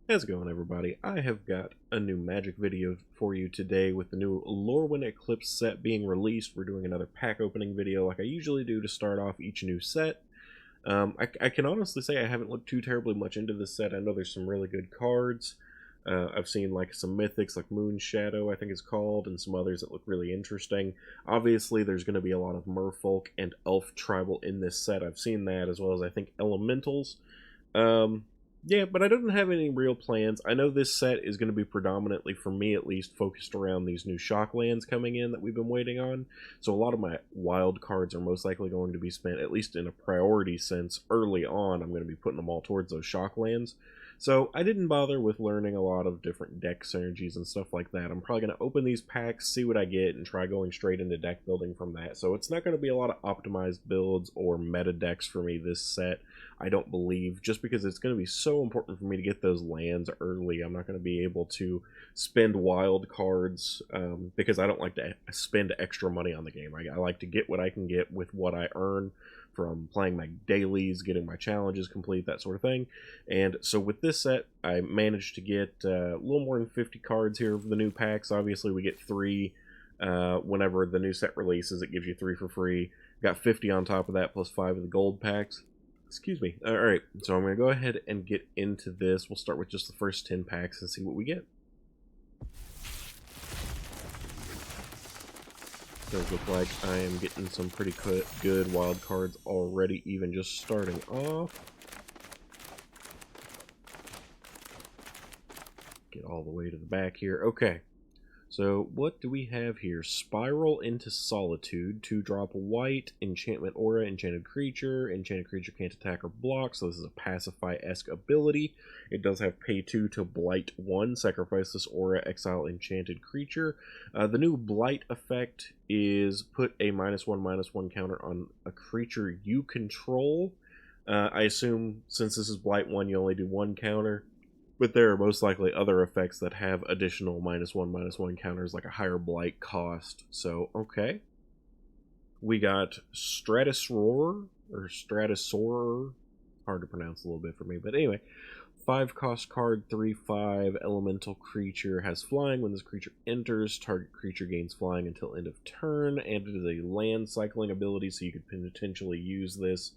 How's it going, everybody? I have got a new Magic video for you today with the new Lorwyn Eclipsed set being released. We're doing another pack opening video like I usually do to start off each new set. I can honestly say I haven't looked too terribly much into this set. I know there's some really good cards. I've seen like some mythics like Moon Shadow, I think it's called, and some others that look really interesting. Obviously, there's going to be a lot of Merfolk and Elf Tribal in this set. I've seen that, as well as I think Elementals. Yeah, but I don't have any real plans. I know this set is going to be predominantly, for me at least, focused around these new shock lands coming in that we've been waiting on. So a lot of my wild cards are most likely going to be spent, at least in a priority sense, early on. I'm going to be putting them all towards those shock lands. So I didn't bother with learning a lot of different deck synergies and stuff like that. I'm probably going to open these packs, see what I get, and try going straight into deck building from that. So it's not going to be a lot of optimized builds or meta decks for me this set, I don't believe, just because it's going to be so important for me to get those lands early. I'm not going to be able to spend wild cards because I don't like to spend extra money on the game. I like to get what I can get with what I earn from playing my dailies, getting my challenges complete, that sort of thing. And so with this set, I managed to get a little more than 50 cards here for the new packs. Obviously, we get 3 whenever the new set releases. It gives you 3 for free. Got 50 on top of that, plus 5 of the gold packs. Excuse me. Alright, so I'm going to go ahead and get into this. We'll start with just the first 10 packs and see what we get. Does look like I am getting some pretty good wild cards already, even just starting off. Get all the way to the back here. Okay, so what do we have here? Spiral into Solitude, 2-drop white, enchantment aura, enchanted creature can't attack or block, so this is a pacify-esque /ability. It does have pay 2 to blight 1, sacrifice this aura, exile enchanted creature. The new blight effect is put a -1/-1 counter on a creature you control. I assume since this is blight 1, you only do 1 counter. But there are most likely other effects that have additional -1/-1 counters, like a higher blight cost. So, okay. We got Stratosaur, or Stratosaur. Hard to pronounce a little bit for me, but anyway. 5-cost card, 3/5, elemental creature, has flying. When this creature enters, target creature gains flying until end of turn, and it is a land cycling ability, so you could potentially use this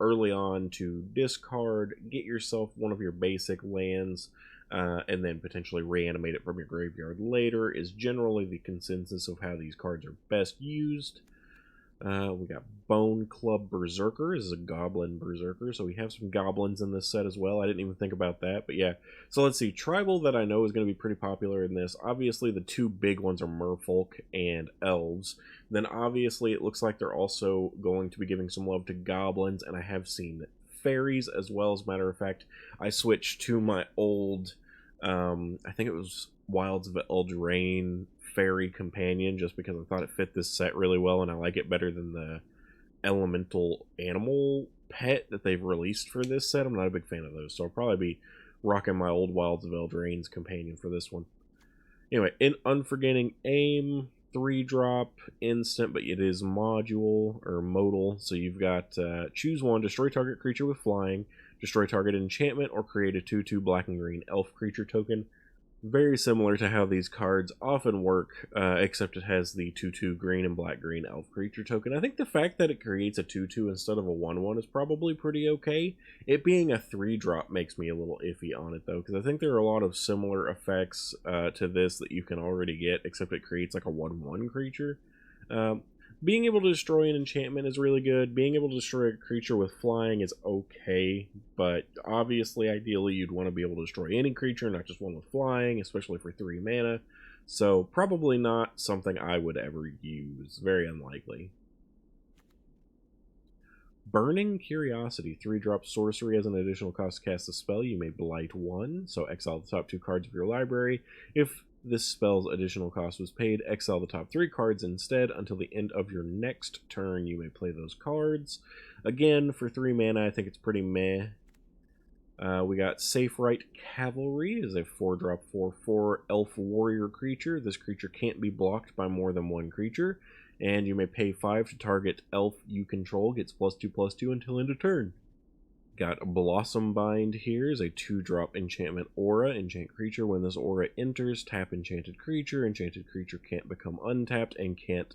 early on to discard, get yourself one of your basic lands, and then potentially reanimate it from your graveyard later, is generally the consensus of how these cards are best used. We got Bone Club Berserker. This is a Goblin Berserker, so we have some Goblins in this set as well. I didn't even think about that, but yeah. So let's see. Tribal that I know is going to be pretty popular in this. Obviously, the 2 big ones are Merfolk and Elves. Then obviously, it looks like they're also going to be giving some love to Goblins, and I have seen Fairies as well. As a matter of fact, I switched to my old, I think it was Wilds of Eldraine Fairy Companion, just because I thought it fit this set really well, and I like it better than the elemental animal pet that they've released for this set. I'm not a big fan of those, so I'll probably be rocking my old Wilds of Eldraine's Companion for this one. Anyway, in Unforgetting Aim, 3-drop instant, but it is module or modal, so you've got choose one, destroy target creature with flying, destroy target enchantment, or create a 2/2 black and green elf creature token. Very similar to how these cards often work, except it has the 2/2 green and black-green elf creature token. I think the fact that it creates a 2/2 instead of a 1/1 is probably pretty okay. It being a 3-drop makes me a little iffy on it, though, because I think there are a lot of similar effects to this that you can already get, except it creates like a 1/1 creature. Being able to destroy an enchantment is really good. Being able to destroy a creature with flying is okay, but obviously, ideally, you'd want to be able to destroy any creature, not just one with flying, especially for 3 mana. So, probably not something I would ever use. Very unlikely. Burning Curiosity, 3-drop sorcery. As an additional cost to cast a spell, you may blight 1, so exile the top 2 cards of your library. If this spell's additional cost was paid, exile the top 3 cards instead. Until the end of your next turn, you may play those cards. Again, for 3 mana, I think it's pretty meh. We got Safe Right Cavalry. Is a 4-drop 4/4 elf warrior creature. This creature can't be blocked by more than 1 creature, and you may pay 5 to target elf you control. Gets +2/+2 until end of turn. Got Blossom Bind here is a 2-drop enchantment aura. Enchant creature. When this aura enters, tap enchanted creature. Enchanted creature can't become untapped and can't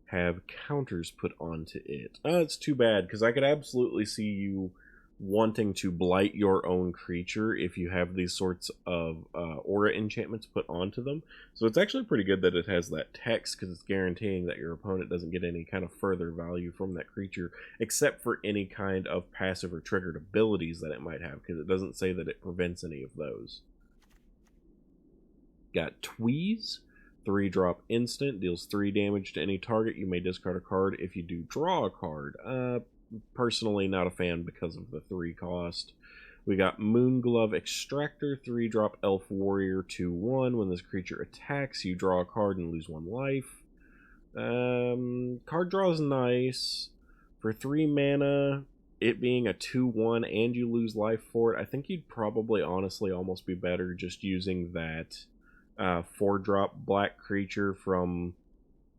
have counters put onto it. It's too bad, because I could absolutely see you wanting to blight your own creature if you have these sorts of aura enchantments put onto them. So it's actually pretty good that it has that text, because it's guaranteeing that your opponent doesn't get any kind of further value from that creature, except for any kind of passive or triggered abilities that it might have, because it doesn't say that it prevents any of those. Got Tweeze. 3-drop instant, deals 3 damage to any target. You may discard a card if you do draw a card. Personally, not a fan because of the 3 cost. We got Moonglove Extractor, 3-drop Elf Warrior, 2/1. When this creature attacks, you draw a card and lose 1 life. Card draw is nice. For 3 mana, it being a 2/1 and you lose life for it, I think you'd probably honestly almost be better just using that 4-drop black creature from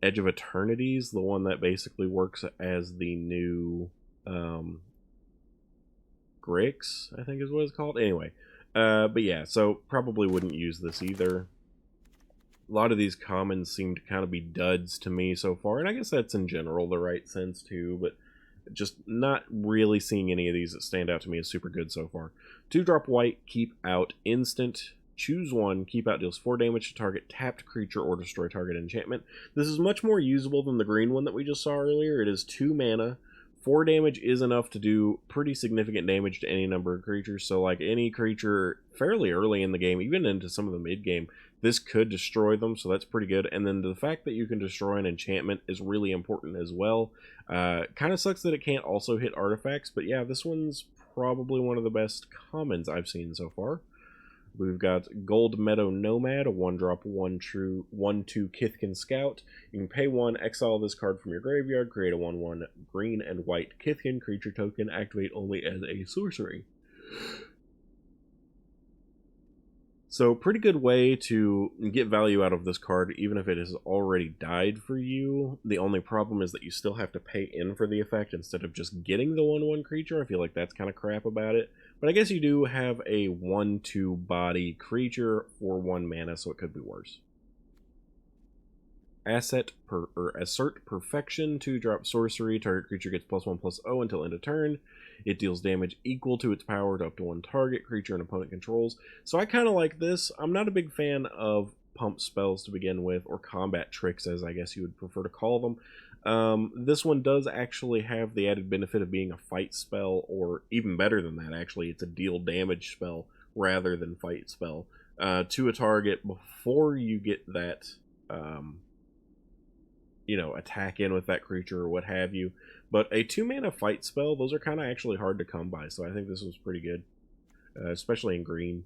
Edge of Eternities, the one that basically works as the new Grix, I think is what it's called. Anyway, but yeah, so probably wouldn't use this either. A lot of these commons seem to kind of be duds to me so far, and I guess that's in general the right sense too, but just not really seeing any of these that stand out to me as super good so far. 2-drop white, keep out instant. Choose 1, keep out, deals 4 damage to target tapped creature or destroy target enchantment. This is much more usable than the green one that we just saw earlier. It is 2 mana. 4 damage is enough to do pretty significant damage to any number of creatures. So like any creature fairly early in the game, even into some of the mid game, this could destroy them, so that's pretty good. And then the fact that you can destroy an enchantment is really important as well. Kind of sucks that it can't also hit artifacts, but yeah, this one's probably one of the best commons I've seen so far. We've got Gold Meadow Nomad, a 1-drop, 1/2 Kithkin Scout. You can pay 1, exile this card from your graveyard, create a 1/1 green and white Kithkin creature token, activate only as a sorcery. So pretty good way to get value out of this card, even if it has already died for you. The only problem is that you still have to pay in for the effect instead of just getting the 1/1 creature. I feel like that's kind of crap about it. But I guess you do have a 1/2 body creature for 1 mana, so it could be worse. Assert Perfection, 2-drop sorcery. Target creature gets +1/+0 until end of turn. It deals damage equal to its power to up to 1 target creature an opponent controls. So I kind of like this. I'm not a big fan of pump spells to begin with, or combat tricks as I guess you would prefer to call them. This one does actually have the added benefit of being a fight spell, or even better than that actually, it's a deal damage spell rather than fight spell to a target before you get that attack in with that creature or what have you. But a 2-mana fight spell, those are kind of actually hard to come by, so I think this was pretty good, especially in green.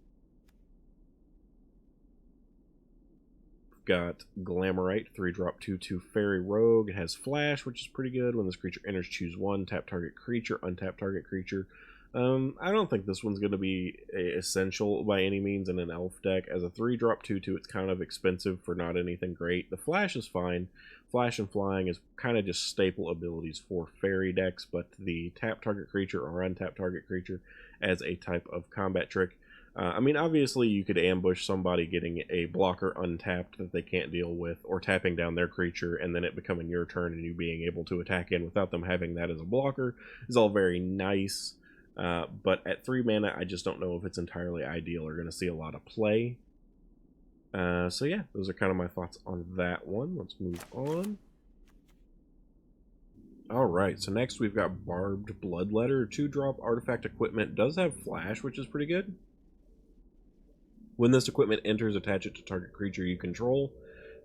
Got Glamorite, 3-drop, 2/2 Fairy Rogue. It has Flash, which is pretty good. When this creature enters, choose 1, tap target creature, untap target creature. I don't think this one's going to be essential by any means in an elf deck. As a 3-drop 2/2, it's kind of expensive for not anything great. The Flash is fine. Flash and Flying is kind of just staple abilities for fairy decks, but the tap target creature or untap target creature as a type of combat trick. I mean, obviously you could ambush somebody getting a blocker untapped that they can't deal with, or tapping down their creature and then it becoming your turn and you being able to attack in without them having that as a blocker is all very nice. But at 3 mana, I just don't know if it's entirely ideal or going to see a lot of play. So yeah, those are kind of my thoughts on that one. Let's move on. Alright, so next we've got Barbed Bloodletter. 2-drop artifact equipment, does have Flash, which is pretty good. When this equipment enters, attach it to target creature you control.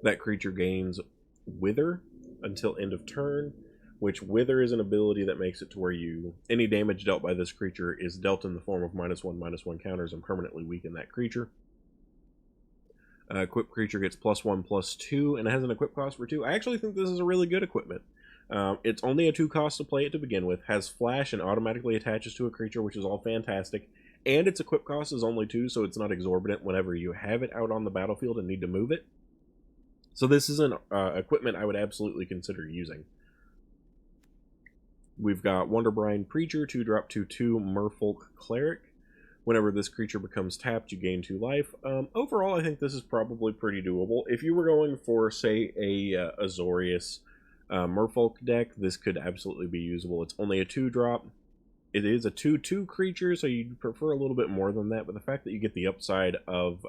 That creature gains Wither until end of turn, which Wither is an ability that makes it to where any damage dealt by this creature is dealt in the form of -1/-1 counters and permanently weaken that creature. Equipped creature gets +1/+2, and it has an equip cost for 2. I actually think this is a really good equipment. It's only a 2 cost to play it to begin with, has Flash and automatically attaches to a creature, which is all fantastic, and its equip cost is only 2, so it's not exorbitant whenever you have it out on the battlefield and need to move it. So this is an equipment I would absolutely consider using. We've got Wonderbrine Preacher, 2-drop 2/2 Merfolk Cleric. Whenever this creature becomes tapped, you gain 2 life. Overall, I think this is probably pretty doable. If you were going for, say, a Azorius Merfolk deck, this could absolutely be usable. It's only a 2-drop. It is a 2/2 creature, so you'd prefer a little bit more than that, but the fact that you get the upside of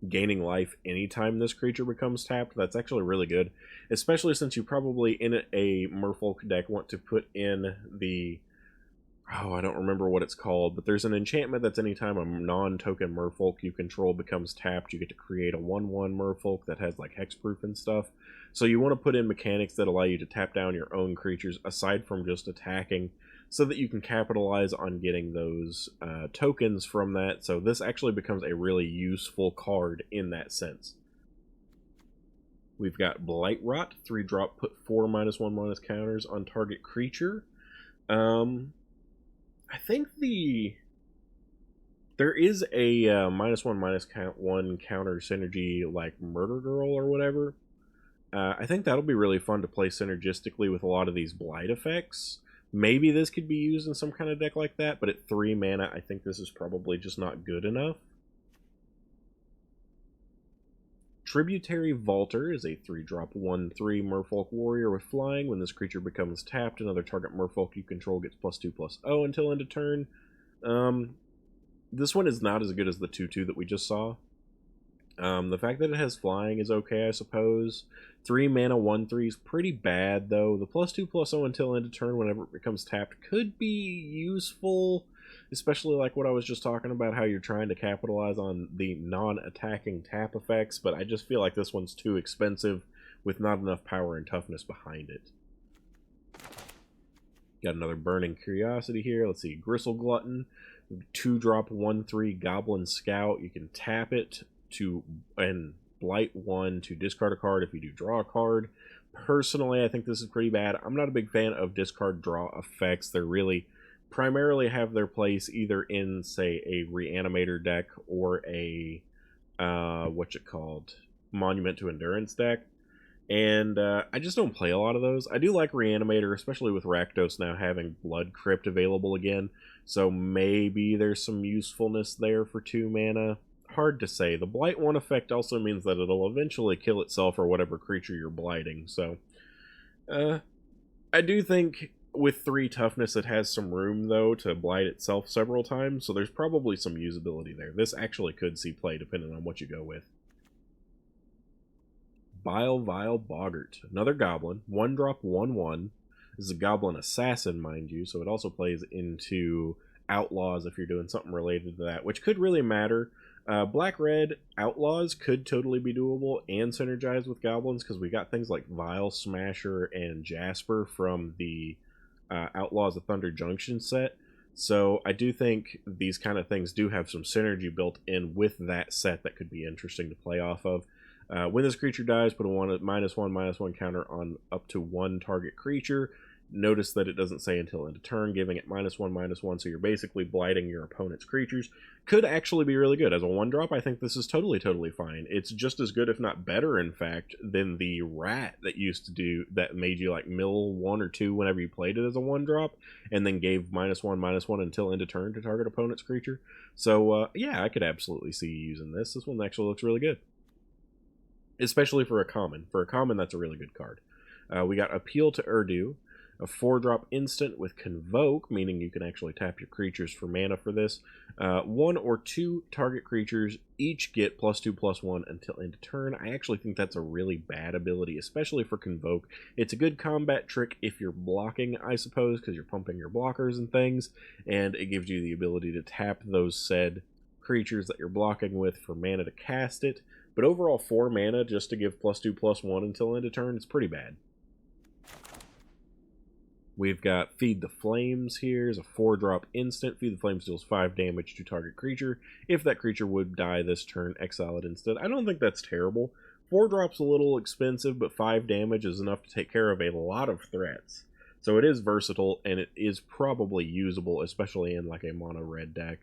gaining life anytime this creature becomes tapped, that's actually really good, especially since you probably in a Merfolk deck want to put in the I don't remember what it's called, but there's an enchantment that's anytime a non-token Merfolk you control becomes tapped, you get to create a 1/1 Merfolk that has like hexproof and stuff. So you want to put in mechanics that allow you to tap down your own creatures aside from just attacking, so that you can capitalize on getting those tokens from that. So this actually becomes a really useful card in that sense. We've got Blightrot, 3-drop, put 4 -1/- counters on target creature. I think there is a -1/-1 counter synergy like Murder Girl or whatever. I think that'll be really fun to play synergistically with a lot of these Blight effects. Maybe this could be used in some kind of deck like that, but at 3 mana, I think this is probably just not good enough. Tributary Vaulter is a 3-drop 1/3 Merfolk Warrior with flying. When this creature becomes tapped, another target Merfolk you control gets +2/+0 until end of turn. This one is not as good as the 2/2 that we just saw. The fact that it has flying is okay, I suppose. 3 mana 1/3 is pretty bad, though. The +2/+0 until end of turn whenever it becomes tapped could be useful, especially like what I was just talking about, how you're trying to capitalize on the non-attacking tap effects, but I just feel like this one's too expensive with not enough power and toughness behind it. Got another Burning Curiosity here. Let's see, Gristle Glutton, 2-drop 1/3 Goblin Scout. You can tap it and Blight 1 to discard a card if you do draw a card. Personally, I think this is pretty bad. I'm not a big fan of discard draw effects. They're really primarily have their place either in, say, a Reanimator deck or a Monument to Endurance deck, and I just don't play a lot of those. I do like Reanimator, especially with Rakdos now having Blood Crypt available again, so maybe there's some usefulness there for 2 mana. Hard to say. The Blight 1 effect also means that it'll eventually kill itself or whatever creature you're blighting, so I do think with 3 toughness it has some room, though, to blight itself several times, so there's probably some usability there. This actually could see play depending on what you go with. Vile Boggart, another goblin, 1-drop 1/1. This is a goblin assassin, mind you, so it also plays into outlaws if you're doing something related to that, which could really matter. Black-red outlaws could totally be doable and synergize with goblins, because we got things like Vile Smasher and Jasper from the Outlaws of Thunder Junction set. So I do think these kind of things do have some synergy built in with that set that could be interesting to play off of. When this creature dies, put a -1/-1 counter on up to 1 target creature. Notice that it doesn't say until end of turn, giving it -1/-1, so you're basically blighting your opponent's creatures. Could actually be really good. As a 1-drop, I think this is totally fine. It's just as good, if not better, in fact, than the rat that made you like mill 1 or 2 whenever you played it as a 1-drop, and then gave -1/-1 until end of turn to target opponent's creature. So, yeah, I could absolutely see you using this. This one actually looks really good, especially for a common. For a common, that's a really good card. We got Appeal to Urdu, a 4-drop instant with Convoke, meaning you can actually tap your creatures for mana for this. 1 or 2 target creatures each get +2/+1 until end of turn. I actually think that's a really bad ability, especially for Convoke. It's a good combat trick if you're blocking, I suppose, because you're pumping your blockers and things, and it gives you the ability to tap those said creatures that you're blocking with for mana to cast it. But overall, 4 mana just to give +2/+1 until end of turn, it's pretty bad. We've got Feed the Flames here. It's a 4-drop instant. Feed the Flames deals 5 damage to target creature. If that creature would die this turn, exile it instead. I don't think that's terrible. 4 drops a little expensive, but 5 damage is enough to take care of a lot of threats. So it is versatile, and it is probably usable, especially in like a mono red deck.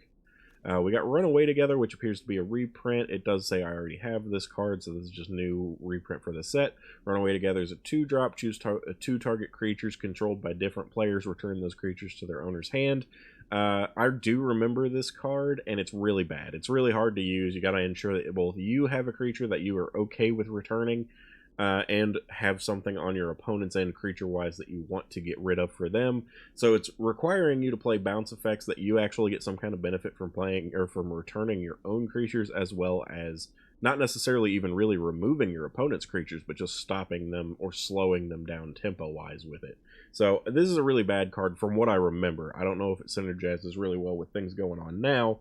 We got Run Away Together, which appears to be a reprint. It does say I already have this card, so this is just new reprint for the set. Run Away Together is a 2-drop. Choose 2 target creatures controlled by different players. Return those creatures to their owner's hand. I do remember this card, and it's really bad. It's really hard to use. You got to ensure that both you have a creature that you are okay with returning, and have something on your opponent's end creature-wise that you want to get rid of for them. So it's requiring you to play bounce effects that you actually get some kind of benefit from playing or from returning your own creatures, as well as not necessarily even really removing your opponent's creatures, but just stopping them or slowing them down tempo-wise with it. So this is a really bad card from what I remember. I don't know if it synergizes really well with things going on now,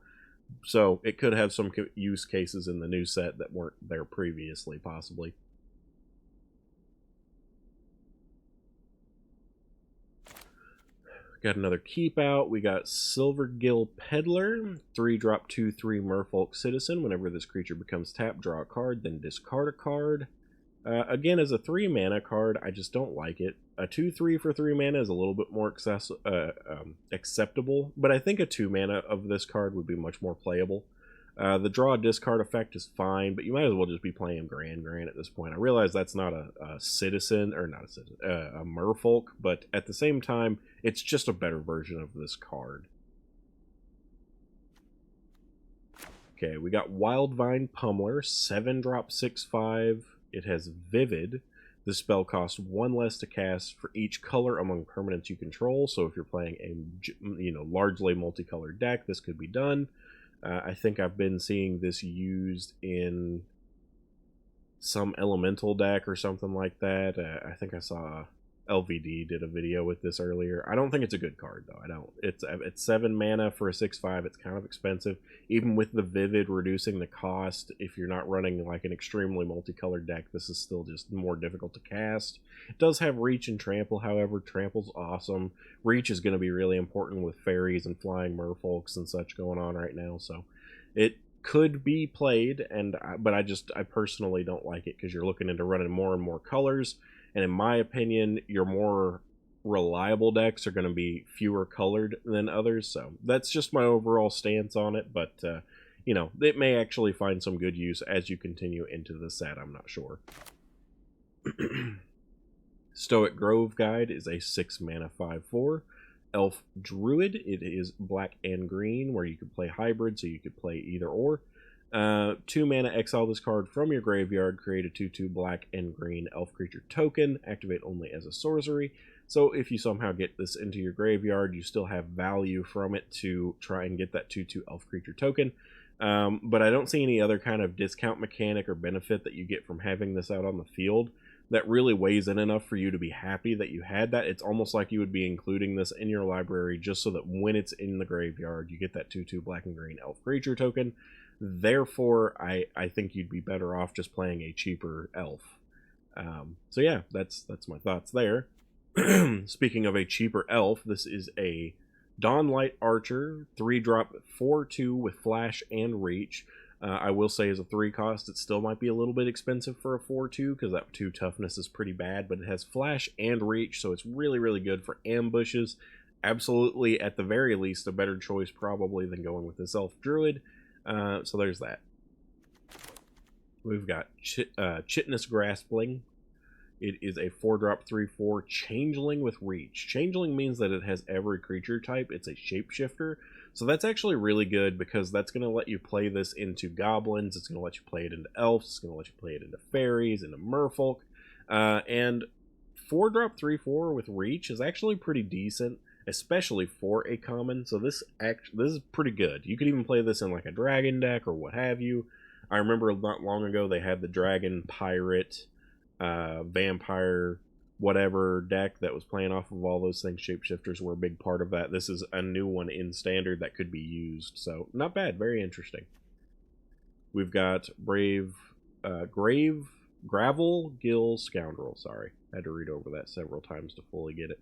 so it could have some use cases in the new set that weren't there previously, possibly. Got another keep out. We got Silvergill Peddler, 3-drop 2/3 Merfolk Citizen. Whenever this creature becomes tapped, draw a card, then discard a card. Again, as a 3 mana card, I just don't like it. A 2/3 for 3 mana is a little bit more acceptable, but I think a 2 mana of this card would be much more playable. The draw a discard effect is fine, but you might as well just be playing Grand at this point. I realize that's not a citizen, or not a citizen, a merfolk, but at the same time, it's just a better version of this card. Okay, we got Wildvine Pummeler, 7-drop 6/5. It has Vivid. This spell costs 1 less to cast for each color among permanents you control. So if you're playing a largely multicolored deck, this could be done. I think I've been seeing this used in some elemental deck or something like that. I think I saw LVD did a video with this earlier. I don't think it's a good card, though. I don't. It's 7 mana for a 6/5. It's kind of expensive. Even with the Vivid reducing the cost, if you're not running like an extremely multicolored deck, this is still just more difficult to cast. It does have Reach and Trample, however. Trample's awesome. Reach is going to be really important with fairies and flying merfolks and such going on right now, so it could be played, but I personally don't like it because you're looking into running more and more colors. And in my opinion, your more reliable decks are going to be fewer colored than others. So that's just my overall stance on it. But, it may actually find some good use as you continue into the set. I'm not sure. Stoic Grove Guide is a 6 mana 5/4. Elf Druid. It is black and green, where you could play hybrid, so you could play either or. 2 mana, exile this card from your graveyard, create a 2/2 black and green elf creature token, activate only as a sorcery. So if you somehow get this into your graveyard, you still have value from it to try and get that 2/2 elf creature token. But I don't see any other kind of discount mechanic or benefit that you get from having this out on the field that really weighs in enough for you to be happy that you had that. It's almost like you would be including this in your library just so that when it's in the graveyard, you get that 2/2 black and green elf creature token. Therefore, I think you'd be better off just playing a cheaper elf. So yeah, that's my thoughts there. Speaking of a cheaper elf, this is a Dawnlight Archer, 3-drop 4/2 with Flash and Reach. I will say as a 3 cost, it still might be a little bit expensive for a 4/2 because that 2 toughness is pretty bad, but it has Flash and Reach, so it's really, really good for ambushes. Absolutely, at the very least, a better choice probably than going with this Elf Druid. So there's that. We've got Chitinous Graspling. It is a 4-drop 3/4 Changeling with Reach. Changeling means that it has every creature type. It's a shapeshifter. So that's actually really good because that's going to let you play this into goblins. It's going to let you play it into elves. It's going to let you play it into fairies, into merfolk. And 4-drop 3/4 with Reach is actually pretty decent, especially for a common. So this is pretty good. You could even play this in like a dragon deck or what have you. I remember not long ago they had the dragon pirate vampire whatever deck that was playing off of all those things. Shapeshifters were a big part of that. This is a new one in standard that could be used, so not bad. Very interesting. We've got Gravel Gill Scoundrel. Sorry, I had to read over that several times to fully get it.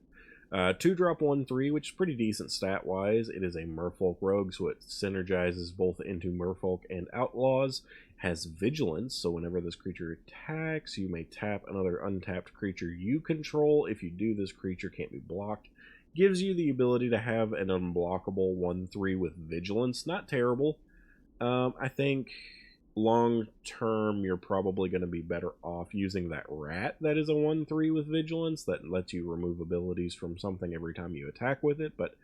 2-drop 1/3, which is pretty decent stat wise. It is a merfolk rogue, so it synergizes both into merfolk and outlaws. Has vigilance, so whenever this creature attacks, you may tap another untapped creature you control. If you do, this creature can't be blocked. Gives you the ability to have an unblockable 1/3 with Vigilance. Not terrible. I think long term you're probably going to be better off using that rat that is a 1/3 with Vigilance that lets you remove abilities from something every time you attack with it, but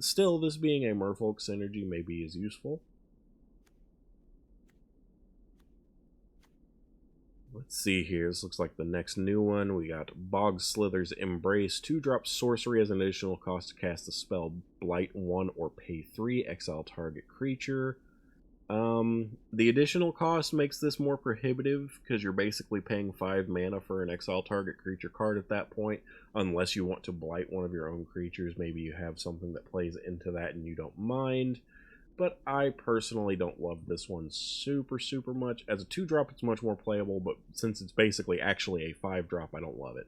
still, this being a Merfolk synergy may be as useful. Let's see here. This looks like the next new one. We got Bog Slither's Embrace. 2-drop sorcery as an additional cost to cast the spell Blight 1 or pay 3, exile target creature. The additional cost makes this more prohibitive because you're basically paying 5 mana for an exile target creature card at that point, unless you want to blight one of your own creatures. Maybe you have something that plays into that and you don't mind. But I personally don't love this one super much. As a 2-drop, it's much more playable, but since it's basically actually a 5-drop, I don't love it.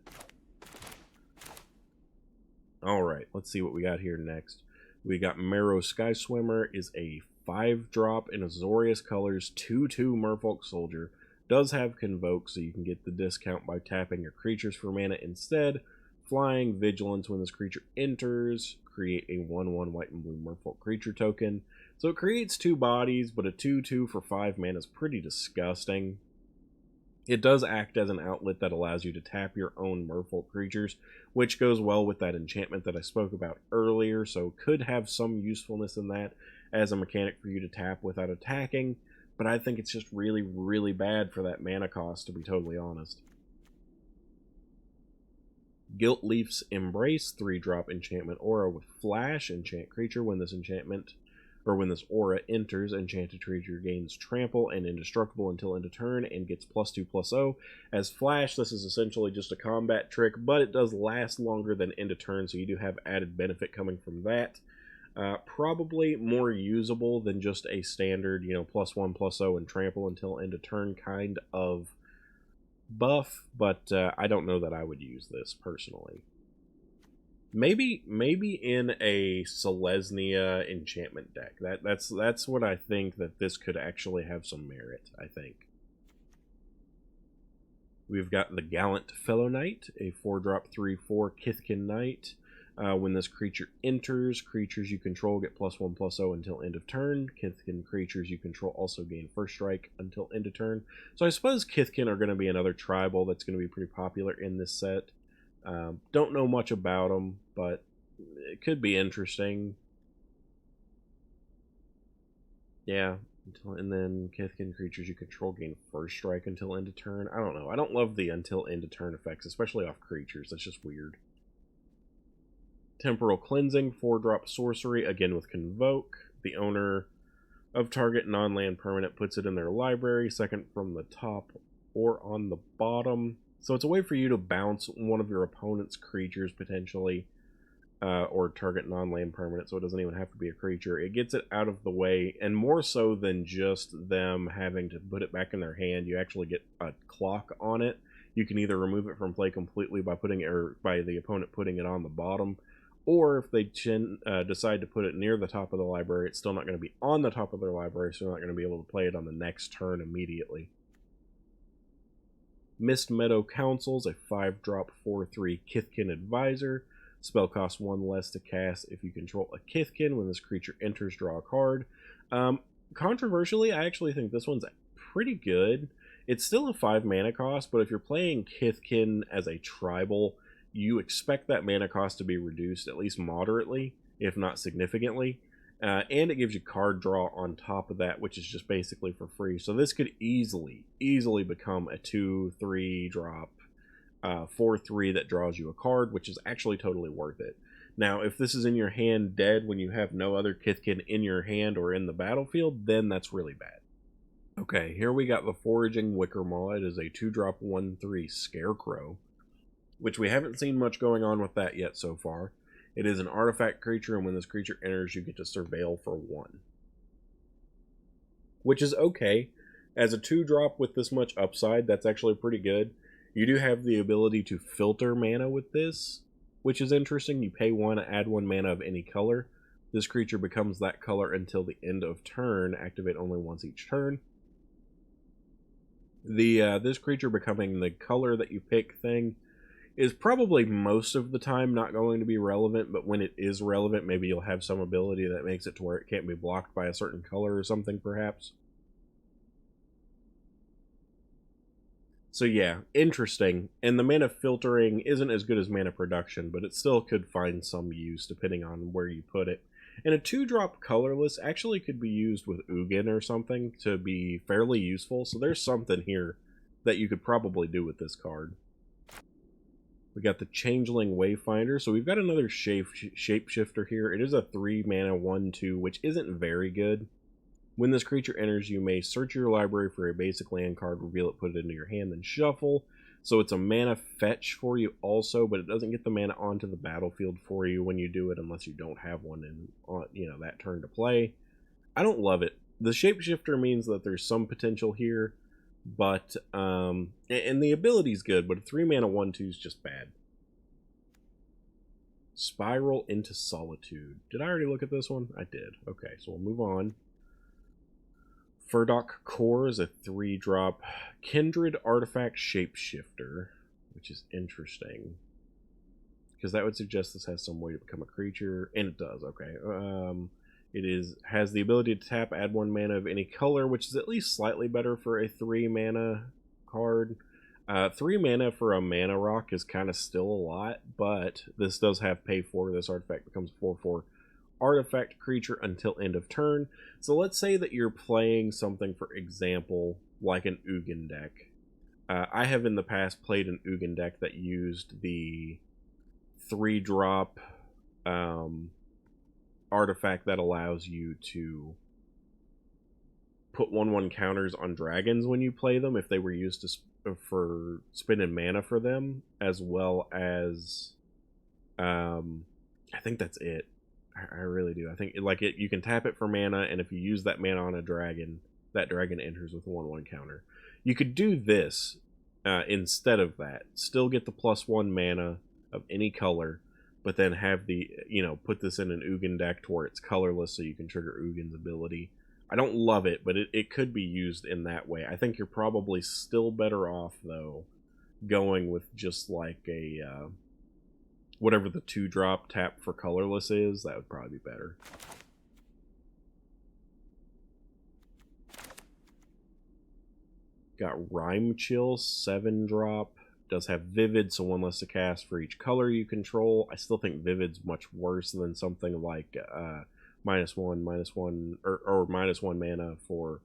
Alright, let's see what we got here next. We got Marrow Skyswimmer is a 5-drop in Azorius colors, 2/2 Merfolk Soldier. Does have Convoke, so you can get the discount by tapping your creatures for mana instead. Flying, Vigilance when this creature enters. Create a 1/1 white and blue Merfolk creature token. So it creates 2 bodies, but a 2/2 for 5 mana is pretty disgusting. It does act as an outlet that allows you to tap your own Merfolk creatures, which goes well with that enchantment that I spoke about earlier, so could have some usefulness in that as a mechanic for you to tap without attacking, but I think it's just really bad for that mana cost, to be totally honest. Guiltleaf's Embrace, 3-drop enchantment aura with flash. Enchant creature. When this enchantment, or when this aura enters, enchanted creature gains trample and indestructible until end of turn and gets +2/+0. As flash, this is essentially just a combat trick, but it does last longer than end of turn, so you do have added benefit coming from that. Probably more usable than just a standard, +1/+0 and trample until end of turn kind of buff, but I don't know that I would use this personally. Maybe in a Selesnya enchantment deck. That's what I think that this could actually have some merit, I think. We've got the Gallant Fellow Knight, a 4-drop 3/4 Kithkin Knight. When this creature enters, creatures you control get +1/+0 until end of turn. Kithkin creatures you control also gain first strike until end of turn. So I suppose Kithkin are going to be another tribal that's going to be pretty popular in this set. Don't know much about them, but it could be interesting. Yeah, and then Kithkin creatures you control gain first strike until end of turn. I don't know. I don't love the until end of turn effects, especially off creatures. That's just weird. Temporal Cleansing, 4-drop sorcery, again with Convoke. The owner of target non-land permanent puts it in their library, second from the top or on the bottom. So it's a way for you to bounce one of your opponent's creatures, potentially, or target non-land permanent, so it doesn't even have to be a creature. It gets it out of the way, and more so than just them having to put it back in their hand, you actually get a clock on it. You can either remove it from play completely by by the opponent putting it on the bottom, or if they decide to put it near the top of the library, it's still not going to be on the top of their library, so they're not going to be able to play it on the next turn immediately. Mist Meadow Councils, a 5-drop 4/3 Kithkin Advisor. Spell costs 1 less to cast if you control a Kithkin. When this creature enters, draw a card. Controversially, I actually think this one's pretty good. It's still a 5 mana cost, but if you're playing Kithkin as a tribal, you expect that mana cost to be reduced at least moderately, if not significantly. And it gives you card draw on top of that, which is just basically for free. So this could easily become a 2/3 drop 4/3 that draws you a card, which is actually totally worth it. Now, if this is in your hand dead when you have no other Kithkin in your hand or in the battlefield, then that's really bad. Okay, here we got the Foraging Wickermaw. It is a 2-drop 1/3 Scarecrow, which we haven't seen much going on with that yet so far. It is an artifact creature, and when this creature enters, you get to surveil for 1. Which is okay. As a 2-drop with this much upside, that's actually pretty good. You do have the ability to filter mana with this, which is interesting. You pay 1, add 1 mana of any color. This creature becomes that color until the end of turn. Activate only once each turn. This creature becoming the color that you pick thing is probably most of the time not going to be relevant, but when it is relevant, maybe you'll have some ability that makes it to where it can't be blocked by a certain color or something, perhaps. So yeah, interesting. And the mana filtering isn't as good as mana production, but it still could find some use depending on where you put it. And a 2-drop colorless actually could be used with Ugin or something to be fairly useful, so there's something here that you could probably do with this card. We got the Changeling Wayfinder, so we've got another shapeshifter here. It is a 3 mana 1/2, which isn't very good. When this creature enters, you may search your library for a basic land card, reveal it, put it into your hand, then shuffle. So it's a mana fetch for you also, but it doesn't get the mana onto the battlefield for you when you do it unless you don't have one in that turn to play. I don't love it. The shapeshifter means that there's some potential here, but and the ability's good, but a 3 mana 1/2 is just bad. Spiral into Solitude. Did I already look at this one? I did. Okay, so we'll move on. Furdok Core is a 3-drop Kindred Artifact Shapeshifter, which is interesting, because that would suggest this has some way to become a creature, and it does. Okay, has the ability to tap, add 1 mana of any color, which is at least slightly better for a 3 mana card. 3 mana for a mana rock is kind of still a lot, but this does have pay 4. This artifact becomes 4/4 artifact creature until end of turn. So let's say that you're playing something, for example, like an Ugin deck. I have in the past played an Ugin deck that used the 3-drop artifact that allows you to put 1/1 counters on dragons when you play them if they were used for spending mana for them, as well as I think that's it. I really do. I think you can tap it for mana, and if you use that mana on a dragon, that dragon enters with a 1/1 counter. You could do this instead of that. Still get the +1 mana of any color, but then have put this in an Ugin deck to where it's colorless so you can trigger Ugin's ability. I don't love it, but it could be used in that way. I think you're probably still better off, though, going with just like a whatever the 2-drop tap for colorless is. That would probably be better. Got Rime Chill, 7-drop. Does have Vivid, so 1 less to cast for each color you control. I still think Vivid's much worse than something like -1/-1 or -1 mana for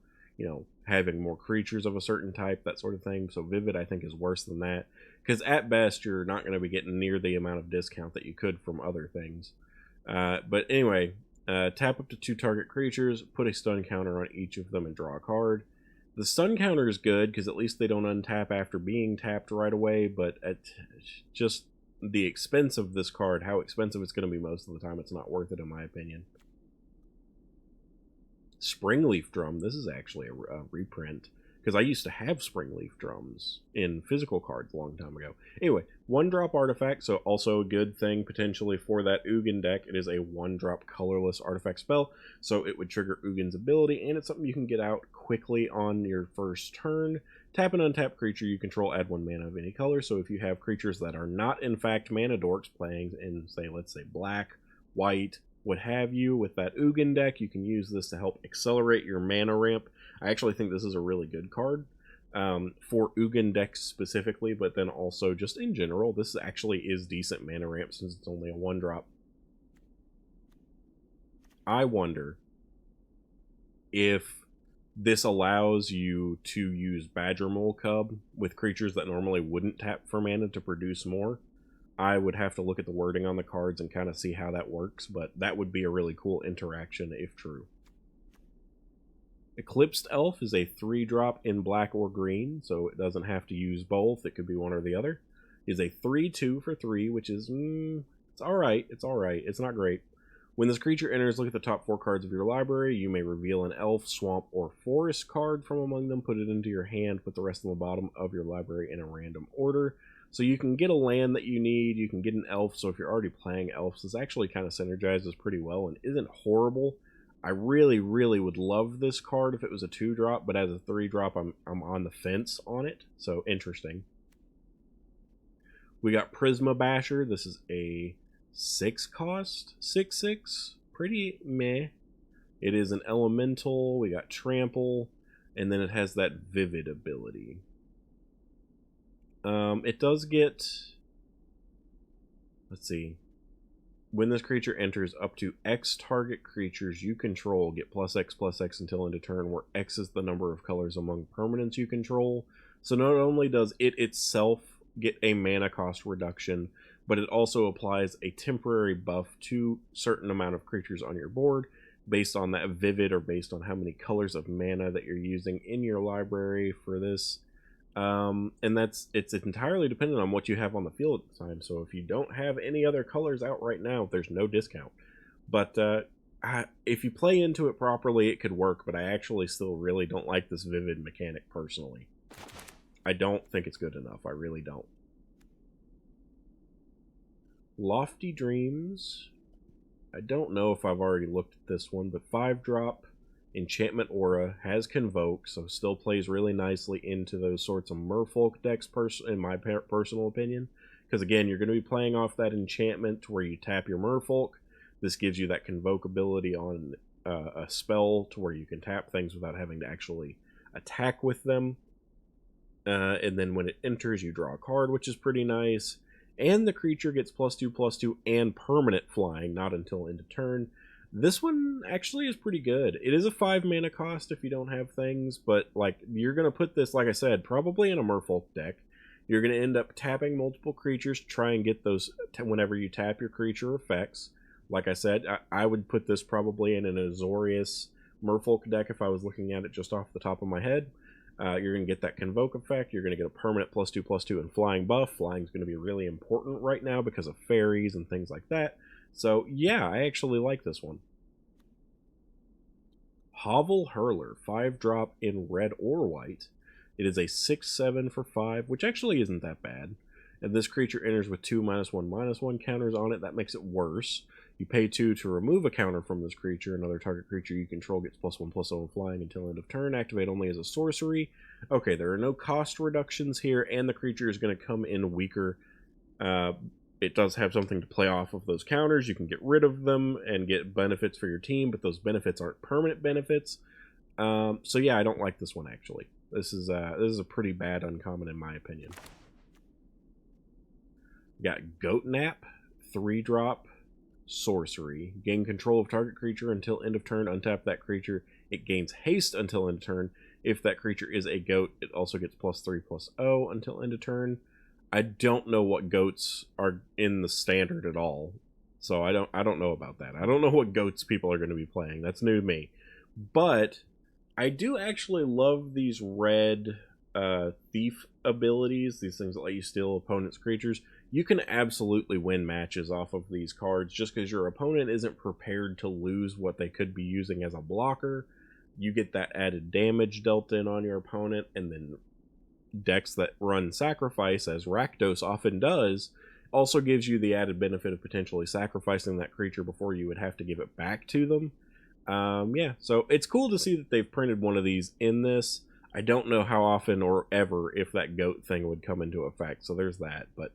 having more creatures of a certain type, that sort of thing. So Vivid, I think, is worse than that, because at best you're not going to be getting near the amount of discount that you could from other things. But anyway, tap up to 2 target creatures, put a stun counter on each of them, and draw a card. The stun counter is good because at least they don't untap after being tapped right away, but at just the expense of this card, how expensive it's going to be most of the time, it's not worth it in my opinion. Springleaf Drum. This is actually a reprint, because I used to have Springleaf Drums in physical cards a long time ago. Anyway, 1-drop artifact, so also a good thing potentially for that Ugin deck. It is a 1-drop colorless artifact spell, so it would trigger Ugin's ability, and it's something you can get out quickly on your first turn. Tap an untapped creature you control, add 1 mana of any color. So if you have creatures that are not in fact mana dorks playing in, let's say black, white, what have you, with that Ugin deck, you can use this to help accelerate your mana ramp. I actually think this is a really good card for Ugin decks specifically, but then also just in general, this actually is decent mana ramp since it's only a 1-drop. I wonder if this allows you to use Badger Mole Cub with creatures that normally wouldn't tap for mana to produce more. I would have to look at the wording on the cards and kind of see how that works, but that would be a really cool interaction if true. Eclipsed Elf is a 3-drop in black or green, so it doesn't have to use both. It could be one or the other. It is a 3/2 for 3, which is, it's alright. It's alright. It's not great. When this creature enters, look at the top 4 cards of your library. You may reveal an elf, swamp, or forest card from among them, put it into your hand, put the rest on the bottom of your library in a random order. So you can get a land that you need, you can get an elf, so if you're already playing elves, this actually kind of synergizes pretty well and isn't horrible. I really, really would love this card if it was a 2-drop, but as a 3-drop, I'm on the fence on it, so interesting. We got Prisma Basher. This is a 6 cost, 6/6. Pretty meh. It is an elemental. We got Trample, and then it has that Vivid ability. It does get, let's see, when this creature enters, up to X target creatures you control get +X/+X until end of turn, where X is the number of colors among permanents you control. So not only does it itself get a mana cost reduction, but it also applies a temporary buff to certain amount of creatures on your board based on that Vivid, or based on how many colors of mana that you're using in your library for this. And it's entirely dependent on what you have on the field at the time. So if you don't have any other colors out right now, there's no discount. But if you play into it properly, it could work. But I actually still really don't like this Vivid mechanic personally. I don't think it's good enough. I really don't. Lofty Dreams. I don't know if I've already looked at this one, but 5-drop Enchantment Aura has Convoke, so still plays really nicely into those sorts of Merfolk decks, in my personal opinion. Because again, you're going to be playing off that enchantment where you tap your Merfolk. This gives you that Convoke ability on a spell to where you can tap things without having to actually attack with them. And then when it enters, you draw a card, which is pretty nice. And the creature gets +2/+2 and permanent flying, not until end of turn. This one actually is pretty good. It is a 5 mana cost if you don't have things, but like, you're going to put this, like I said, probably in a Merfolk deck. You're going to end up tapping multiple creatures to try and get those whenever you tap your creature effects. Like I said, I would put this probably in an Azorius Merfolk deck if I was looking at it just off the top of my head. You're going to get that Convoke effect. You're going to get a permanent +2/+2 and flying buff. Flying is going to be really important right now because of fairies and things like that. So yeah, I actually like this one. Hovel Hurler, 5-drop in red or white. It is a 6/7 for 5, which actually isn't that bad. And this creature enters with 2 -1/-1 counters on it. That makes it worse. You pay 2 to remove a counter from this creature. Another target creature you control gets +1/+0 flying until end of turn. Activate only as a sorcery. Okay, there are no cost reductions here, and the creature is going to come in weaker. It does have something to play off of those counters. You can get rid of them and get benefits for your team, but those benefits aren't permanent benefits. So yeah, I don't like this one actually. This is a pretty bad uncommon in my opinion. We got Goat Nap, 3-drop sorcery. Gain control of target creature until end of turn. Untap that creature. It gains haste until end of turn. If that creature is a goat, it also gets +3/+0 until end of turn. I don't know what goats are in the standard at all, so I don't know about that. I don't know what goats people are going to be playing. That's new to me. But I do actually love these red thief abilities, these things that let you steal opponents' creatures. You can absolutely win matches off of these cards just because your opponent isn't prepared to lose what they could be using as a blocker. You get that added damage dealt in on your opponent, and then decks that run sacrifice, as Rakdos often does, also gives you the added benefit of potentially sacrificing that creature before you would have to give it back to them. Yeah, so it's cool to see that they've printed one of these in this. I don't know how often or ever if that goat thing would come into effect, so there's that. But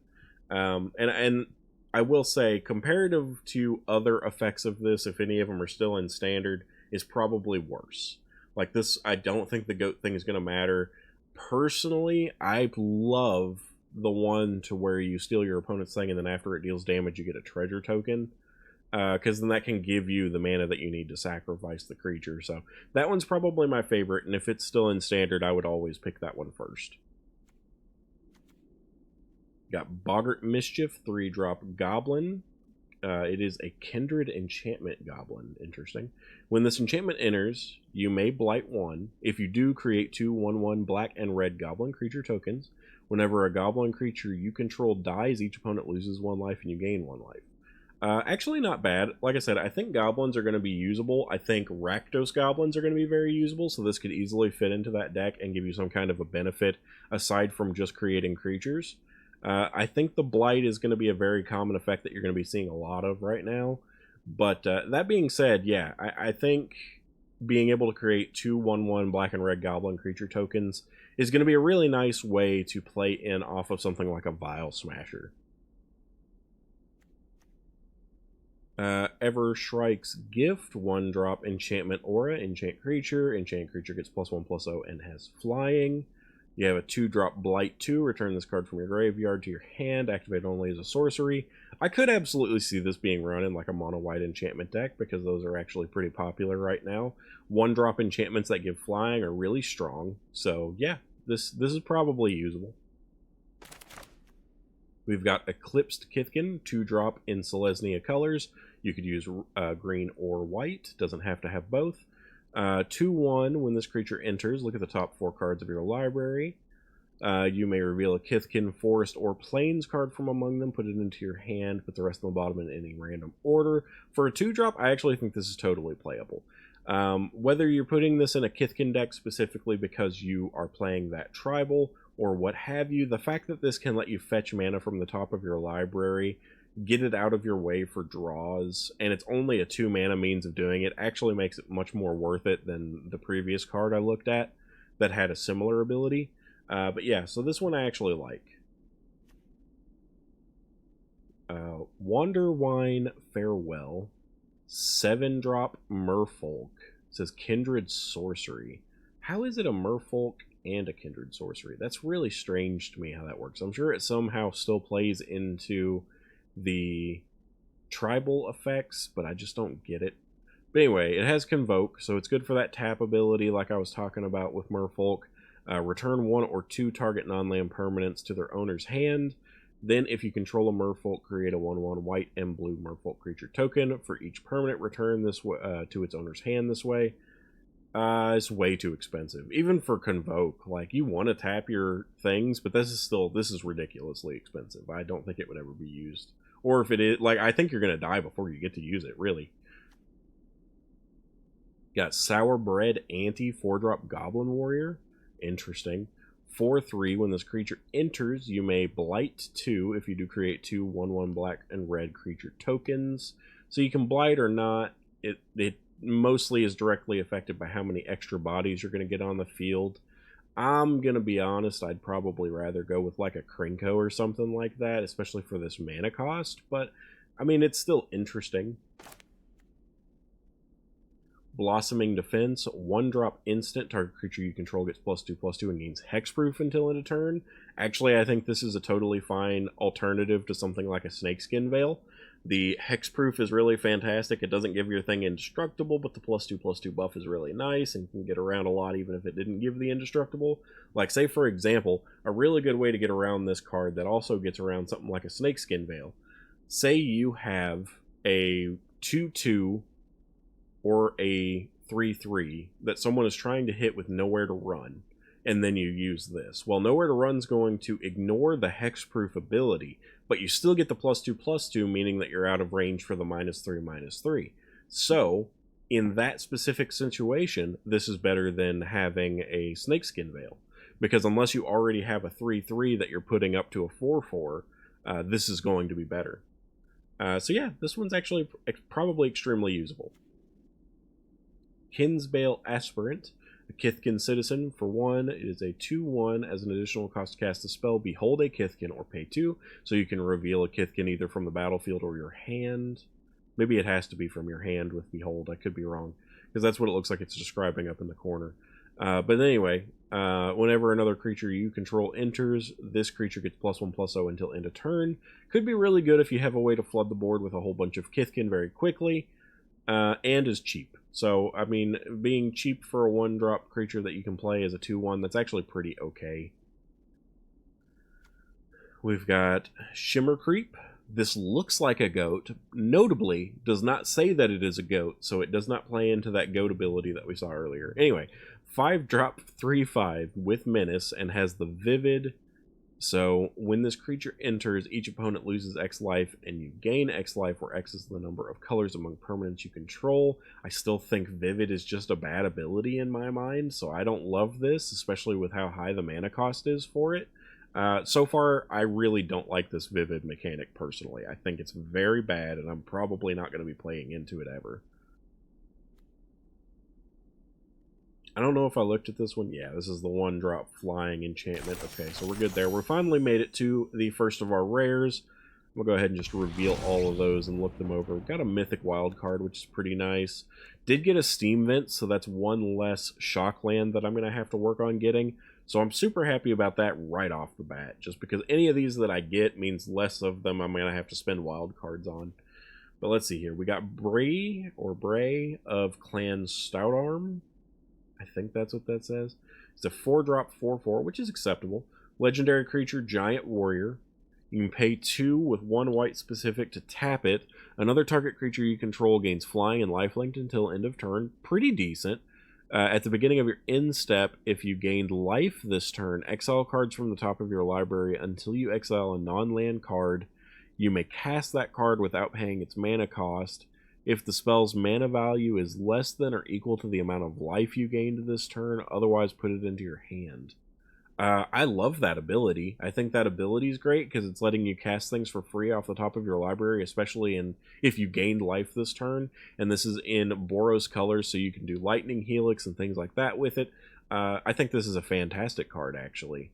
and I will say, comparative to other effects of this, if any of them are still in standard, is probably worse. Like this, I don't think the goat thing is going to matter. Personally, I love the one to where you steal your opponent's thing, and then after it deals damage, you get a treasure token. Because then that can give you the mana that you need to sacrifice the creature. So that one's probably my favorite, and if it's still in standard, I would always pick that one first. Got Boggart Mischief, 3-drop Goblin. It is a Kindred Enchantment Goblin. Interesting. When this enchantment enters, you may blight 1. If you do, create 2 1/1 black and red Goblin creature tokens. Whenever a Goblin creature you control dies, each opponent loses 1 life and you gain 1 life. Actually not bad. Like I said, I think goblins are going to be usable. I think Rakdos goblins are going to be very usable, so this could easily fit into that deck and give you some kind of a benefit aside from just creating creatures. I think the Blight is going to be a very common effect that you're going to be seeing a lot of right now. But that being said, yeah, I think being able to create 2/1/1 black and red goblin creature tokens is going to be a really nice way to play in off of something like a Vial Smasher. Evershrike's Gift, 1-drop enchantment aura, enchant creature gets +1/+0 and has flying. You have a 2-drop Blight 2, return this card from your graveyard to your hand, activate only as a sorcery. I could absolutely see this being run in like a mono-white enchantment deck, because those are actually pretty popular right now. 1-drop enchantments that give flying are really strong, so yeah, this is probably usable. We've got Eclipsed Kithkin, 2-drop in Selesnya colors. You could use green or white, doesn't have to have both. 2/1, when this creature enters, look at the top 4 cards of your library. You may reveal a Kithkin, Forest, or Plains card from among them, put it into your hand, put the rest on the bottom in any random order. For a 2-drop, I actually think this is totally playable. Whether you're putting this in a Kithkin deck specifically because you are playing that tribal, or what have you, the fact that this can let you fetch mana from the top of your library, get it out of your way for draws, and it's only a 2-mana means of doing it, actually makes it much more worth it than the previous card I looked at that had a similar ability. But yeah, so this one I actually like. Wanderwine Farewell, 7-drop Merfolk. It says Kindred Sorcery. How is it a Merfolk and a Kindred Sorcery? That's really strange to me how that works. I'm sure it somehow still plays into the tribal effects, but I just don't get it. But anyway, it has Convoke, so it's good for that tap ability like I was talking about with Merfolk. Return 1 or 2 target non-land permanents to their owner's hand. Then, if you control a Merfolk, create a 1/1 white and blue Merfolk creature token. For each permanent, return this to its owner's hand this way. It's way too expensive. Even for Convoke, like, you want to tap your things, but this is ridiculously expensive. I don't think it would ever be used. Or if it is, like, I think you're going to die before you get to use it, really. Got Sour Bread Anti 4-drop Goblin Warrior. Interesting. 4/3, when this creature enters, you may Blight 2 if you do create 2 1/1 black and red creature tokens. So you can Blight or not. It mostly is directly affected by how many extra bodies you're going to get on the field. I'm going to be honest, I'd probably rather go with like a Krenko or something like that, especially for this mana cost, but I mean, it's still interesting. Blossoming Defense, 1-drop instant, target creature you control gets +2/+2 and gains hexproof until end of turn. Actually, I think this is a totally fine alternative to something like a Snakeskin Veil. The hexproof is really fantastic. It doesn't give your thing indestructible, but the +2/+2 buff is really nice and can get around a lot even if it didn't give the indestructible. Like, say for example, a really good way to get around this card that also gets around something like a Snakeskin Veil. Say you have a 2/2 or a 3/3 that someone is trying to hit with Nowhere to Run, and then you use this. Well, Nowhere to Run's going to ignore the hexproof ability, but you still get the +2/+2, meaning that you're out of range for the -3/-3. So, in that specific situation, this is better than having a Snakeskin Veil, because unless you already have a 3/3 that you're putting up to a 4/4, this is going to be better. So yeah, this one's actually probably extremely usable. Kinsbale Aspirant, a Kithkin Citizen. For 1, it is a 2/1. As an additional cost to cast a spell, behold a Kithkin or pay 2. So you can reveal a Kithkin either from the battlefield or your hand. Maybe it has to be from your hand with behold. I could be wrong, because that's what it looks like it's describing up in the corner. But anyway, whenever another creature you control enters, this creature gets +1/+0 until end of turn. Could be really good if you have a way to flood the board with a whole bunch of Kithkin very quickly, and is cheap. So, I mean, being cheap for a 1-drop creature that you can play as a 2/1, that's actually pretty okay. We've got Shimmer Creep. This looks like a goat. Notably, does not say that it is a goat, so it does not play into that goat ability that we saw earlier. Anyway, 5-drop 3/5 with Menace and has the Vivid. So, when this creature enters, each opponent loses X life, and you gain X life, where X is the number of colors among permanents you control. I still think Vivid is just a bad ability in my mind, so I don't love this, especially with how high the mana cost is for it. So far, I really don't like this Vivid mechanic personally. I think it's very bad, and I'm probably not going to be playing into it ever. I don't know if I looked at this one. Yeah, this is the 1-drop flying enchantment. Okay, so we're good there. We finally made it to the first of our rares. We'll go ahead and just reveal all of those and look them over. We've got a mythic wild card, which is pretty nice. Did get a steam vent, so that's one less shock land that I'm going to have to work on getting. So I'm super happy about that right off the bat, just because any of these that I get means less of them I'm going to have to spend wild cards on. But let's see here. We got Bray of Clan Stoutarm. I think that's what that says. It's a 4-drop 4/4, which is acceptable. Legendary creature, Giant Warrior. You can pay 2 with 1 white specific to tap it. Another target creature you control gains flying and lifelink until end of turn. Pretty decent. At the beginning of your end step, if you gained life this turn, exile cards from the top of your library until you exile a non-land card. You may cast that card without paying its mana cost. If the spell's mana value is less than or equal to the amount of life you gained this turn, otherwise put it into your hand. I love that ability. I think that ability is great because it's letting you cast things for free off the top of your library, especially if you gained life this turn. And this is in Boros colors, so you can do Lightning Helix and things like that with it. I think this is a fantastic card, actually.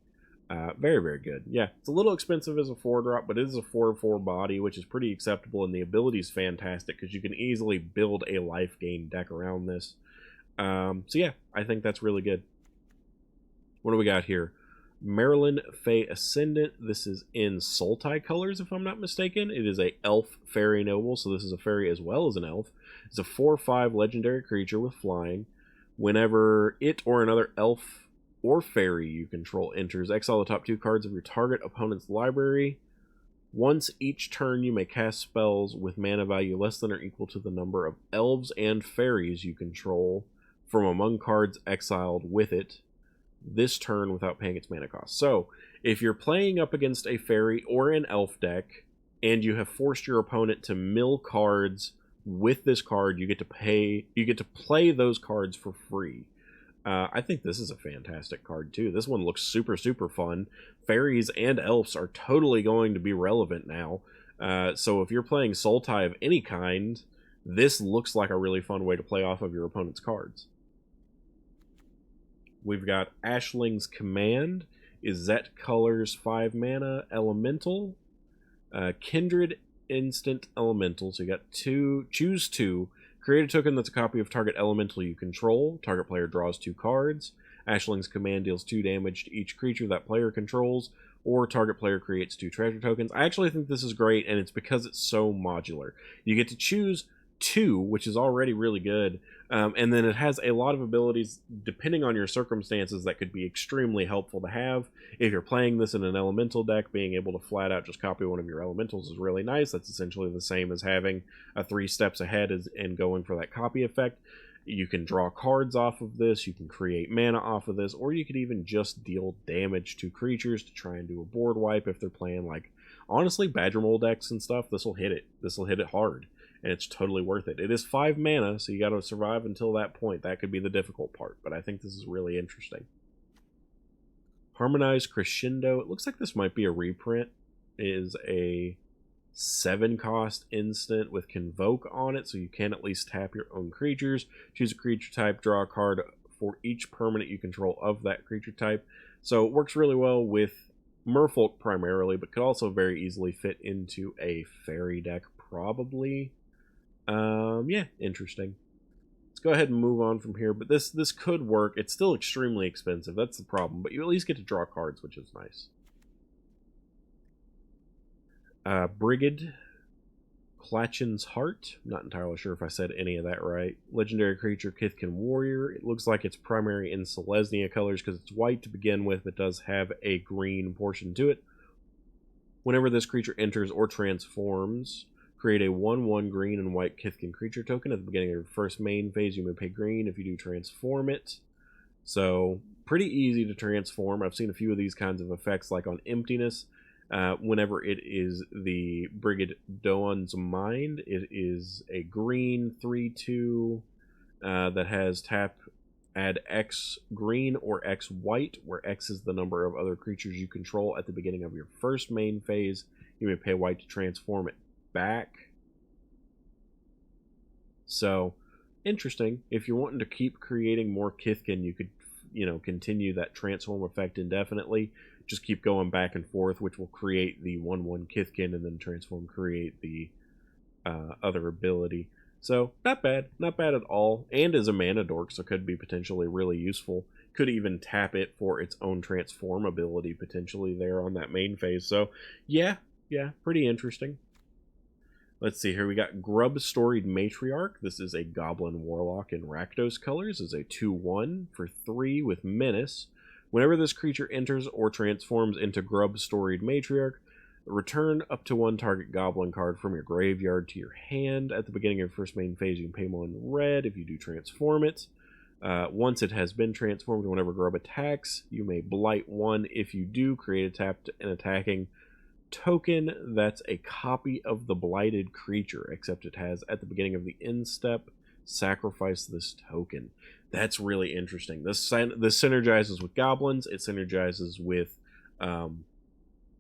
Very, very good. Yeah, it's a little expensive as a 4-drop, but it is a 4/4 body, which is pretty acceptable, and the ability is fantastic because you can easily build a life gain deck around this. So yeah, I think that's really good. What do we got here? Marilyn Fey Ascendant. This is in Sultai colors, if I'm not mistaken. It is a elf fairy noble, so this is a fairy as well as an elf. It's a 4/5 legendary creature with flying. Whenever it or another elf or fairy you control enters, exile the top 2 cards of your target opponent's library. Once each turn, you may cast spells with mana value less than or equal to the number of elves and fairies you control from among cards exiled with it this turn without paying its mana cost. So, if you're playing up against a fairy or an elf deck, and you have forced your opponent to mill cards with this card, you get to play those cards for free. I think this is a fantastic card too. This one looks super, super fun. Fairies and elves are totally going to be relevant now. So if you're playing Sultai of any kind, this looks like a really fun way to play off of your opponent's cards. We've got Ashling's Command, is Zet Colors 5 mana, Elemental, Kindred Instant Elemental, so you got 2, choose 2, create a token that's a copy of target elemental you control, target player draws 2 cards, Ashling's Command deals 2 damage to each creature that player controls, or target player creates 2 treasure tokens. I actually think this is great, and it's because it's so modular. You get to choose 2, which is already really good, and then it has a lot of abilities depending on your circumstances that could be extremely helpful to have. If you're playing this in an elemental deck, being able to flat out just copy one of your elementals is really nice. That's essentially the same as having a 3 steps ahead and going for that copy effect. You can draw cards off of this, you can create mana off of this, or you could even just deal damage to creatures to try and do a board wipe if they're playing, like, honestly, Badger Mole decks and stuff. This will hit it. This will hit it hard. And it's totally worth it. It is 5 mana, so you got to survive until that point. That could be the difficult part, but I think this is really interesting. Harmonized Crescendo. It looks like this might be a reprint. It is a 7-cost instant with Convoke on it, so you can at least tap your own creatures. Choose a creature type, draw a card for each permanent you control of that creature type. So it works really well with Merfolk primarily, but could also very easily fit into a fairy deck, probably. Yeah, interesting. Let's go ahead and move on from here, but this could work. It's still extremely expensive, that's the problem, but you at least get to draw cards, which is nice. Brigid, Klachin's Heart. I'm not entirely sure if I said any of that right. Legendary creature, Kithkin Warrior. It looks like it's primary in Selesnya colors because it's white to begin with, but does have a green portion to it. Whenever this creature enters or transforms, create a 1/1 green and white Kithkin creature token. At the beginning of your first main phase, you may pay green if you do transform it. So, pretty easy to transform. I've seen a few of these kinds of effects, like on Emptiness. Whenever it is the Brigid Doan's Mind, it is a green 3/2 that has tap, add X green or X white, where X is the number of other creatures you control at the beginning of your first main phase. You may pay white to transform it back. So interesting. If you're wanting to keep creating more Kithkin, you could, continue that transform effect indefinitely. Just keep going back and forth, which will create the 1/1 Kithkin, and then transform create the other ability. So not bad, not bad at all. And as a mana dork, so could be potentially really useful. Could even tap it for its own transform ability potentially there on that main phase. So yeah, pretty interesting. Let's see here. We got Grub Storied Matriarch. This is a Goblin Warlock in Rakdos colors. Is a 2/1 for 3 with Menace. Whenever this creature enters or transforms into Grub Storied Matriarch, return up to 1 target Goblin card from your graveyard to your hand. At the beginning of your first main phase, you can pay 1 red if you do transform it. Once it has been transformed, whenever Grub attacks, you may blight 1. If you do, create a tapped and attacking token that's a copy of the blighted creature, except it has at the beginning of the end step, sacrifice this token. That's really interesting. This synergizes with goblins. It synergizes with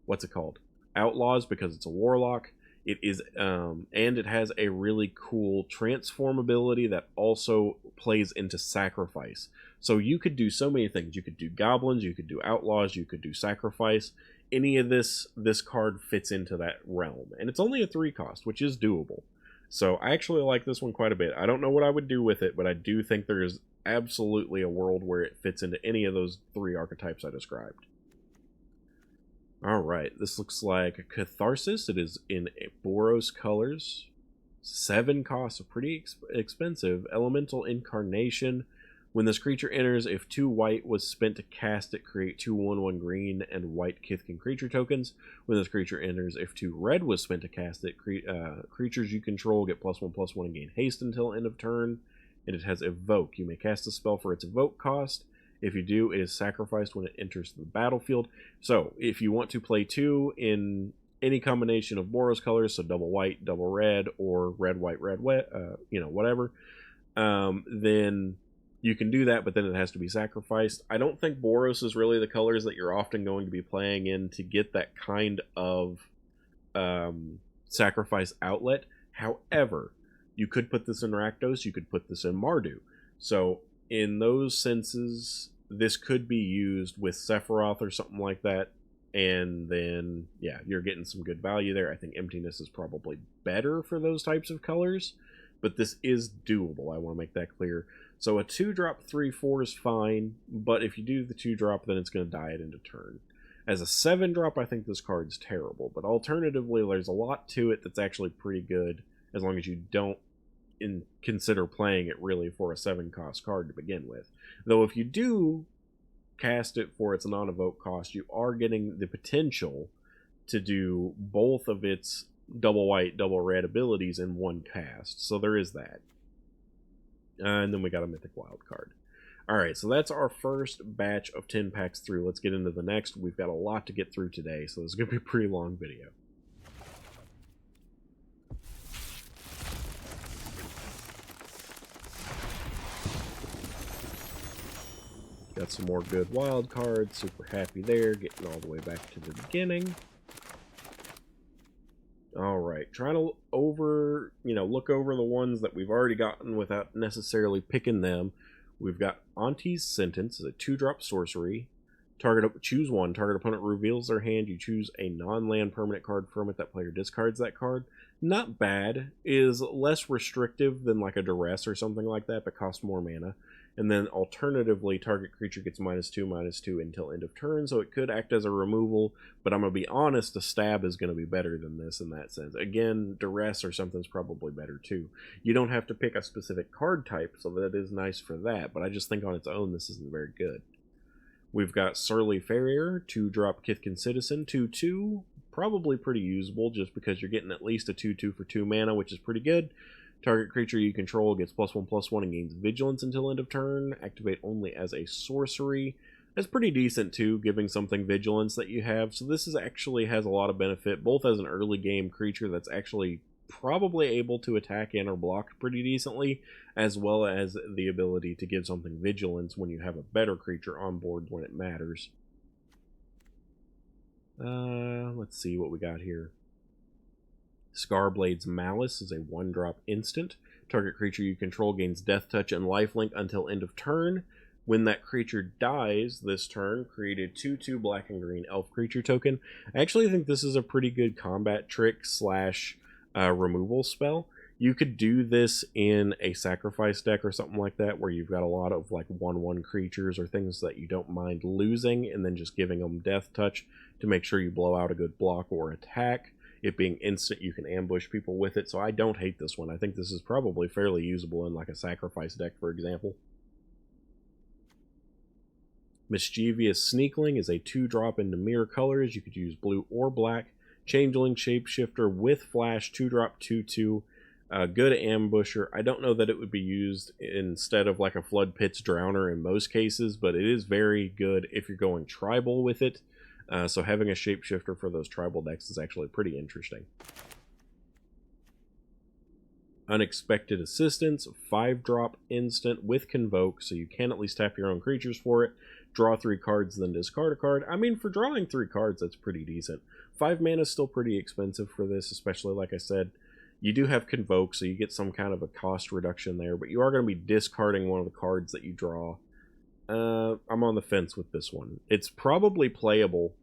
what's it called? Outlaws, because it's a warlock. It is and it has a really cool transform ability that also plays into sacrifice. So you could do so many things. You could do goblins, you could do outlaws, you could do sacrifice. Any of this card fits into that realm, and it's only a 3 cost, which is doable. So I actually like this one quite a bit. I don't know what I would do with it, but I do think there is absolutely a world where it fits into any of those 3 archetypes I described. Alright, this looks like a Catharsis. It is in Boros colors. 7 costs, so pretty expensive. Elemental Incarnation. When this creature enters, if 2 white was spent to cast it, create 2 1/1 green and white Kithkin creature tokens. When this creature enters, if 2 red was spent to cast it, creatures you control get +1/+1 and gain haste until end of turn. And it has Evoke. You may cast a spell for its Evoke cost. If you do, it is sacrificed when it enters the battlefield. So if you want to play 2 in any combination of Boros colors, so double white, double red, or red, white, red, whatever, then you can do that, but then it has to be sacrificed. I don't think Boros is really the colors that you're often going to be playing in to get that kind of sacrifice outlet. However, you could put this in Rakdos, you could put this in Mardu. So in those senses, this could be used with Sephiroth or something like that, and then, yeah, you're getting some good value there. I think Emptiness is probably better for those types of colors, but this is doable. I want to make that clear. So a 2-drop 3/4 is fine, but if you do the 2-drop, then it's going to die at end of turn. As a 7-drop, I think this card's terrible, but alternatively, there's a lot to it that's actually pretty good, as long as you don't consider playing it really for a 7-cost card to begin with. Though if you do cast it for its non-evoke cost, you are getting the potential to do both of its double white, double red abilities in 1 cast. So there is that. And then we got a Mythic Wild card. Alright, so that's our first batch of 10 packs through. Let's get into the next. We've got a lot to get through today, so this is going to be a pretty long video. Got some more good wild cards. Super happy there. Getting all the way back to the beginning. Alright, trying to look over the ones that we've already gotten without necessarily picking them. We've got Auntie's Sentence, is a 2-drop sorcery. Choose 1. Target opponent reveals their hand. You choose a non-land permanent card from it. That player discards that card. Not bad. Is less restrictive than like a Duress or something like that, but costs more mana. And then alternatively, target creature gets -2/-2 until end of turn, so it could act as a removal, but I'm going to be honest, a stab is going to be better than this in that sense. Again, Duress or something's probably better too. You don't have to pick a specific card type, so that is nice for that, but I just think on its own this isn't very good. We've got Surly Farrier, 2-drop Kithkin Citizen, 2/2, probably pretty usable just because you're getting at least a 2/2 for 2 mana, which is pretty good. Target creature you control gets +1/+1 and gains Vigilance until end of turn. Activate only as a sorcery. That's pretty decent too, giving something Vigilance that you have. So this actually has a lot of benefit, both as an early game creature that's actually probably able to attack and or block pretty decently, as well as the ability to give something Vigilance when you have a better creature on board when it matters. Let's see what we got here. Scarblade's Malice is a 1-drop instant. Target creature you control gains Death Touch and Lifelink until end of turn. When that creature dies this turn, create a 2/2 black and green elf creature token. I actually think this is a pretty good combat trick slash removal spell. You could do this in a sacrifice deck or something like that, where you've got a lot of like 1/1 creatures or things that you don't mind losing, and then just giving them Death Touch to make sure you blow out a good block or attack. It being instant, you can ambush people with it, so I don't hate this one. I think this is probably fairly usable in like a sacrifice deck, for example. Mischievous Sneakling is a 2-drop into mirror colors. You could use blue or black. Changeling Shapeshifter with Flash, 2-drop, 2/2. Good ambusher. I don't know that it would be used instead of like a Flood Pit's Drowner in most cases, but it is very good if you're going tribal with it. So having a Shapeshifter for those tribal decks is actually pretty interesting. Unexpected Assistance, 5-drop instant with Convoke, so you can at least tap your own creatures for it. Draw 3 cards, then discard a card. I mean, for drawing 3 cards, that's pretty decent. 5 mana is still pretty expensive for this, especially, like I said, you do have Convoke, so you get some kind of a cost reduction there, but you are going to be discarding one of the cards that you draw. I'm on the fence with this one. It's probably playable,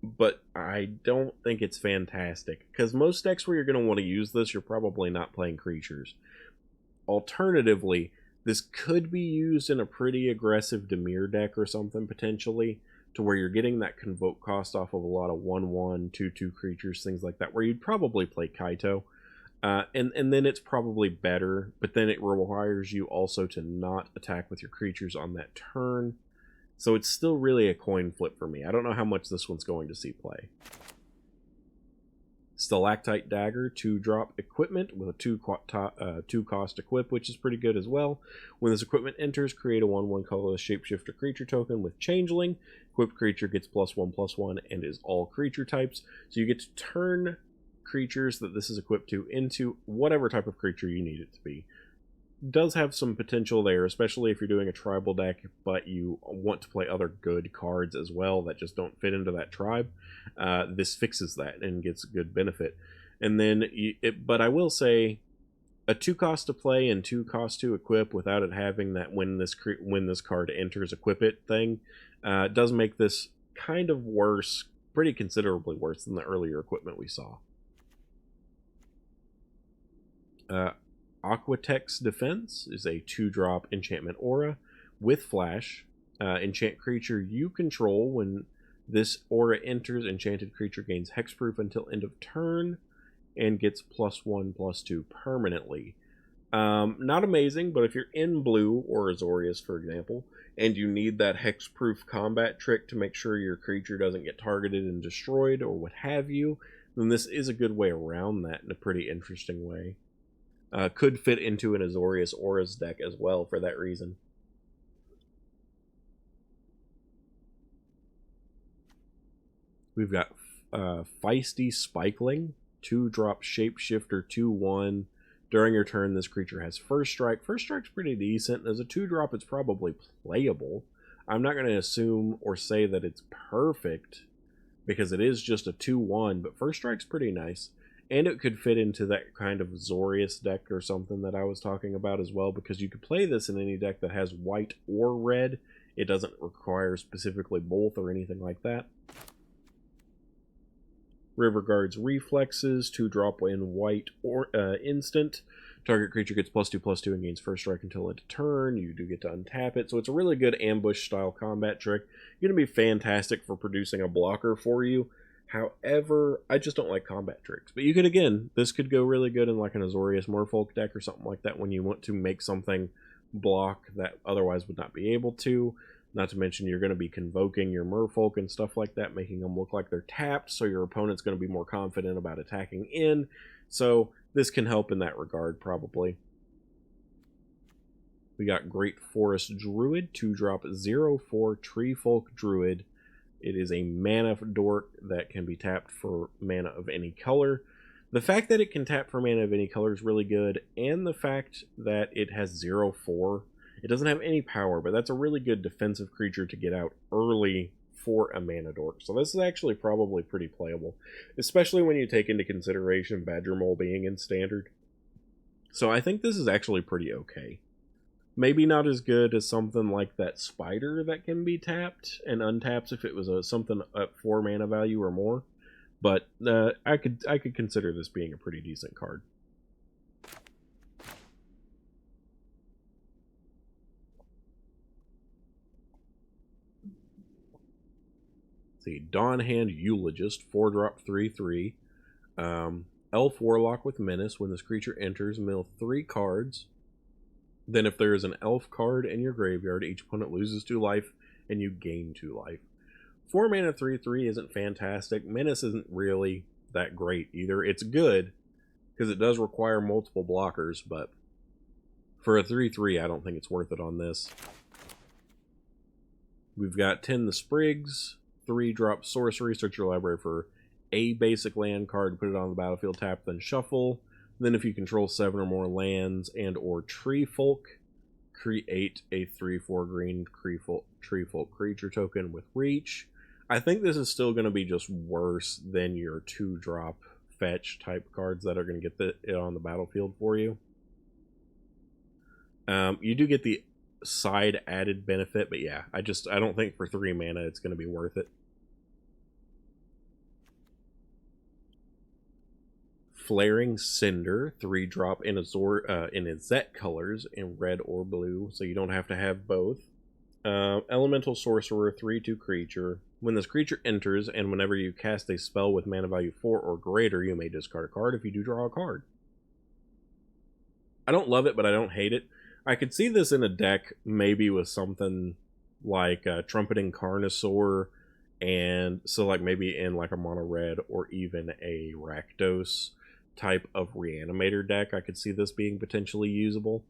but I don't think it's fantastic, because most decks where you're going to want to use this, you're probably not playing creatures. Alternatively, this could be used in a pretty aggressive Dimir deck or something, potentially, to where you're getting that Convoke cost off of a lot of 1/1, 2/2 creatures, things like that, where you'd probably play Kaito. And then it's probably better, but then it requires you also to not attack with your creatures on that turn. So it's still really a coin flip for me. I don't know how much this one's going to see play. Stalactite Dagger, 2-drop equipment with a 2-cost equip, which is pretty good as well. When this equipment enters, create a 1/1 colorless shapeshifter creature token with Changeling. Equipped creature gets +1/+1 and is all creature types. So you get to turn creatures that this is equipped to into whatever type of creature you need it to be. Does have some potential there, especially if you're doing a tribal deck, but you want to play other good cards as well that just don't fit into that tribe. This fixes that and gets good benefit. And then, but I will say, a 2-cost to play and 2-cost to equip without it having that when this card enters equip it thing, does make this kind of worse, pretty considerably worse than the earlier equipment we saw. Aquatex Defense is a 2-drop enchantment aura with Flash. Enchant creature you control. When this aura enters, enchanted creature gains hexproof until end of turn and gets +1/+2 permanently. Not amazing, but if you're in blue or Azorius, for example, and you need that hexproof combat trick to make sure your creature doesn't get targeted and destroyed or what have you, then this is a good way around that in a pretty interesting way. Could fit into an Azorius Auras deck as well for that reason. We've got Feisty Spikeling, 2-drop Shapeshifter, 2/1. During your turn, this creature has First Strike. First Strike's pretty decent. As a 2-drop, it's probably playable. I'm not going to assume or say that it's perfect, because it is just a 2/1, but First Strike's pretty nice. And it could fit into that kind of Azorius deck or something that I was talking about as well, because you could play this in any deck that has white or red. It doesn't require specifically both or anything like that. Riverguard's Reflexes, 2-drop in white or instant. Target creature gets +2/+2 and gains First Strike until end of turn. You do get to untap it, so it's a really good ambush-style combat trick. Going to be fantastic for producing a blocker for you. However, I just don't like combat tricks. But you could, again, this could go really good in like an Azorius Merfolk deck or something like that when you want to make something block that otherwise would not be able to. Not to mention you're going to be convoking your Merfolk and stuff like that, making them look like they're tapped, so your opponent's going to be more confident about attacking in. So this can help in that regard, probably. We got Great Forest Druid, 2-drop 0/4 Treefolk Druid. It is a mana dork that can be tapped for mana of any color. The fact that it can tap for mana of any color is really good, and the fact that it has 0/4. It doesn't have any power, but that's a really good defensive creature to get out early for a mana dork. So this is actually probably pretty playable, especially when you take into consideration Badger Mole being in Standard. So I think this is actually pretty okay. Maybe not as good as something like that spider that can be tapped and untaps if it was something at 4 mana value or more. But I could consider this being a pretty decent card. Let's see, Dawnhand Eulogist, 4-drop 3/3. Elf Warlock with Menace. When this creature enters, mill 3 cards. Then if there is an elf card in your graveyard, each opponent loses 2 life and you gain 2 life. 4 mana 3/3 isn't fantastic. Menace isn't really that great either. It's good because it does require multiple blockers, but for a 3/3 I don't think it's worth it on this. We've got 10 the Sprigs, 3-drop sorcery, search your library for a basic land card, put it on the battlefield, tap, then shuffle. Then if you control 7 or more lands and or tree folk, create a 3/4 green tree folk creature token with reach. I think this is still going to be just worse than your 2-drop fetch type cards that are going to get it on the battlefield for you. You do get the side added benefit, but yeah, I don't think for 3 mana it's going to be worth it. Flaring Cinder, 3-drop in Zet colors in red or blue, so you don't have to have both. Elemental Sorcerer, 3/2 creature. When this creature enters, and whenever you cast a spell with mana value 4 or greater, you may discard a card. If you do, draw a card. I don't love it, but I don't hate it. I could see this in a deck, maybe with something like Trumpeting Carnosaur, and so like maybe in like a mono red or even a Rakdos type of Reanimator deck. I could see this being potentially usable.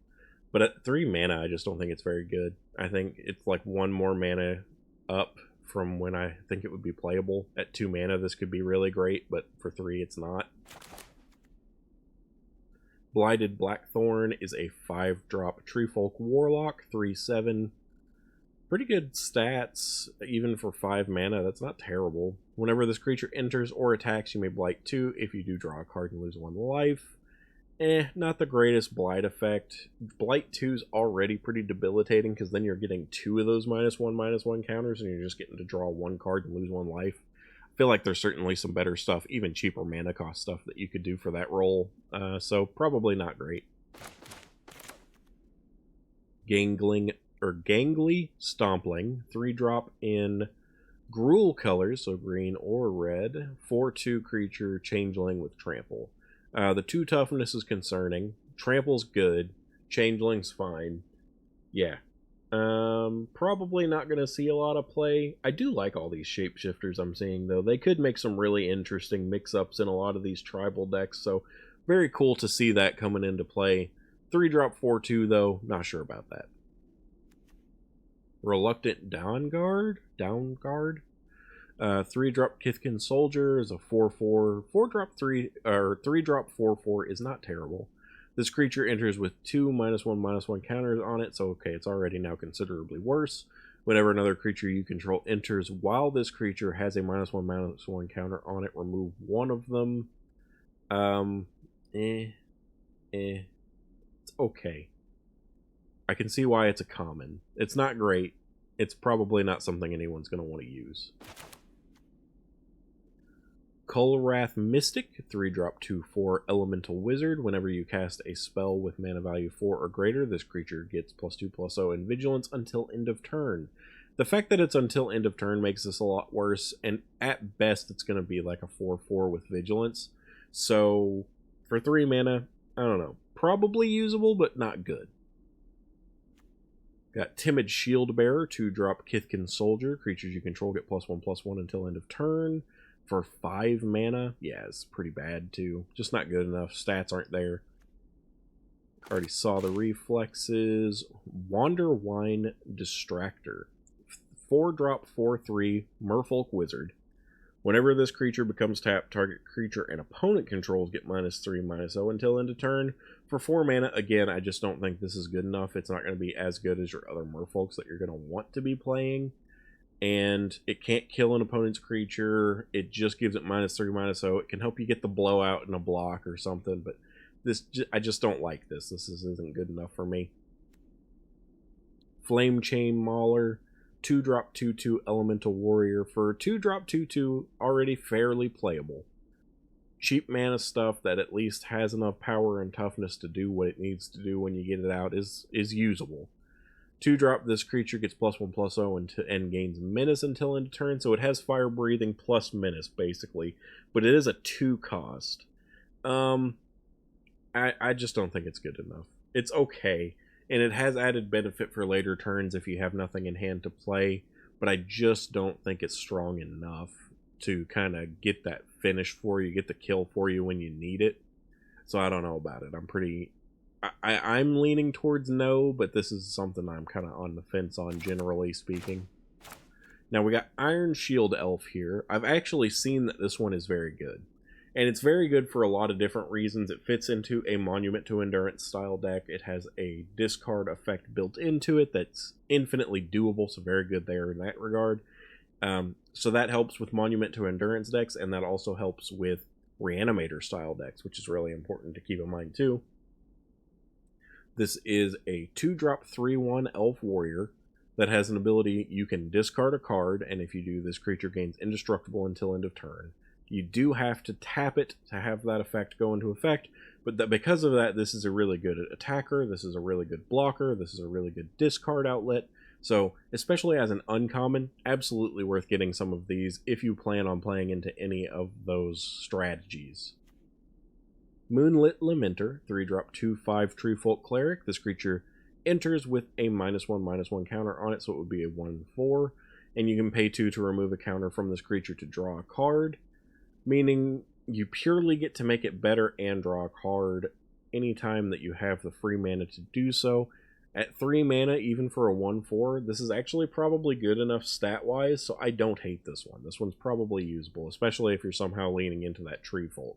But at 3 mana, I just don't think it's very good. I think it's like 1 more mana up from when I think it would be playable. At 2 mana, this could be really great, but for 3, it's not. Blighted Blackthorn is a 5-drop Treefolk Warlock, 3/7. Pretty good stats, even for 5 mana. That's not terrible. Whenever this creature enters or attacks, you may Blight 2. If you do, draw a card and lose 1 life. Not the greatest Blight effect. Blight 2 is already pretty debilitating because then you're getting 2 of those -1/-1 counters and you're just getting to draw 1 card and lose 1 life. I feel like there's certainly some better stuff, even cheaper mana cost stuff that you could do for that role. So probably not great. Gangly Stompling, 3-drop in Gruul colors, so green or red, 4/2 creature, changeling with trample. The 2 toughness is concerning. Trample's good. Changeling's fine. Yeah. Probably not going to see a lot of play. I do like all these shapeshifters I'm seeing, though. They could make some really interesting mix-ups in a lot of these tribal decks, so very cool to see that coming into play. 3-drop 4/2, though. Not sure about that. Reluctant Downguard? 3-drop Kithkin Soldier is a 4/4. 3-drop 4/4 is not terrible. This creature enters with 2 -1/-1 counters on it, so okay, it's already now considerably worse. Whenever another creature you control enters while this creature has a -1/-1 counter on it, remove 1 of them. It's okay. I can see why it's a common. It's not great. It's probably not something anyone's going to want to use. Kulrath Mystic, 3-drop 2/4 Elemental Wizard. Whenever you cast a spell with mana value 4 or greater, this creature gets +2/+0 in Vigilance until end of turn. The fact that it's until end of turn makes this a lot worse, and at best it's going to be like a 4/4 with Vigilance. So, for 3 mana, I don't know. Probably usable, but not good. Got Timid Shield Bearer, 2-drop Kithkin Soldier. Creatures you control get +1/+1 until end of turn. For 5 mana, yeah, it's pretty bad too. Just not good enough. Stats aren't there. Already saw the reflexes. Wanderwine Distractor. 4-drop 4/3 Merfolk Wizard. Whenever this creature becomes tapped, target creature and opponent controls get -3/-0 until end of turn. For 4 mana, again, I just don't think this is good enough. It's not going to be as good as your other Merfolks that you're going to want to be playing. And it can't kill an opponent's creature. It just gives it -3/-0. It can help you get the blowout in a block or something, but I just don't like this. This isn't good enough for me. Flame Chain Mauler, 2-drop 2/2 Elemental Warrior for 2-drop 2/2, already fairly playable. Cheap mana stuff that at least has enough power and toughness to do what it needs to do when you get it out is usable. 2-drop, this creature gets +1/+0 and gains menace until end of turn, so it has fire breathing plus menace basically, but it is a 2 cost. I just don't think it's good enough. It's okay, and it has added benefit for later turns if you have nothing in hand to play, but I just don't think it's strong enough to kind of get that finish for you, get the kill for you when you need it. So I don't know about it. I'm leaning towards no, but this is something I'm kind of on the fence on, generally speaking. Now we got Iron Shield Elf here. I've actually seen that this one is very good. And it's very good for a lot of different reasons. It fits into a Monument to Endurance style deck. It has a discard effect built into it that's infinitely doable, so very good there in that regard. So that helps with Monument to Endurance decks, and that also helps with Reanimator style decks, which is really important to keep in mind too. This is a 2-drop 3/1 Elf Warrior that has an ability you can discard a card, and if you do, this creature gains indestructible until end of turn. You do have to tap it to have that effect go into effect, but because of that, this is a really good attacker, this is a really good blocker, this is a really good discard outlet. So, especially as an uncommon, absolutely worth getting some of these if you plan on playing into any of those strategies. Moonlit Lamenter, 3-drop 2/5 Treefolk Cleric. This creature enters with a -1/-1 counter on it, so it would be a 1/4, and you can pay 2 to remove a counter from this creature to draw a card, meaning you purely get to make it better and draw a card anytime that you have the free mana to do so. At 3 mana, even for a 1/4, this is actually probably good enough stat-wise, so I don't hate this one. This one's probably usable, especially if you're somehow leaning into that Treefolk.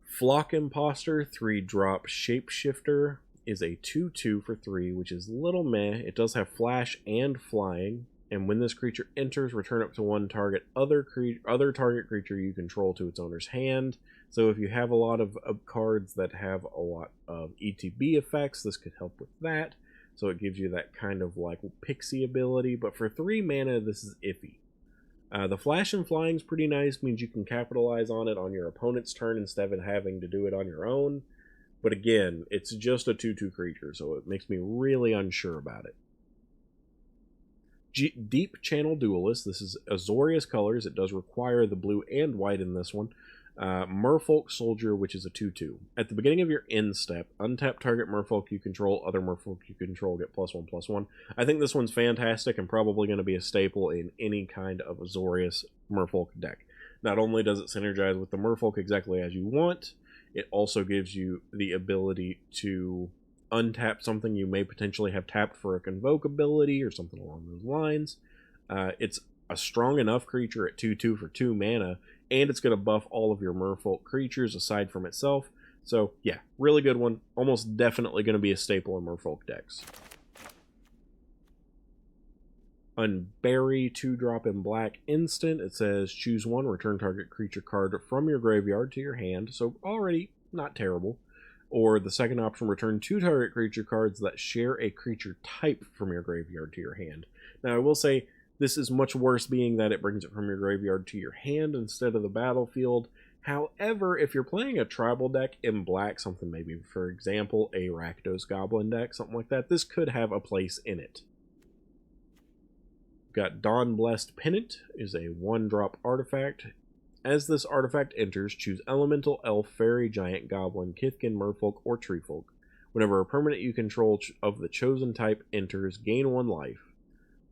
Flock Imposter, 3-drop Shapeshifter, is a 2/2 for 3, which is little meh. It does have flash and flying, and when this creature enters, return up to 1 target other target creature you control to its owner's hand. So if you have a lot of cards that have a lot of ETB effects, this could help with that. So it gives you that kind of like pixie ability, but for 3 mana, this is iffy. The flash and flying is pretty nice, means you can capitalize on it on your opponent's turn instead of having to do it on your own. But again, it's just a 2/2 creature, so it makes me really unsure about it. Deep Channel Duelist, this is Azorius colors, it does require the blue and white in this one. Merfolk Soldier, which is a 2/2. At the beginning of your end step, untap target merfolk you control, other merfolk you control get +1/+1. I think this one's fantastic and probably going to be a staple in any kind of Azorius merfolk deck. Not only does it synergize with the merfolk exactly as you want, it also gives you the ability to untap something you may potentially have tapped for a convoke ability or something along those lines. It's a strong enough creature at 2/2 for 2 mana, and it's going to buff all of your merfolk creatures aside from itself. So yeah, really good one. Almost definitely going to be a staple in merfolk decks. Unbury, 2-drop in black instant. It says choose 1, return target creature card from your graveyard to your hand. So already not terrible. Or the second option, return 2 target creature cards that share a creature type from your graveyard to your hand. Now I will say, this is much worse, being that it brings it from your graveyard to your hand instead of the battlefield. However, if you're playing a tribal deck in black, something maybe, for example, a Rakdos Goblin deck, something like that, this could have a place in it. Got Dawn Blessed Pennant, is a 1-drop artifact. As this artifact enters, choose Elemental, Elf, Fairy, Giant, Goblin, Kithkin, Merfolk, or Treefolk. Whenever a permanent you control of the chosen type enters, gain 1 life.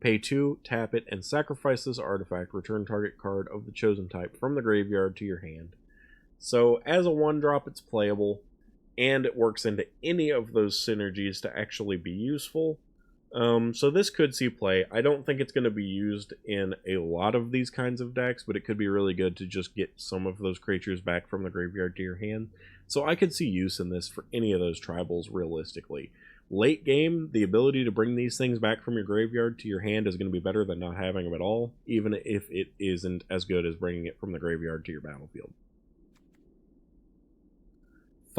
Pay 2, tap it, and sacrifice this artifact. Return target card of the chosen type from the graveyard to your hand. So, as a 1-drop, it's playable, and it works into any of those synergies to actually be useful. So this could see play. I don't think it's going to be used in a lot of these kinds of decks, but it could be really good to just get some of those creatures back from the graveyard to your hand. So I could see use in this for any of those tribals, realistically. Late game, the ability to bring these things back from your graveyard to your hand is going to be better than not having them at all, even if it isn't as good as bringing it from the graveyard to your battlefield.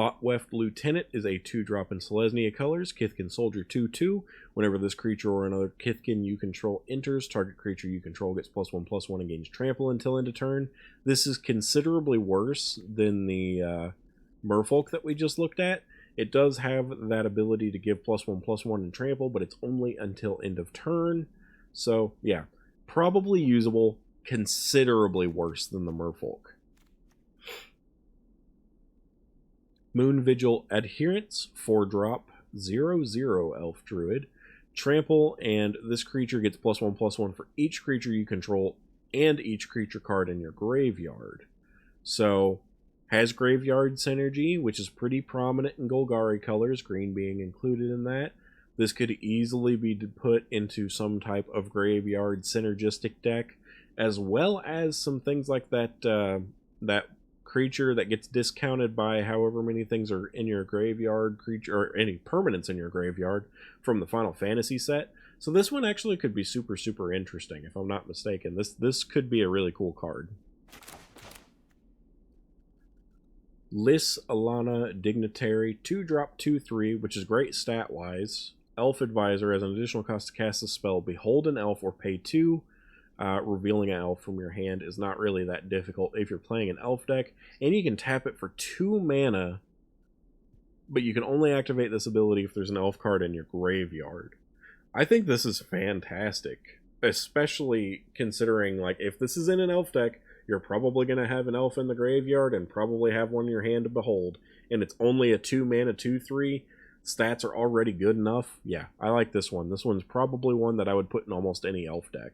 Thoughtweft Lieutenant is a 2-drop in Selesnya colors, Kithkin Soldier 2/2. Whenever this creature or another Kithkin you control enters, target creature you control gets +1/+1 and gains trample until end of turn. This is considerably worse than the Merfolk that we just looked at. It does have that ability to give +1/+1 and trample, but it's only until end of turn. So, yeah, probably usable, considerably worse than the Merfolk. Moon Vigil Adherents, 4-drop, 0/0 Elf Druid. Trample, and this creature gets +1/+1 for each creature you control and each creature card in your graveyard. So, has graveyard synergy, which is pretty prominent in Golgari colors, green being included in that. This could easily be put into some type of graveyard synergistic deck, as well as some things like that that creature that gets discounted by however many things are in your graveyard creature, or any permanents in your graveyard from the Final Fantasy set. So this one actually could be super interesting, if I'm not mistaken. This could be a really cool card. Lys Alana Dignitary, 2-drop 2/3, which is great stat wise. Elf Advisor has an additional cost to cast the spell Behold an Elf or pay 2. Revealing an elf from your hand is not really that difficult if you're playing an elf deck, and you can tap it for 2 mana, but you can only activate this ability if there's an elf card in your graveyard. I think this is fantastic, especially considering, like, if this is in an elf deck, you're probably going to have an elf in the graveyard and probably have one in your hand to behold, and it's only a 2 mana 2/3. Stats are already good enough. Yeah, I like this one. This one's probably one that I would put in almost any elf deck.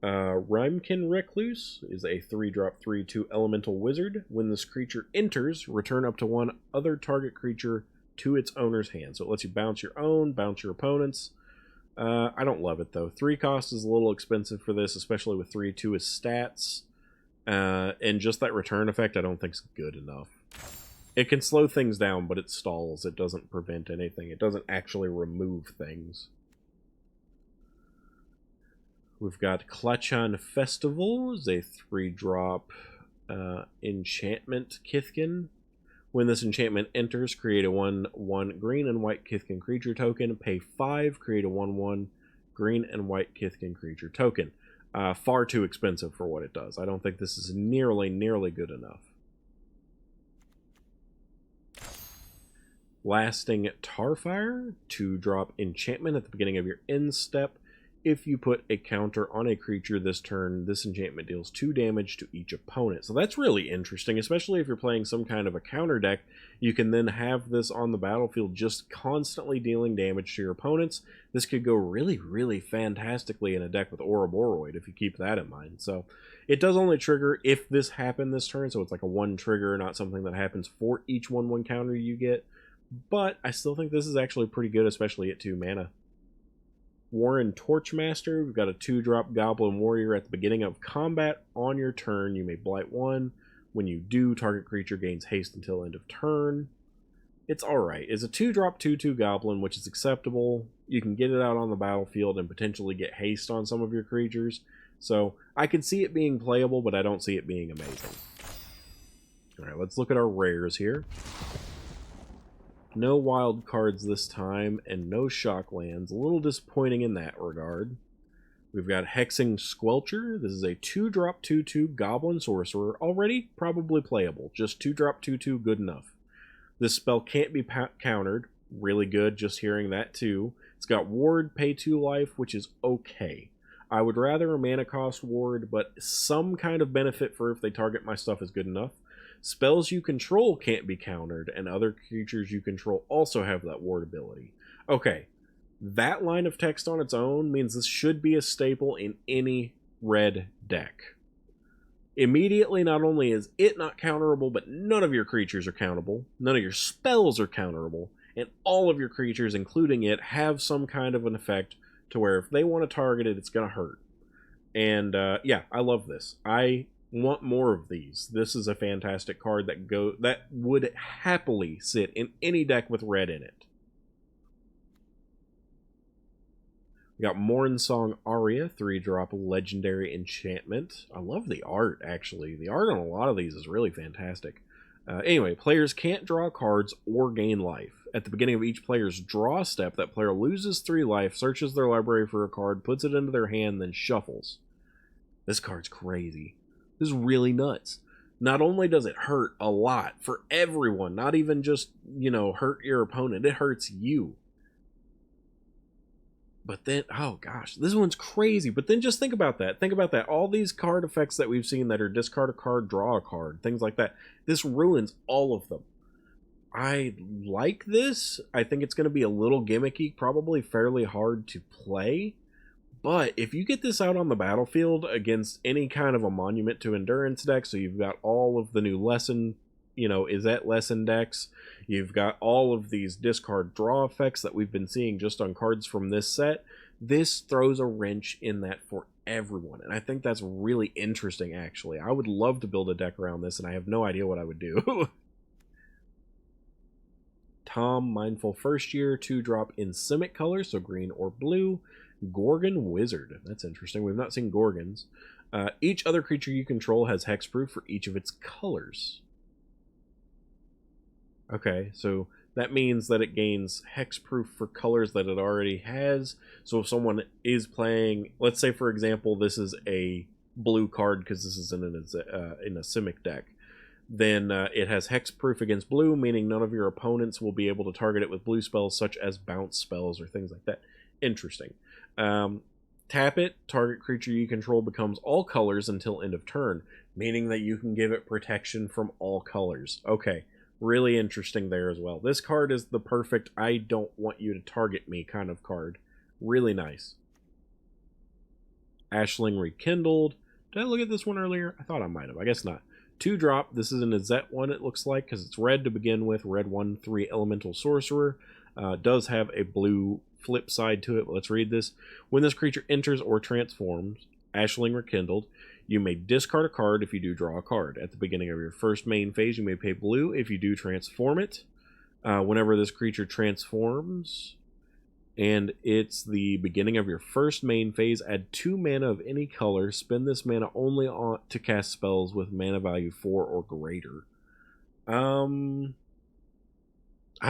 Rhymekin Recluse is a 3-drop 3/2 elemental wizard. When this creature enters, return up to 1 other target creature to its owner's hand. So it lets you bounce your own, bounce your opponent's. I don't love it though. 3 cost is a little expensive for this, especially with 3/2 as stats. And just that return effect I don't think is good enough. It can slow things down, but it stalls. It doesn't prevent anything. It doesn't actually remove things. We've got Klachan Festival, is a 3-drop enchantment Kithkin. When this enchantment enters, create a 1/1 green and white Kithkin creature token. Pay 5, create a 1/1 green and white Kithkin creature token. Far too expensive for what it does. I don't think this is nearly good enough. Lasting Tarfire, 2-drop enchantment at the beginning of your end step. If you put a counter on a creature this turn, this enchantment deals 2 damage to each opponent. So that's really interesting, especially if you're playing some kind of a counter deck. You can then have this on the battlefield just constantly dealing damage to your opponents. This could go really fantastically in a deck with Ouroboros if you keep that in mind. So it does only trigger if this happened this turn, so it's like a 1 trigger, not something that happens for each 1/1 counter you get. But I still think this is actually pretty good, especially at 2 mana. Warren Torchmaster, we've got a 2-drop Goblin Warrior. At the beginning of combat on your turn, you may blight 1. When you do, target creature gains haste until end of turn. It's alright. It's a 2-drop 2/2 Goblin, which is acceptable. You can get it out on the battlefield and potentially get haste on some of your creatures. So I can see it being playable, but I don't see it being amazing. Alright, let's look at our rares here. No wild cards this time, and no shock lands. A little disappointing in that regard. We've got Hexing Squelcher. This is a 2-drop 2/2 Goblin Sorcerer. Already probably playable. Just 2-drop 2/2, good enough. This spell can't be countered. Really good, just hearing that too. It's got Ward, pay 2 life, which is okay. I would rather a mana cost Ward, but some kind of benefit for if they target my stuff is good enough. Spells you control can't be countered, and other creatures you control also have that ward ability. Okay, that line of text on its own means this should be a staple in any red deck. Immediately, not only is it not counterable, but none of your creatures are countable, none of your spells are counterable, and all of your creatures, including it, have some kind of an effect to where if they want to target it, it's going to hurt. And yeah, I love this. I want more of these. This is a fantastic card that would happily sit in any deck with red in it. We got Mornsong Aria, 3-drop legendary enchantment. I love the art, actually. The art on a lot of these is really fantastic. Anyway, players can't draw cards or gain life. At the beginning of each player's draw step, that player loses 3 life, searches their library for a card, puts it into their hand, then shuffles. This card's crazy. This is really nuts. Not only does it hurt a lot for everyone, not even just, hurt your opponent, it hurts you. But then, oh gosh, this one's crazy. But then just think about that. Think about that. All these card effects that we've seen that are discard a card, draw a card, things like that. This ruins all of them. I like this. I think it's going to be a little gimmicky, probably fairly hard to play. But if you get this out on the battlefield against any kind of a Monument to Endurance deck, so you've got all of the new lesson, is that lesson decks, you've got all of these discard draw effects that we've been seeing just on cards from this set, this throws a wrench in that for everyone. And I think that's really interesting, actually. I would love to build a deck around this, and I have no idea what I would do. Tom, Mindful First Year, 2-drop in Simic colors, so green or blue. Gorgon Wizard. That's interesting. We've not seen Gorgons. Each other creature you control has hexproof for each of its colors. Okay, so that means that it gains hexproof for colors that it already has. So if someone is playing, let's say for example, this is a blue card because this is in a Simic deck, then it has hexproof against blue, meaning none of your opponents will be able to target it with blue spells such as bounce spells or things like that. Interesting. Tap it, target creature you control becomes all colors until end of turn, meaning that you can give it protection from all colors. Okay, really interesting there as well. This card is the perfect I don't want you to target me kind of card. Really nice. Ashling Rekindled. Did I look at this one earlier? I thought I might have. I guess not. 2-drop. This is an Azet one, it looks like, because it's red to begin with. Red 1/3 Elemental Sorcerer. Does have a blue flip side to it. Let's read this. When this creature enters or transforms, Ashling Rekindled, you may discard a card if you do draw a card. At the beginning of your first main phase, you may pay blue if you do transform it. Whenever this creature transforms, and it's the beginning of your first main phase, add 2 mana of any color. Spend this mana only to cast spells with mana value 4 or greater. I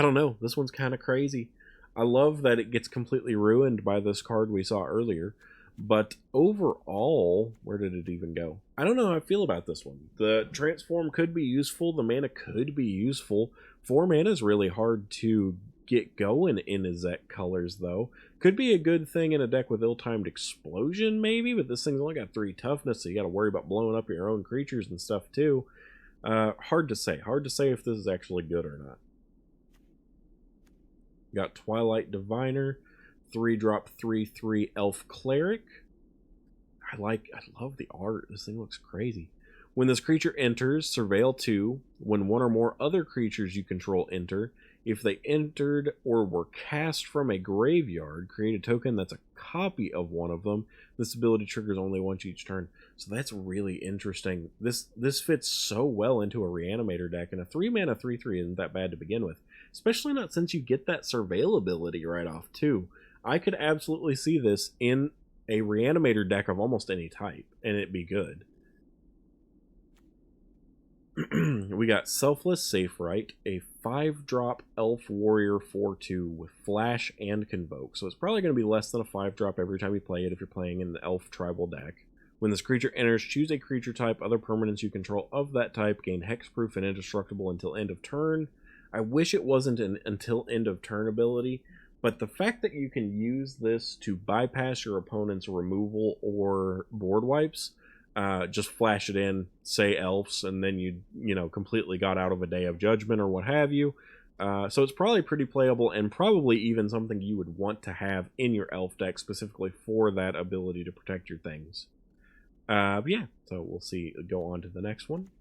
don't know. This one's kind of crazy. I love that it gets completely ruined by this card we saw earlier. But overall, where did it even go? I don't know how I feel about this one. The transform could be useful. The mana could be useful. 4 mana is really hard to get going in Azet colors, though. Could be a good thing in a deck with ill-timed explosion, maybe, but this thing's only got 3 toughness, so you got to worry about blowing up your own creatures and stuff, too. Hard to say. Hard to say if this is actually good or not. Got Twilight Diviner, 3-drop 3/3 Elf Cleric. I love the art. This thing looks crazy. When this creature enters, surveil 2. When one or more other creatures you control enter, if they entered or were cast from a graveyard, create a token that's a copy of one of them. This ability triggers only once each turn. So that's really interesting. This fits so well into a Reanimator deck, and a 3-mana 3/3 isn't that bad to begin with. Especially not since you get that surveil ability right off, too. I could absolutely see this in a Reanimator deck of almost any type, and it'd be good. We got Selfless Safe Right, a 5-drop Elf Warrior 4/2 with Flash and Convoke. So it's probably going to be less than a 5-drop every time you play it if you're playing in the Elf Tribal deck. When this creature enters, choose a creature type. Other permanents you control of that type gain hexproof and indestructible until end of turn. I wish it wasn't an until end of turn ability, but the fact that you can use this to bypass your opponent's removal or board wipes, just flash it in, say elves, and then you completely got out of a Day of Judgment or what have you. So it's probably pretty playable, and probably even something you would want to have in your elf deck specifically for that ability to protect your things. Yeah, so we'll see. Go on to the next one.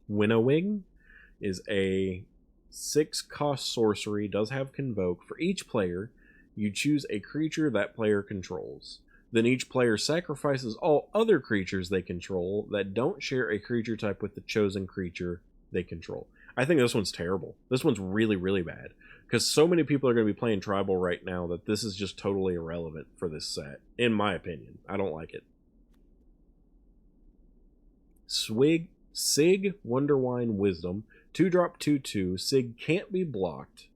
Winnowing is a 6-cost sorcery, does have Convoke. For each player, you choose a creature that player controls. Then each player sacrifices all other creatures they control that don't share a creature type with the chosen creature they control. I think this one's terrible. This one's really, really bad. Because so many people are going to be playing Tribal right now that this is just totally irrelevant for this set. In my opinion. I don't like it. Sig, Wonderwine, Wisdom. 2-drop 2/2. Sig can't be blocked.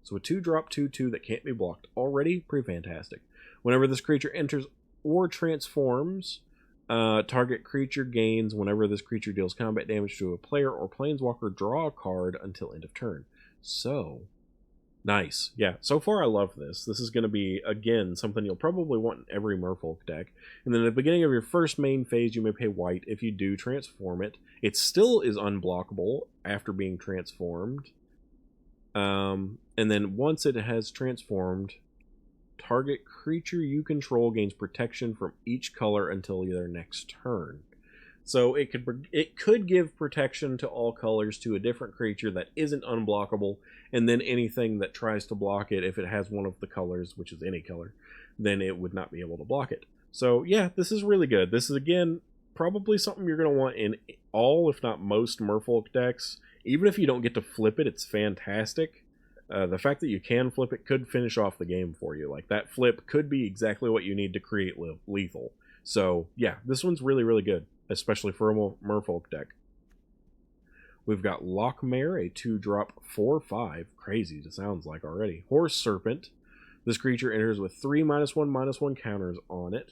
So a 2-drop 2/2 that can't be blocked. Already pretty fantastic. Whenever this creature enters or transforms, target creature gains whenever this creature deals combat damage to a player or planeswalker, draw a card until end of turn. So, nice. Yeah, so far I love this. This is going to be, again, something you'll probably want in every Merfolk deck. And then at the beginning of your first main phase, you may pay white. If you do transform it, it still is unblockable after being transformed. And then once it has transformed, target creature you control gains protection from each color until their next turn. So it could give protection to all colors to a different creature that isn't unblockable, and then anything that tries to block it, if it has one of the colors, which is any color, then it would not be able to block it. So yeah, this is really good. This is, again, probably something you're going to want in all, if not most, Merfolk decks. Even if you don't get to flip it, it's fantastic. The fact that you can flip it could finish off the game for you. Like, that flip could be exactly what you need to create lethal. So, yeah, this one's really, really good, especially for a Merfolk deck. We've got Lockmare, a 2-drop 4/5. Crazy it sounds like already. Horse Serpent. This creature enters with 3 -1/-1 counters on it.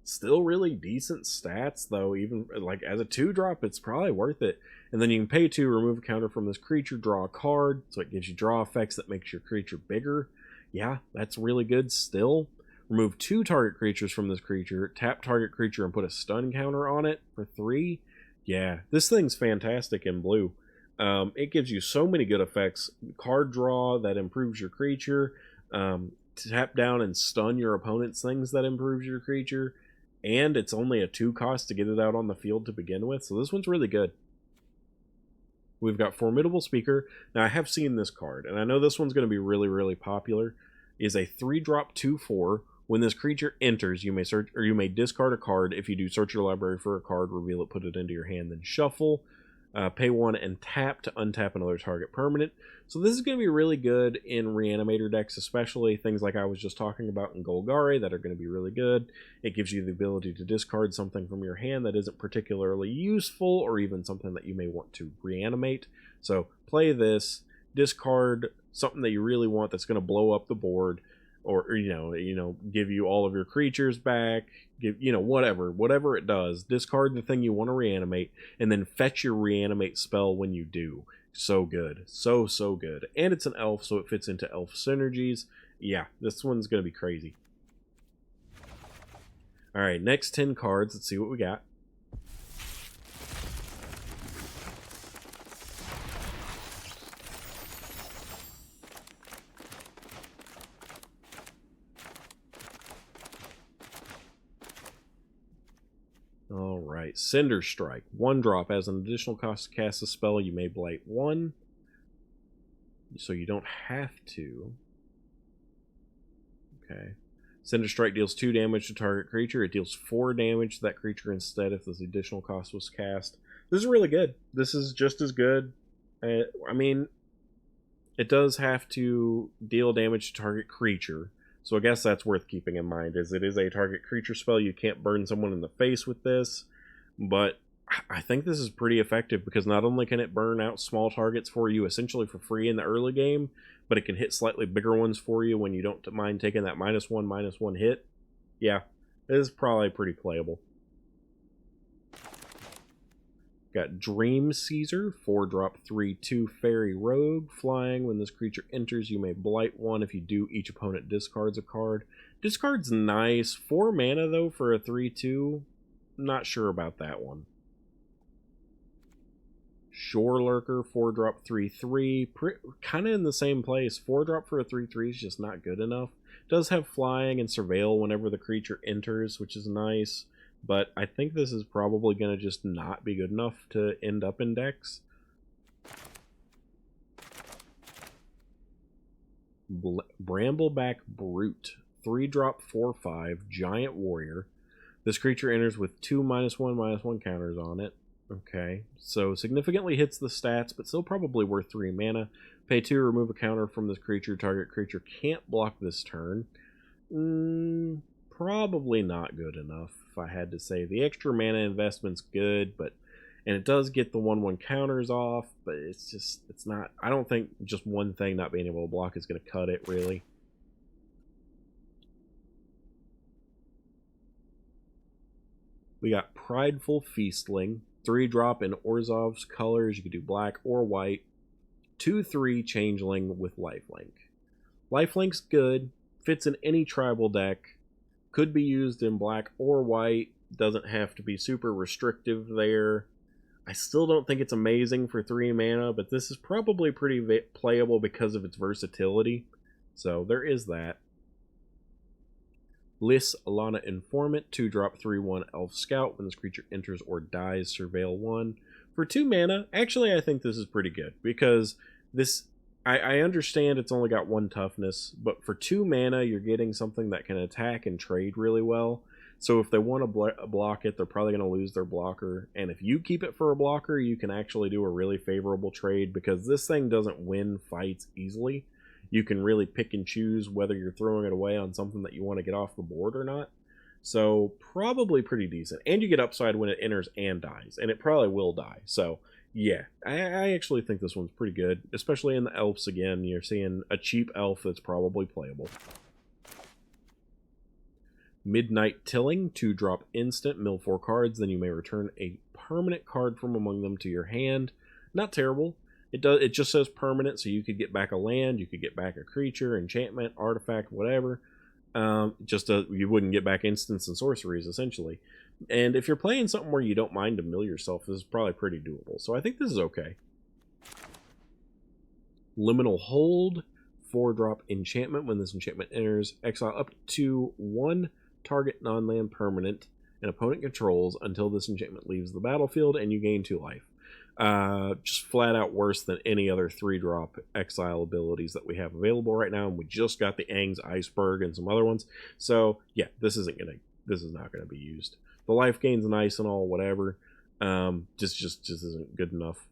Still really decent stats, though. Even like as a 2-drop, it's probably worth it. And then you can pay 2, remove a counter from this creature, draw a card, so it gives you draw effects that makes your creature bigger. Yeah, that's really good still. Remove 2 target creatures from this creature, tap target creature and put a stun counter on it for 3. Yeah, this thing's fantastic in blue. It gives you so many good effects. Card draw that improves your creature. Tap down and stun your opponent's things that improves your creature. And it's only a 2 cost to get it out on the field to begin with, so this one's really good. We've got Formidable Speaker. Now, I have seen this card, and I know this one's going to be really, really popular. Is a 3-drop 2/4. When this creature enters, you may search, or you may discard a card. If you do, search your library for a card, reveal it, put it into your hand, then shuffle. Pay 1 and tap to untap another target permanent. So this is going to be really good in Reanimator decks, especially things like I was just talking about in Golgari that are going to be really good. It gives you the ability to discard something from your hand that isn't particularly useful, or even something that you may want to reanimate. So play this, discard something that you really want that's going to blow up the board, or give you all of your creatures back, whatever it does. Discard the thing you want to reanimate, and then fetch your reanimate spell when you do. So good. So good. And it's an elf, so it fits into elf synergies. Yeah, this one's going to be crazy. Alright, next 10 cards. Let's see what we got. Alright, Cinder Strike. 1-drop. As an additional cost to cast a spell, you may blight 1. So you don't have to. Okay. Cinder Strike deals 2 damage to target creature. It deals 4 damage to that creature instead if this additional cost was cast. This is really good. This is just as good. I mean, it does have to deal damage to target creature. So I guess that's worth keeping in mind, is it is a target creature spell. You can't burn someone in the face with this, but I think this is pretty effective because not only can it burn out small targets for you essentially for free in the early game, but it can hit slightly bigger ones for you when you don't mind taking that -1/-1 hit. Yeah, it is probably pretty playable. Got Dream Caesar, 4-drop 3/2 Fairy Rogue. Flying. When this creature enters, you may blight 1. If you do, each opponent discards a card. Discard's nice. 4 mana, though, for a 3/2. Not sure about that one. Shore Lurker, 4-drop 3/3. Kind of in the same place. 4-drop for a 3/3 is just not good enough. Does have Flying and Surveil whenever the creature enters, which is nice. But I think this is probably going to just not be good enough to end up in decks. Brambleback Brute. 3-drop 4/5 Giant Warrior. This creature enters with 2 -1/-1 counters on it. Okay, so significantly hits the stats, but still probably worth 3 mana. Pay 2, remove a counter from this creature. Target creature can't block this turn. Probably not good enough, if I had to say. The extra mana investment's good, but And it does get the 1/1 counters off, but it's not, I don't think just one thing not being able to block is going to cut it, really. We got Prideful Feastling, 3-drop in Orzhov's colors. You could do black or white. 2/3 Changeling with Lifelink. Lifelink's good, fits in any tribal deck, could be used in black or white, doesn't have to be super restrictive there. I still don't think it's amazing for 3 mana, but this is probably pretty playable because of its versatility. So there is that. Lys Alana Informant, 2-drop 3/1 Elf Scout. When this creature enters or dies, surveil 1. For 2 mana, actually I think this is pretty good, because this, I understand it's only got 1 toughness, but for 2 mana you're getting something that can attack and trade really well. So if they want to block it, they're probably going to lose their blocker. And if you keep it for a blocker, you can actually do a really favorable trade, because this thing doesn't win fights easily. You can really pick and choose whether you're throwing it away on something that you want to get off the board or not. So probably pretty decent. And you get upside when it enters and dies. And it probably will die. So yeah, I actually think this one's pretty good. Especially in the elves again. You're seeing a cheap elf that's probably playable. Midnight Tilling, 2-drop instant, mill 4 cards, then you may return a permanent card from among them to your hand. Not terrible. It just says permanent, so you could get back a land, you could get back a creature, enchantment, artifact, whatever. You wouldn't get back instants and sorceries, essentially. And if you're playing something where you don't mind to mill yourself, this is probably pretty doable. So I think this is okay. Liminal Hold, 4-drop enchantment. When this enchantment enters, exile up to 1 target non-land permanent an opponent controls until this enchantment leaves the battlefield, and you gain 2 life. Just flat out worse than any other 3-drop exile abilities that we have available right now, and we just got the Aang's Iceberg and some other ones. So yeah, this is not gonna be used. The life gain's nice and all, whatever. Just isn't good enough.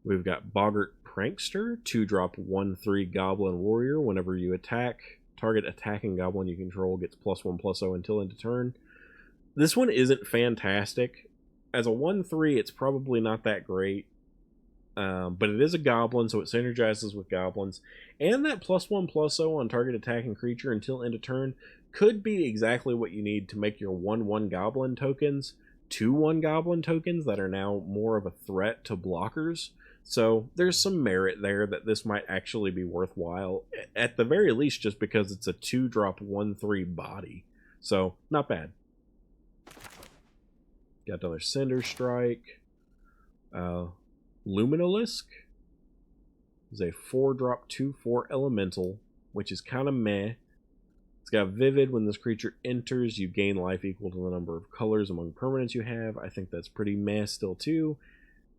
We've got Boggart Prankster, 2-drop 1/3 Goblin Warrior. Whenever you attack, target attacking goblin you control gets +1/+0 until end of turn. This one isn't fantastic. As a 1/3, it's probably not that great. But it is a goblin, so it synergizes with goblins. And that +1/+0 on target attacking creature until end of turn could be exactly what you need to make your 1/1 goblin tokens 2/1 goblin tokens that are now more of a threat to blockers. So there's some merit there that this might actually be worthwhile, at the very least just because it's a 2-drop 1/3 body. So not bad. Got another Cinder Strike. Luminalisk is a 4-drop 2/4 elemental, which is kind of meh. It's got Vivid. When this creature enters, you gain life equal to the number of colors among permanents you have. I think that's pretty meh still too.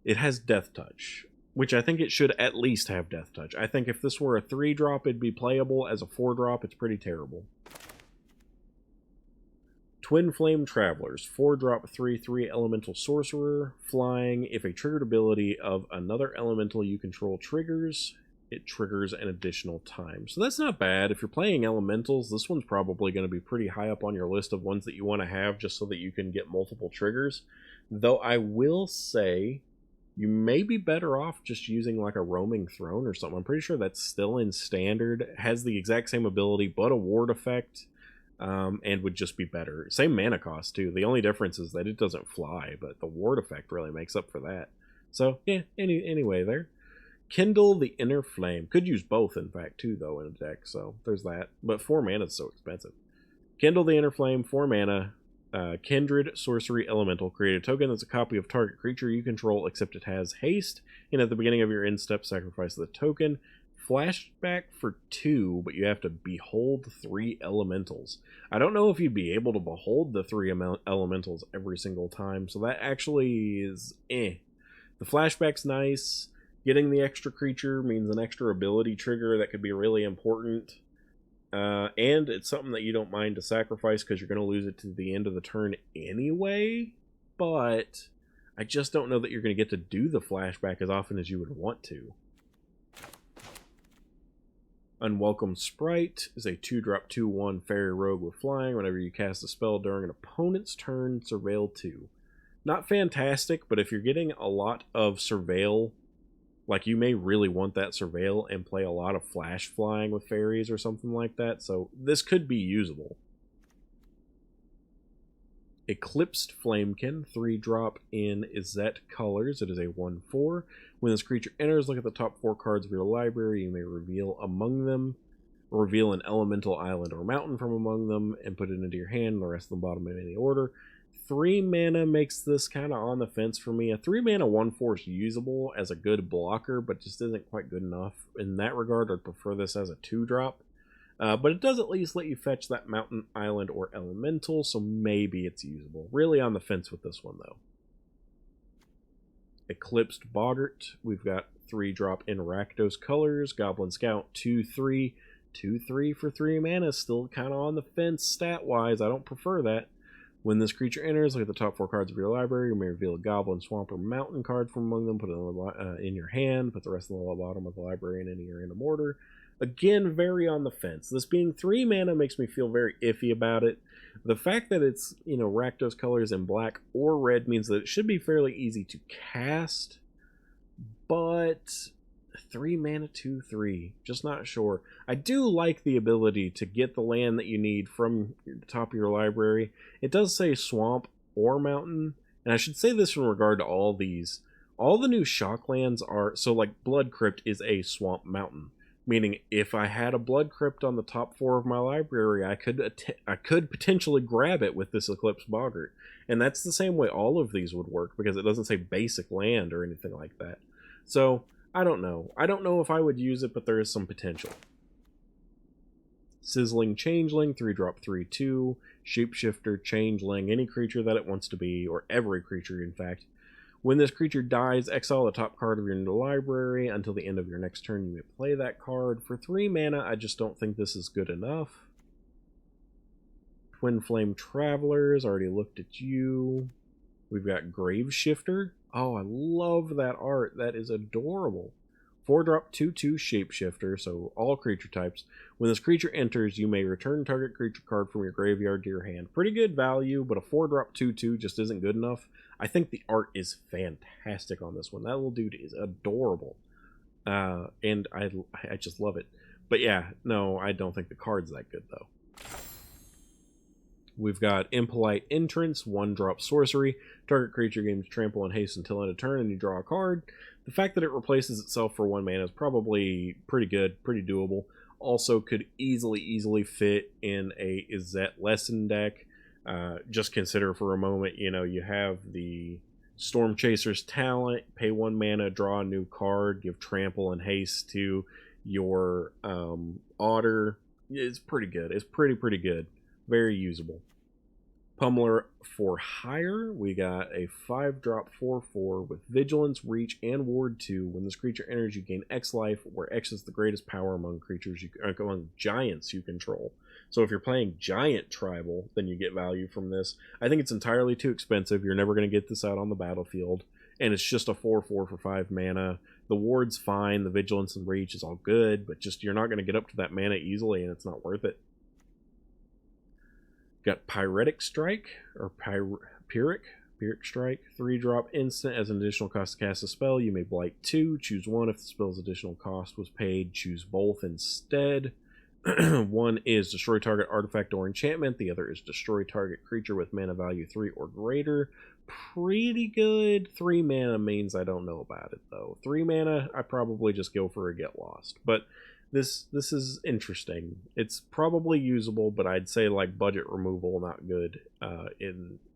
It has Death Touch, which I think it should at least have Death Touch. I think if this were a 3-drop, it'd be playable. As a 4-drop, it's pretty terrible. Twin Flame Travelers, 4-drop 3/3 elemental sorcerer, flying. If a triggered ability of another elemental you control triggers, it triggers an additional time. So that's not bad. If you're playing elementals, this one's probably going to be pretty high up on your list of ones that you want to have just so that you can get multiple triggers. Though I will say, you may be better off just using like a Roaming Throne or something. I'm pretty sure that's still in standard. Has the exact same ability, but a ward effect. And would just be better. Same mana cost too. The only difference is that it doesn't fly, but the ward effect really makes up for that. So yeah, anyway there. Kindle the Inner Flame. Could use both in fact too though in a deck, so there's that. But 4 mana is so expensive. Kindle the Inner Flame, 4 mana, Kindred Sorcery Elemental. Create a token that's a copy of target creature you control except it has haste, and at the beginning of your end step sacrifice the token. Flashback for 2, but you have to behold 3 elementals. I don't know if you'd be able to behold the 3 elementals every single time, so that actually is eh. The flashback's nice. Getting the extra creature means an extra ability trigger that could be really important. And it's something that you don't mind to sacrifice because you're going to lose it to the end of the turn anyway, but I just don't know that you're going to get to do the flashback as often as you would want to. Unwelcome Sprite is a 2-drop 2/1 fairy rogue with flying. Whenever you cast a spell during an opponent's turn, surveil 2. Not fantastic, but if you're getting a lot of Surveil, like you may really want that Surveil and play a lot of Flash flying with fairies or something like that, so this could be usable. Eclipsed Flamekin, 3-drop in Izzet colors. It is a 1/4. When this creature enters, look at the top 4 cards of your library. You may reveal among them, reveal an elemental island or mountain from among them, and put it into your hand, and the rest of the bottom in any order. 3 mana makes this kind of on the fence for me. A 3 mana 1/4 is usable as a good blocker, but just isn't quite good enough. In that regard, I'd prefer this as a 2-drop. But it does at least let you fetch that mountain, island, or elemental, so maybe it's usable. Really on the fence with this one, though. Eclipsed Boggart. We've got 3-drop in Rakdos colors. Goblin Scout, 2/3. 2/3 for 3 mana. Still kind of on the fence stat-wise. I don't prefer that. When this creature enters, look at the top 4 cards of your library. You may reveal a Goblin, Swamp, or Mountain card from among them. Put it in your hand. Put the rest in the bottom of the library in any random order. Again, very on the fence. This being 3 mana makes me feel very iffy about it. The fact that it's, Rakdos colors in black or red means that it should be fairly easy to cast, but 3 mana 2/3, just not sure. I do like the ability to get the land that you need from the top of your library. It does say swamp or mountain, and I should say this in regard to all these. All the new shock lands are, so like Blood Crypt is a swamp mountain. Meaning, if I had a Blood Crypt on the top 4 of my library, I could potentially grab it with this Eclipsed Boggart. And that's the same way all of these would work, because it doesn't say basic land or anything like that. So, I don't know. I don't know if I would use it, but there is some potential. Sizzling Changeling, 3-drop 3/2. Shapeshifter, Changeling, any creature that it wants to be, or every creature, in fact. When this creature dies, exile the top card of your library. Until the end of your next turn, you may play that card. For 3 mana, I just don't think this is good enough. Twin Flame Travelers, already looked at you. We've got Graveshifter. Oh, I love that art. That is adorable. 4-drop 2/2 Shapeshifter, so all creature types. When this creature enters, you may return target creature card from your graveyard to your hand. Pretty good value, but a 4-drop 2/2 just isn't good enough. I think the art is fantastic on this one. That little dude is adorable. And I just love it. But yeah, no, I don't think the card's that good, though. We've got Impolite Entrance, 1-drop sorcery. Target creature gains trample and haste until end of turn, and you draw a card. The fact that it replaces itself for 1 mana is probably pretty good, pretty doable. Also could easily fit in a Izzet Lesson deck. Just consider for a moment, you have the Storm Chaser's Talent, pay 1 mana, draw a new card, give trample and haste to your Otter. It's pretty good. It's pretty good. Very usable. Pummeler for hire. We got a 5-drop 4/4 with Vigilance, Reach, and Ward 2. When this creature enters, you gain X life, where X is the greatest power among among giants you control. So if you're playing giant tribal, then you get value from this. I think it's entirely too expensive. You're never going to get this out on the battlefield. And it's just a 4/4 for 5 mana. The Ward's fine. The Vigilance and Reach is all good, but just you're not going to get up to that mana easily, and it's not worth it. Got Pyretic Strike, or Pyrrhic Strike, 3-drop instant. As an additional cost to cast a spell, you may blight 2, choose 1. If the spell's additional cost was paid, choose both instead. One is destroy target artifact or enchantment, the other is destroy target creature with mana value 3 or greater. Pretty good. 3 mana means I don't know about it, though. 3 mana, I probably just go for a Get Lost. But this is interesting. It's probably usable, but I'd say like budget removal, not good.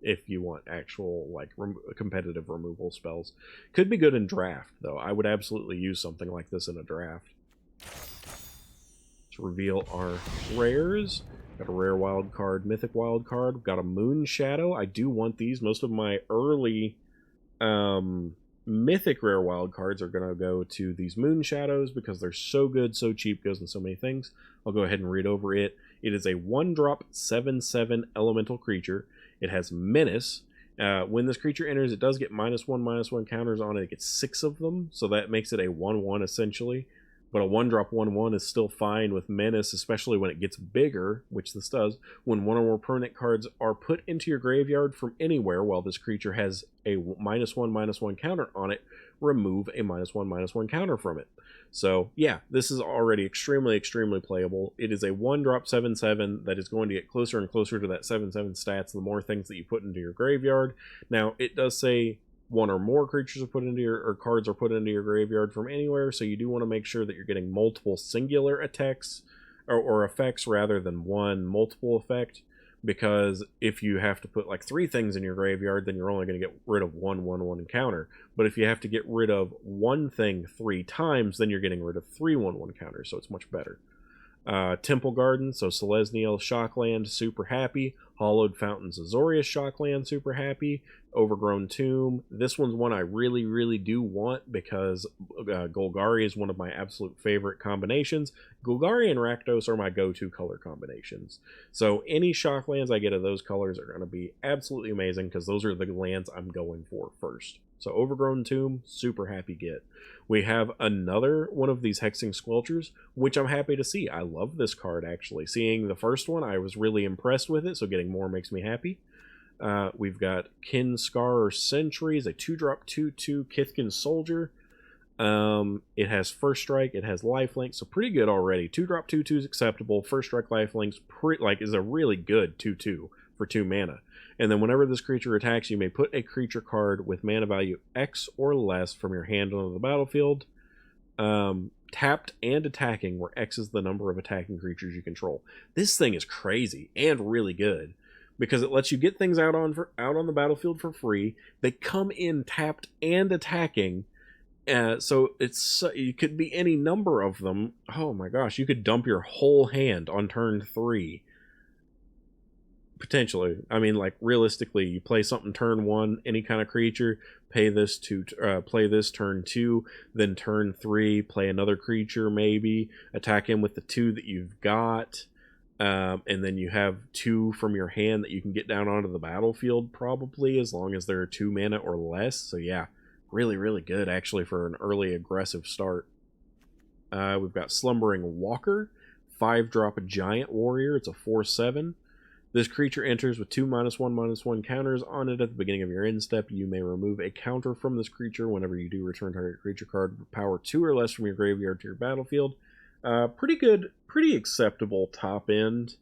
If you want actual like competitive removal spells, could be good in draft though. I would absolutely use something like this in a draft. Let's reveal our rares. Got a rare wild card, mythic wild card. We've got a Moon Shadow. I do want these. Most of my early mythic rare wild cards are going to go to these Moon Shadows because they're so good, so cheap, goes in so many things. I'll go ahead and read over it. It is a 1-drop 7/7 elemental creature. It has Menace. When this creature enters, it does get -1/-1 counters on it. It gets 6 of them, so that makes it a 1/1 essentially. But a 1-drop 1/1 is still fine with Menace, especially when it gets bigger, which this does. When one or more permanent cards are put into your graveyard from anywhere while this creature has a -1/-1 counter on it, remove a -1/-1 counter from it. So yeah, this is already extremely playable. It is a 1-drop 7/7 that is going to get closer and closer to that 7/7 stats the more things that you put into your graveyard. Now, it does say one or more creatures are put into your, or cards are put into your graveyard from anywhere, so you do want to make sure that you're getting multiple singular attacks or effects rather than one multiple effect, because if you have to put like 3 things in your graveyard, then you're only going to get rid of 1/1 counter. But if you have to get rid of one thing 3 times, then you're getting rid of 3 1/1 counters, so it's much better. Temple Garden, so Selesnya Shockland, super happy. Hollowed Fountains, Azorius Shockland, super happy. Overgrown Tomb, this one's one I really do want because Golgari is one of my absolute favorite combinations. Golgari and Rakdos are my go-to color combinations. So any Shocklands I get of those colors are going to be absolutely amazing because those are the lands I'm going for first. So Overgrown Tomb, super happy get. We have another one of these Hexing Squelchers, which I'm happy to see. I love this card, actually. Seeing the first one, I was really impressed with it, so getting more makes me happy. We've got Kinscar Sentries, a 2-drop 2/2 Kithkin Soldier. It has First Strike, it has Lifelink, so pretty good already. 2-drop 2/2 is acceptable. First Strike, Lifelink's is a really good 2/2 for 2 mana. And then whenever this creature attacks, you may put a creature card with mana value X or less from your hand onto the battlefield, tapped and attacking, where X is the number of attacking creatures you control. This thing is crazy and really good because it lets you get things out on the battlefield for free. They come in tapped and attacking, so it could be any number of them. Oh my gosh, you could dump your whole hand on turn 3. Potentially. I mean, like, realistically, you play something turn 1, any kind of creature, play this turn 2, then turn 3, play another creature maybe, attack him with the 2 that you've got, and then you have 2 from your hand that you can get down onto the battlefield probably, as long as they're 2 mana or less. So yeah, really good actually for an early aggressive start. We've got Slumbering Walker, 5-drop Giant Warrior. It's a 4/7. This creature enters with 2 -1/-1 counters on it at the beginning of your end step. You may remove a counter from this creature. Whenever you do, return target creature card with power 2 or less from your graveyard to your battlefield. Pretty good, pretty acceptable top end.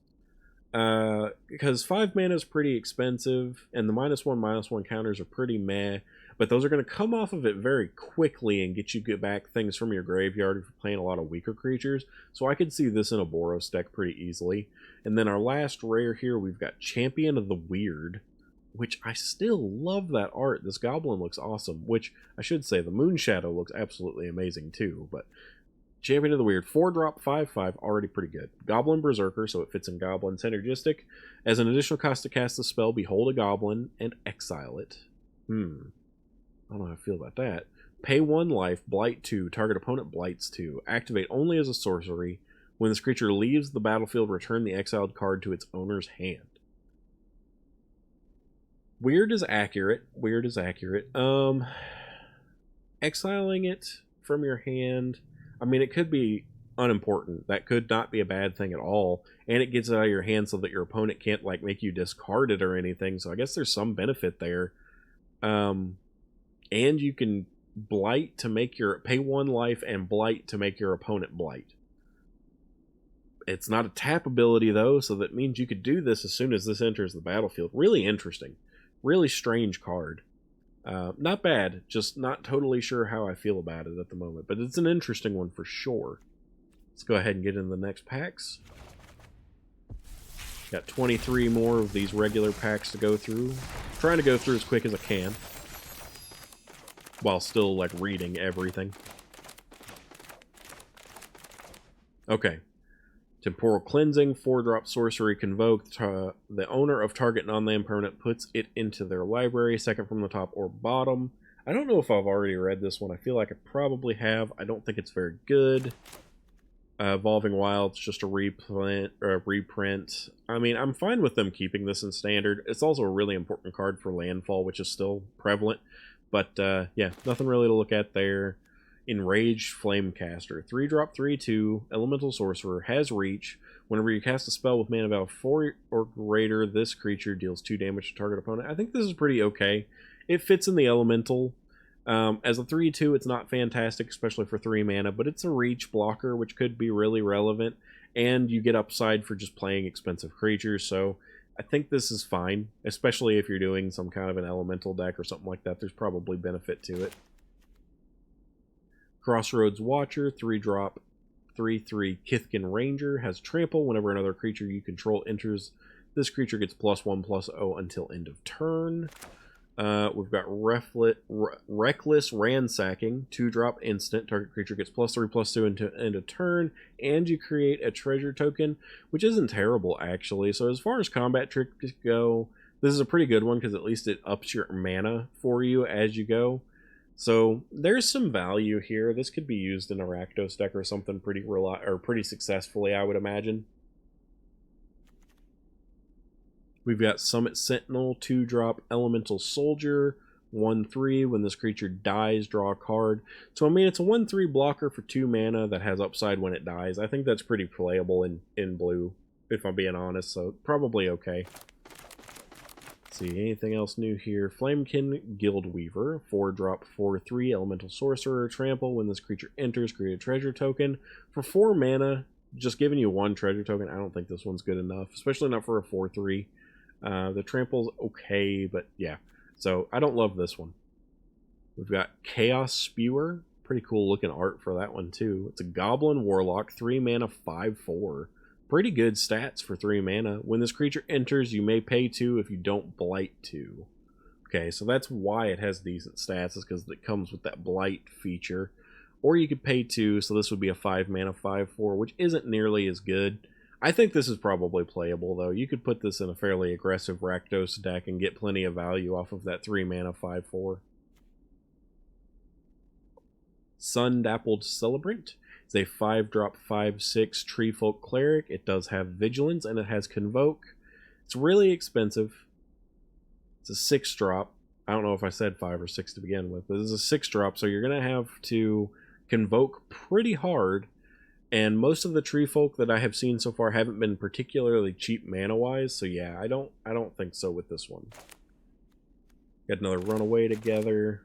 Because 5 mana is pretty expensive, and the -1/-1 counters are pretty meh. But those are going to come off of it very quickly and get you back things from your graveyard if you're playing a lot of weaker creatures. So I could see this in a Boros deck pretty easily. And then our last rare here, we've got Champion of the Weird, which I still love that art. This goblin looks awesome, which I should say the Moonshadow looks absolutely amazing too. But Champion of the Weird, 4-drop 5/5, already pretty good. Goblin Berserker, so it fits in Goblin synergistic. As an additional cost to cast the spell, behold a goblin and exile it. I don't know how I feel about that. Pay 1 life, blight 2, target opponent blights 2. Activate only as a sorcery. When this creature leaves the battlefield, return the exiled card to its owner's hand. Weird is accurate. Exiling it from your hand, I mean, it could be unimportant. That could not be a bad thing at all. And it gets it out of your hand so that your opponent can't, like, make you discard it or anything. So I guess there's some benefit there. And you can blight to make your pay 1 life and blight to make your opponent blight. It's not a tap ability though, so that means you could do this as soon as this enters the battlefield. Really interesting. Really strange card. Not bad, just not totally sure how I feel about it at the moment, but it's an interesting one for sure. Let's go ahead and get into the next packs. Got 23 more of these regular packs to go through. Trying to go through as quick as I can, while still, like, reading everything. Okay. Temporal Cleansing, 4-drop sorcery, convoke. The owner of target non-land permanent puts it into their library, second from the top or bottom. I don't know if I've already read this one. I feel like I probably have. I don't think it's very good. Evolving Wilds, just a reprint. I mean, I'm fine with them keeping this in standard. It's also a really important card for landfall, which is still prevalent. But, yeah, nothing really to look at there. Enraged Flamecaster. 3-drop, 3/2, elemental sorcerer, has reach. Whenever you cast a spell with mana value 4 or greater, this creature deals 2 damage to target opponent. I think this is pretty okay. It fits in the elemental. As a 3/2, it's not fantastic, especially for 3 mana, but it's a reach blocker, which could be really relevant, and you get upside for just playing expensive creatures, so I think this is fine, especially if you're doing some kind of an elemental deck or something like that. There's probably benefit to it. Crossroads Watcher, 3-drop, 3/3 Kithkin Ranger, has trample. Whenever another creature you control enters, this creature gets +1/+0 until end of turn. We've got Reckless Ransacking, 2-drop instant. Target creature gets +3/+2 until end of turn, and you create a treasure token, which isn't terrible, actually. So as far as combat tricks go, this is a pretty good one, because at least it ups your mana for you as you go. So there's some value here. This could be used in a Rakdos deck or something pretty successfully, I would imagine. We've got Summit Sentinel, 2-drop Elemental Soldier, 1/3. When this creature dies, draw a card. So, I mean, it's a 1/3 blocker for 2 mana that has upside when it dies. I think that's pretty playable in blue, if I'm being honest, so probably okay. Let's see, anything else new here? Flamekin Guildweaver, 4-drop, 4/3 Elemental Sorcerer, trample. When this creature enters, create a treasure token. For 4 mana, just giving you 1 treasure token, I don't think this one's good enough, especially not for a 4/3. The trample's okay, but yeah. So I don't love this one. We've got Chaos Spewer. Pretty cool looking art for that one too. It's a Goblin Warlock, 3 mana, 5/4. Pretty good stats for 3 mana. When this creature enters, you may pay 2 if you don't blight 2. Okay, so that's why it has decent stats, is because it comes with that blight feature. Or you could pay 2, so this would be a 5 mana, 5/4, which isn't nearly as good. I think this is probably playable, though. You could put this in a fairly aggressive Rakdos deck and get plenty of value off of that 3 mana, 5/4. Sun Dappled Celebrant. It's a 5-drop, 5/6 Treefolk Cleric. It does have Vigilance, and it has Convoke. It's really expensive. It's a 6-drop. I don't know if I said 5 or 6 to begin with. This is a 6-drop, so you're going to have to Convoke pretty hard. And most of the tree folk that I have seen so far haven't been particularly cheap mana-wise, so yeah, I don't think so with this one. Got another Runaway Together.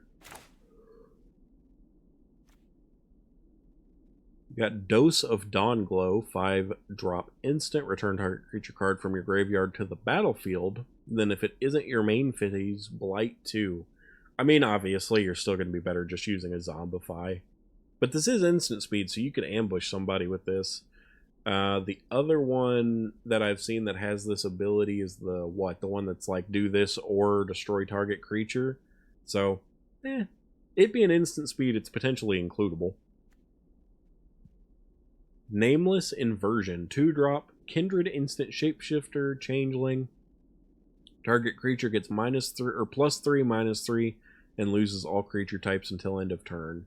Got Dose of Dawnglow, 5-drop instant. Return target creature card from your graveyard to the battlefield. Then if it isn't your main phase, Blight 2. I mean, obviously, you're still going to be better just using a Zombify. But this is instant speed, so you could ambush somebody with this. The other one that I've seen that has this ability is the one that's like, do this or destroy target creature. So, it being instant speed, it's potentially includable. Nameless Inversion, 2-drop, Kindred instant shapeshifter, changeling. Target creature gets -3 or +3, -3, and loses all creature types until end of turn.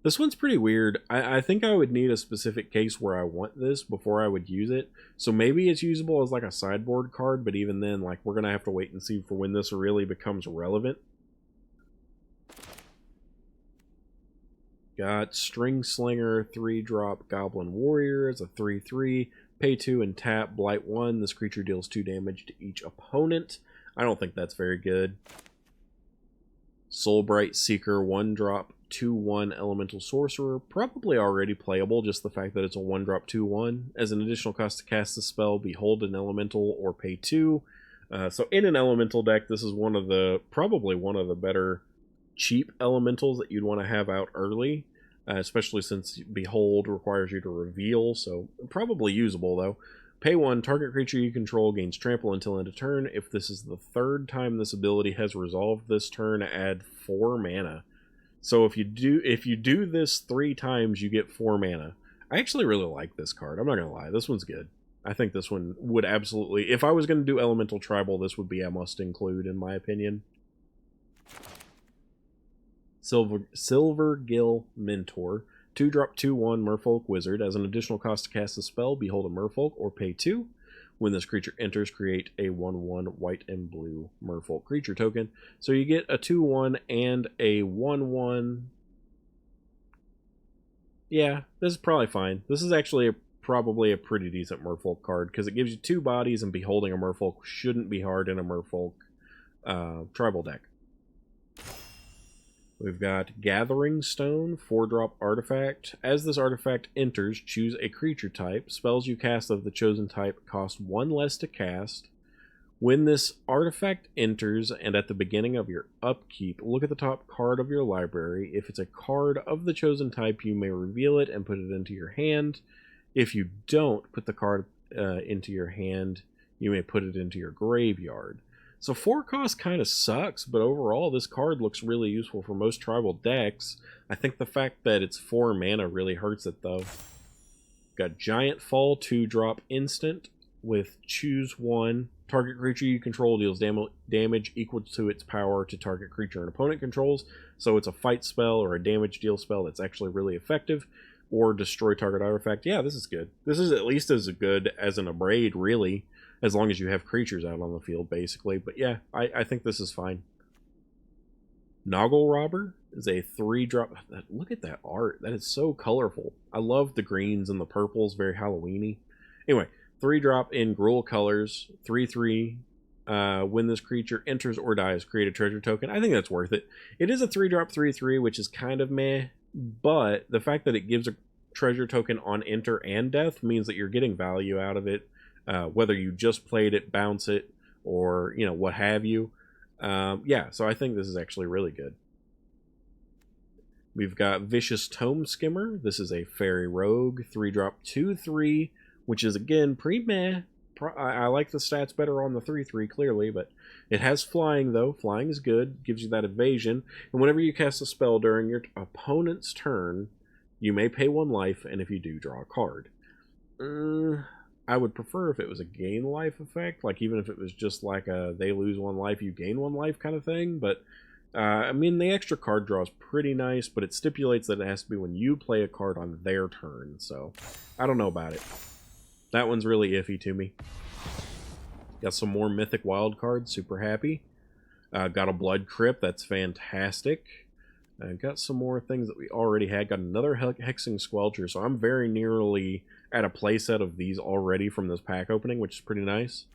This one's pretty weird. I think I would need a specific case where I want this before I would use it. So maybe it's usable as like a sideboard card, but even then, like, we're going to have to wait and see for when this really becomes relevant. Got String Slinger, 3-drop Goblin Warrior. It's a 3/3. Pay 2 and tap, Blight 1. This creature deals 2 damage to each opponent. I don't think that's very good. Soulbright Seeker, 1-drop, 2/1 Elemental Sorcerer. Probably already playable, just the fact that it's a 1-drop 2/1. As an additional cost to cast the spell, behold an elemental or pay 2. So in an elemental deck, this is probably one of the better cheap elementals that you'd want to have out early, especially since behold requires you to reveal, so probably usable though. Pay 1, target creature you control gains trample until end of turn. If this is the 3rd time this ability has resolved this turn, add 4 mana. So if you do this 3 times, you get 4 mana. I actually really like this card. I'm not gonna lie, this one's good. I think this one would absolutely, if I was gonna do Elemental Tribal, this would be a must include in my opinion. Silvergill Mentor, 2-drop 2/1 Merfolk Wizard. As an additional cost to cast a spell, behold a Merfolk or pay 2. When this creature enters, create a 1/1 white and blue Merfolk creature token. So you get a 2/1 and a 1/1 Yeah, this is probably fine. This is actually probably a pretty decent Merfolk card, because it gives you 2 bodies, and beholding a Merfolk shouldn't be hard in a Merfolk tribal deck. We've got Gathering Stone, 4-drop artifact. As this artifact enters, choose a creature type. Spells you cast of the chosen type cost 1 less to cast. When this artifact enters and at the beginning of your upkeep, look at the top card of your library. If it's a card of the chosen type, you may reveal it and put it into your hand. If you don't put the card into your hand, you may put it into your graveyard. So 4 cost kind of sucks, but overall this card looks really useful for most tribal decks. I think the fact that it's 4 mana really hurts it though. Got Giant Fall, 2-drop instant with choose 1. Target creature you control deals damage equal to its power to target creature an opponent controls. So it's a fight spell or a damage deal spell that's actually really effective. Or destroy target artifact. Yeah, this is good. This is at least as good as an Abrade, really. As long as you have creatures out on the field, basically. But yeah, I think this is fine. Noggle Robber is a 3-drop. Look at that art. That is so colorful. I love the greens and the purples. Very Halloween-y. Anyway, 3-drop in Gruul colors. 3/3. When this creature enters or dies, create a treasure token. I think that's worth it. It is a 3-drop 3/3, which is kind of meh. But the fact that it gives a treasure token on enter and death means that you're getting value out of it. Whether you just played it, bounce it, or, you know, what have you. Yeah, so I think this is actually really good. We've got Vicious Tome Skimmer. This is a Fairy Rogue, 3-drop 2/3, which is, again, pretty meh. I like the stats better on the 3/3, clearly, but it has flying, though. Flying is good, gives you that evasion. And whenever you cast a spell during your opponent's turn, you may pay 1 life, and if you do, draw a card. I would prefer if it was a gain life effect, like even if it was just like a they lose 1 life, you gain 1 life kind of thing. But I mean, the extra card draw is pretty nice, but it stipulates that it has to be when you play a card on their turn. So I don't know about it. That one's really iffy to me. Got some more Mythic Wild cards, super happy. Got a Blood Crypt, that's fantastic. Got some more things that we already had. Got another Hexing Squelcher, so I'm very nearly at a playset of these already from this pack opening, which is pretty nice.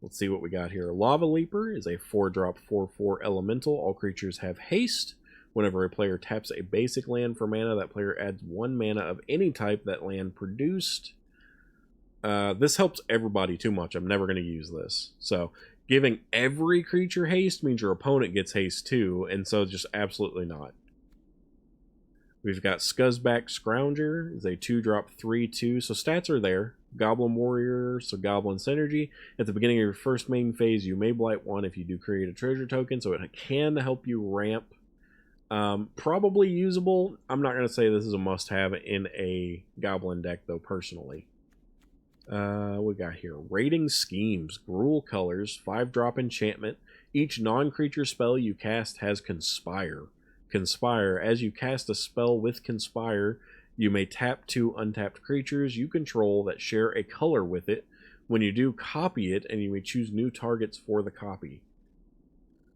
Let's see what we got here. Lava Leaper is a 4-drop 4/4 elemental. All creatures have haste. Whenever a player taps a basic land for mana, that player adds 1 mana of any type that land produced. This helps everybody too much. I'm never going to use this. So giving every creature haste means your opponent gets haste too, and so just absolutely not. We've got Scuzzback Scrounger is a 2-drop 3/2, so stats are there. Goblin Warrior, so Goblin Synergy. At the beginning of your first main phase, you may blight 1 if you do create a treasure token, so it can help you ramp. Probably usable. I'm not going to say this is a must-have in a Goblin deck, though, personally. We got here Raiding Schemes, Gruul colors, 5-drop enchantment. Each non-creature spell you cast has Conspire. Conspire. As you cast a spell with Conspire, you may tap 2 untapped creatures you control that share a color with it. When you do, copy it, and you may choose new targets for the copy.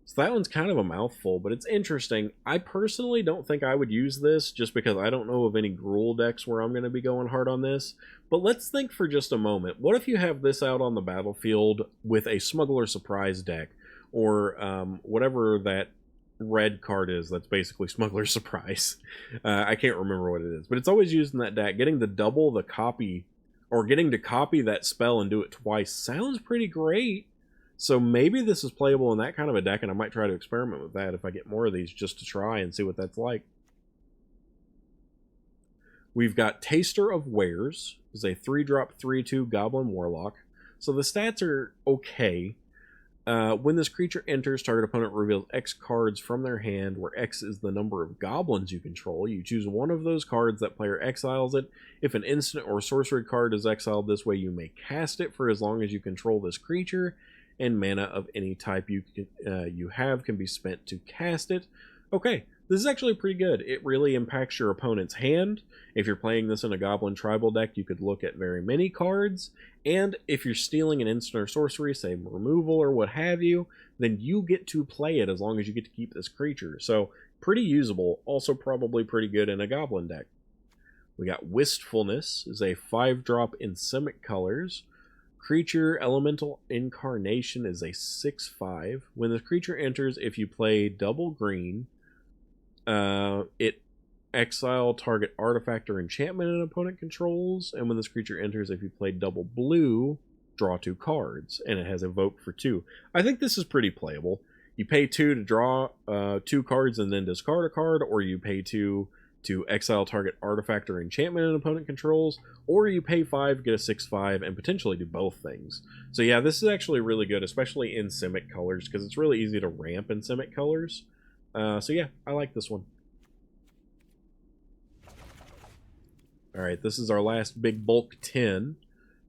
So that one's kind of a mouthful, but it's interesting. I personally don't think I would use this, just because I don't know of any Gruul decks where I'm going to be going hard on this. But let's think for just a moment. What if you have this out on the battlefield with a Smuggler Surprise deck, or whatever that red card is that's basically Smuggler Surprise. I can't remember what it is, but it's always used in that deck. Getting to double the copy, or getting to copy that spell and do it twice, sounds pretty great. So maybe this is playable in that kind of a deck, and I might try to experiment with that if I get more of these, just to try and see what that's like. We've got Taster of Wares. This is a 3-drop 3/2 Goblin Warlock. So the stats are okay. When this creature enters, target opponent reveals X cards from their hand, where X is the number of goblins you control. You choose one of those cards, that player exiles it. If an instant or sorcery card is exiled this way, you may cast it for as long as you control this creature, and mana of any type you have can be spent to cast it. Okay, this is actually pretty good. It really impacts your opponent's hand. If you're playing this in a Goblin tribal deck, you could look at very many cards, and if you're stealing an instant or sorcery, say removal or what have you, then you get to play it as long as you get to keep this creature. So pretty usable, also probably pretty good in a Goblin deck. We got Wistfulness, is a 5-drop in Simic colors. Creature Elemental Incarnation is a 6/5. When this creature enters, if you play double green, it exile target artifact or enchantment an opponent controls. And when this creature enters, if you play double blue, draw 2 cards. And it has Evoke for 2. I think this is pretty playable. You pay 2 to draw 2 cards and then discard a card, or you pay 2 to exile target artifact or enchantment an opponent controls, or you pay 5, get a 6/5, and potentially do both things. So yeah, this is actually really good, especially in Simic colors, because it's really easy to ramp in Simic colors. So yeah, I like this one. Alright, this is our last big bulk 10,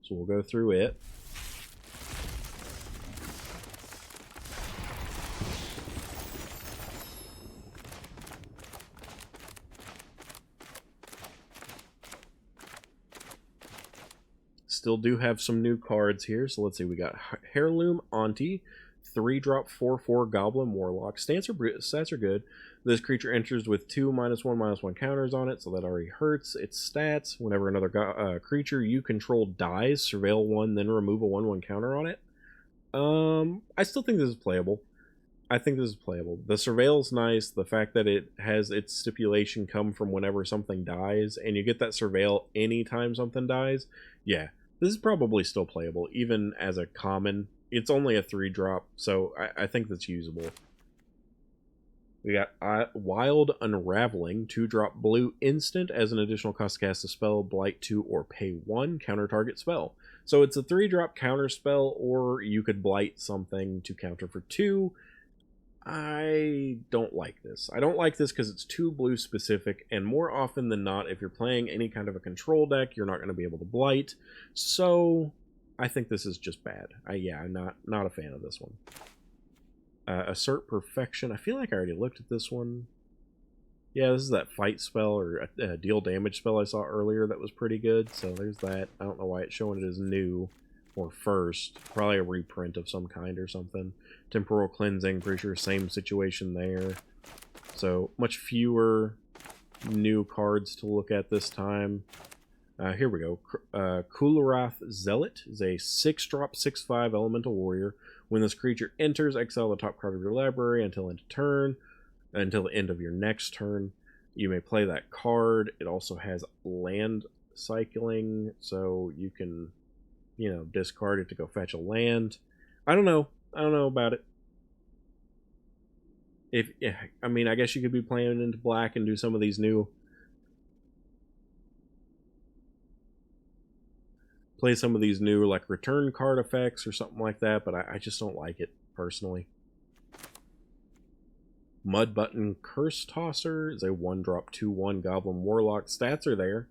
so we'll go through it. Still do have some new cards here, so let's see. We got Heirloom Auntie, 3-drop 4/4 Goblin Warlock. Stats are good. This creature enters with 2 -1/-1 counters on it, so that already hurts its stats. Whenever another creature you control dies, surveil 1, then remove a 1/1 counter on it. I still think this is playable. The surveil's nice. The fact that it has its stipulation come from whenever something dies, and you get that surveil anytime something dies. Yeah, this is probably still playable, even as a common. It's only a 3-drop, so I think that's usable. We got Wild Unraveling, 2-drop blue instant. As an additional cost to cast a spell, blight 2 or pay 1, counter target spell. So it's a 3-drop counter spell, or you could blight something to counter for 2. I don't like this. I don't like this because it's too blue specific, and more often than not, if you're playing any kind of a control deck, you're not going to be able to blight. So I think this is just bad. I'm not a fan of this one. Assert Perfection. I feel like I already looked at this one. Yeah, this is that fight spell or a deal damage spell I saw earlier that was pretty good. So there's that. I don't know why it's showing it as new or first. Probably a reprint of some kind or something. Temporal Cleansing, pretty sure same situation there. So much fewer new cards to look at this time. Here we go. Kularath Zealot is a 6-drop 6/5 elemental warrior. When this creature enters, exile the top card of your library until the end of your next turn. You may play that card. It also has land cycling, so you can, discard it to go fetch a land. I don't know about it. I guess you could be playing it into black and do some of these new... Play some of these new, like, return card effects or something like that, but I just don't like it, personally. Mud Button Curse Tosser is a 1-drop 2/1 Goblin Warlock. Stats are there.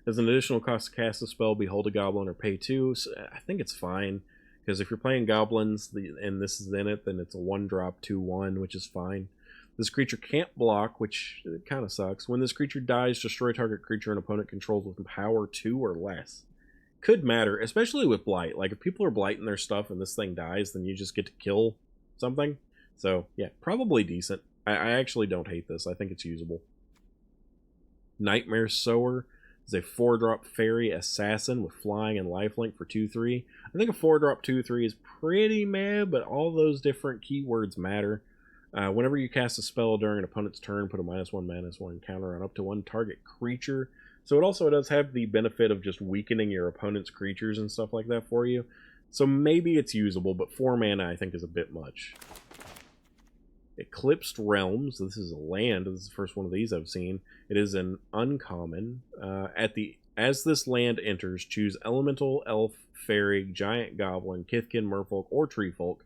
As an additional cost to cast a spell, behold a goblin or pay 2. So I think it's fine, because if you're playing goblins and this is in it, then it's a 1-drop 2/1, which is fine. This creature can't block, which kind of sucks. When this creature dies, destroy target creature an opponent controls with power 2 or less. Could matter, especially with blight. Like, if people are blighting their stuff and this thing dies, then you just get to kill something. So yeah, probably decent. I actually don't hate this. I think it's usable. Nightmare Sower is a 4-drop fairy assassin with flying and lifelink for 2/3. I think a 4-drop 2/3 is pretty meh, but all those different keywords matter. Whenever you cast a spell during an opponent's turn, put a -1/-1 counter on up to 1 target creature. So it also does have the benefit of just weakening your opponent's creatures and stuff like that for you. So maybe it's usable, but 4 mana I think is a bit much. Eclipsed Realms. This is a land. This is the first one of these I've seen. It is an uncommon. As this land enters, choose Elemental, Elf, Fairy, Giant Goblin, Kithkin, Merfolk, or Treefolk.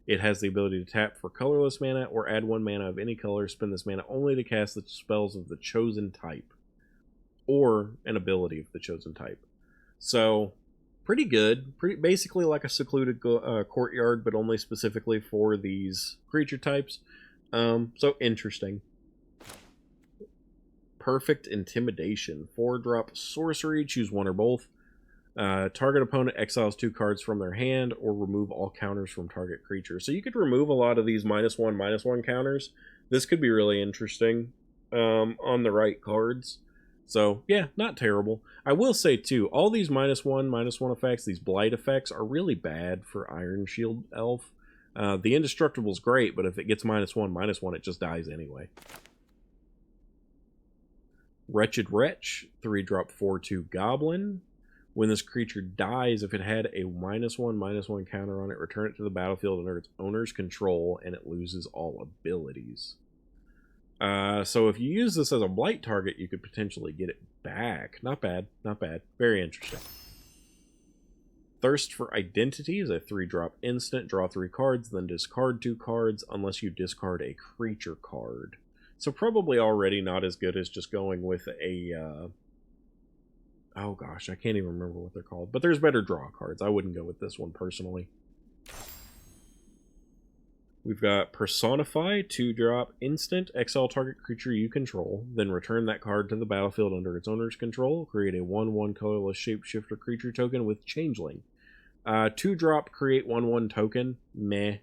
It has the ability to tap for colorless mana or add 1 mana of any color. Spend this mana only to cast the spells of the chosen type, or an ability of the chosen type. So, pretty good. Basically like a secluded courtyard, but only specifically for these creature types. So interesting. Perfect Intimidation. 4-drop sorcery. Choose one or both. Target opponent exiles 2 cards from their hand, or remove all counters from target creature. So you could remove a lot of these -1/-1 counters. This could be really interesting on the right cards. So, yeah, not terrible. I will say, too, all these -1/-1 effects, these blight effects, are really bad for Iron Shield Elf. The Indestructible's great, but if it gets -1/-1, it just dies anyway. Wretched Wretch, 3-drop 4/2 Goblin. When this creature dies, if it had a -1/-1 counter on it, return it to the battlefield under its owner's control, and it loses all abilities. So if you use this as a blight target, you could potentially get it back. Not bad, not bad. Very interesting. Thirst for Identity is a 3-drop instant. Draw 3 cards, then discard 2 cards unless you discard a creature card. So probably already not as good as just going with a... oh gosh, I can't even remember what they're called. But there's better draw cards. I wouldn't go with this one personally. We've got Personify, 2-drop instant. Exile target creature you control, then return that card to the battlefield under its owner's control. Create a 1/1 colorless shapeshifter creature token with Changeling. 2-drop create 1/1 token. Meh.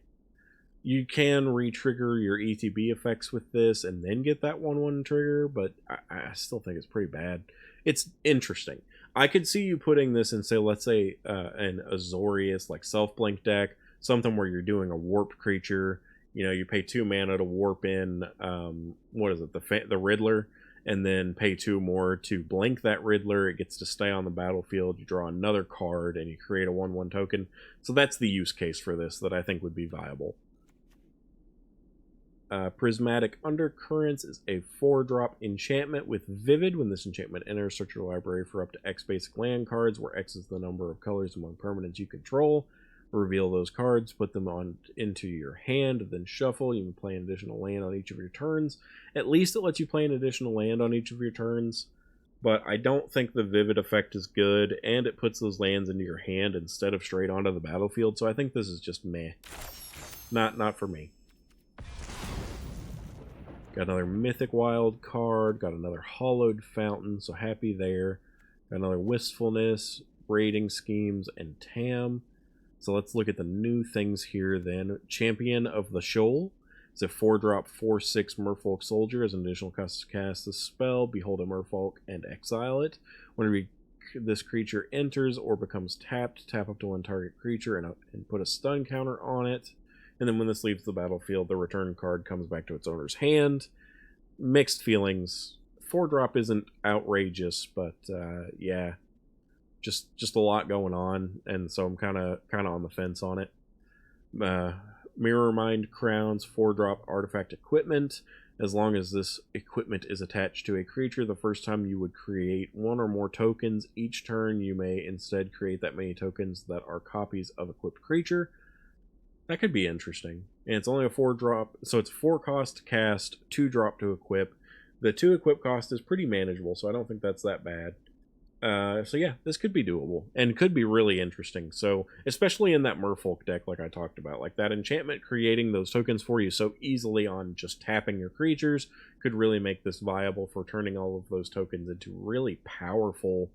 You can re-trigger your ETB effects with this and then get that 1/1 trigger, but I still think it's pretty bad. It's interesting. I could see you putting this in, say, let's say, an Azorius, like self-blink deck, something where you're doing a warped creature. You know, you pay 2 mana to warp in, what is it, the Riddler, and then pay 2 more to blink that Riddler. It gets to stay on the battlefield. You draw another card, and you create a 1/1 token. So that's the use case for this that I think would be viable. Prismatic Undercurrents is a 4-drop enchantment with Vivid. When this enchantment enters, search your library for up to X basic land cards, where X is the number of colors among permanents you control. Reveal those cards, put them into your hand, then shuffle. You can play an additional land on each of your turns. At least it lets you play an additional land on each of your turns, but I don't think the Vivid effect is good, and it puts those lands into your hand instead of straight onto the battlefield, so I think this is just meh. Not for me. Got another Mythic Wild card, got another Hollowed Fountain, so happy there. Got another Wistfulness, Raiding Schemes, and Tam. So let's look at the new things here then. Champion of the Shoal. It's a 4-drop 4/6 Merfolk Soldier. As an additional cost to cast the spell, behold a Merfolk and exile it. Whenever this creature enters or becomes tapped, tap up to 1 target creature and put a stun counter on it. And then when this leaves the battlefield, the return card comes back to its owner's hand. Mixed feelings. 4-drop isn't outrageous, but yeah, just a lot going on, and so I'm kind of on the fence on it. Mirror Mind Crowns, 4-drop artifact equipment. As long as this equipment is attached to a creature, the first time you would create 1 or more tokens each turn, you may instead create that many tokens that are copies of equipped creature. That could be interesting. And it's only a 4-drop, so it's 4 cost to cast, 2-drop to equip. The 2 equip cost is pretty manageable, so I don't think that's that bad. So yeah, this could be doable, and could be really interesting. So, especially in that Merfolk deck like I talked about, like that enchantment creating those tokens for you so easily on just tapping your creatures could really make this viable for turning all of those tokens into really powerful,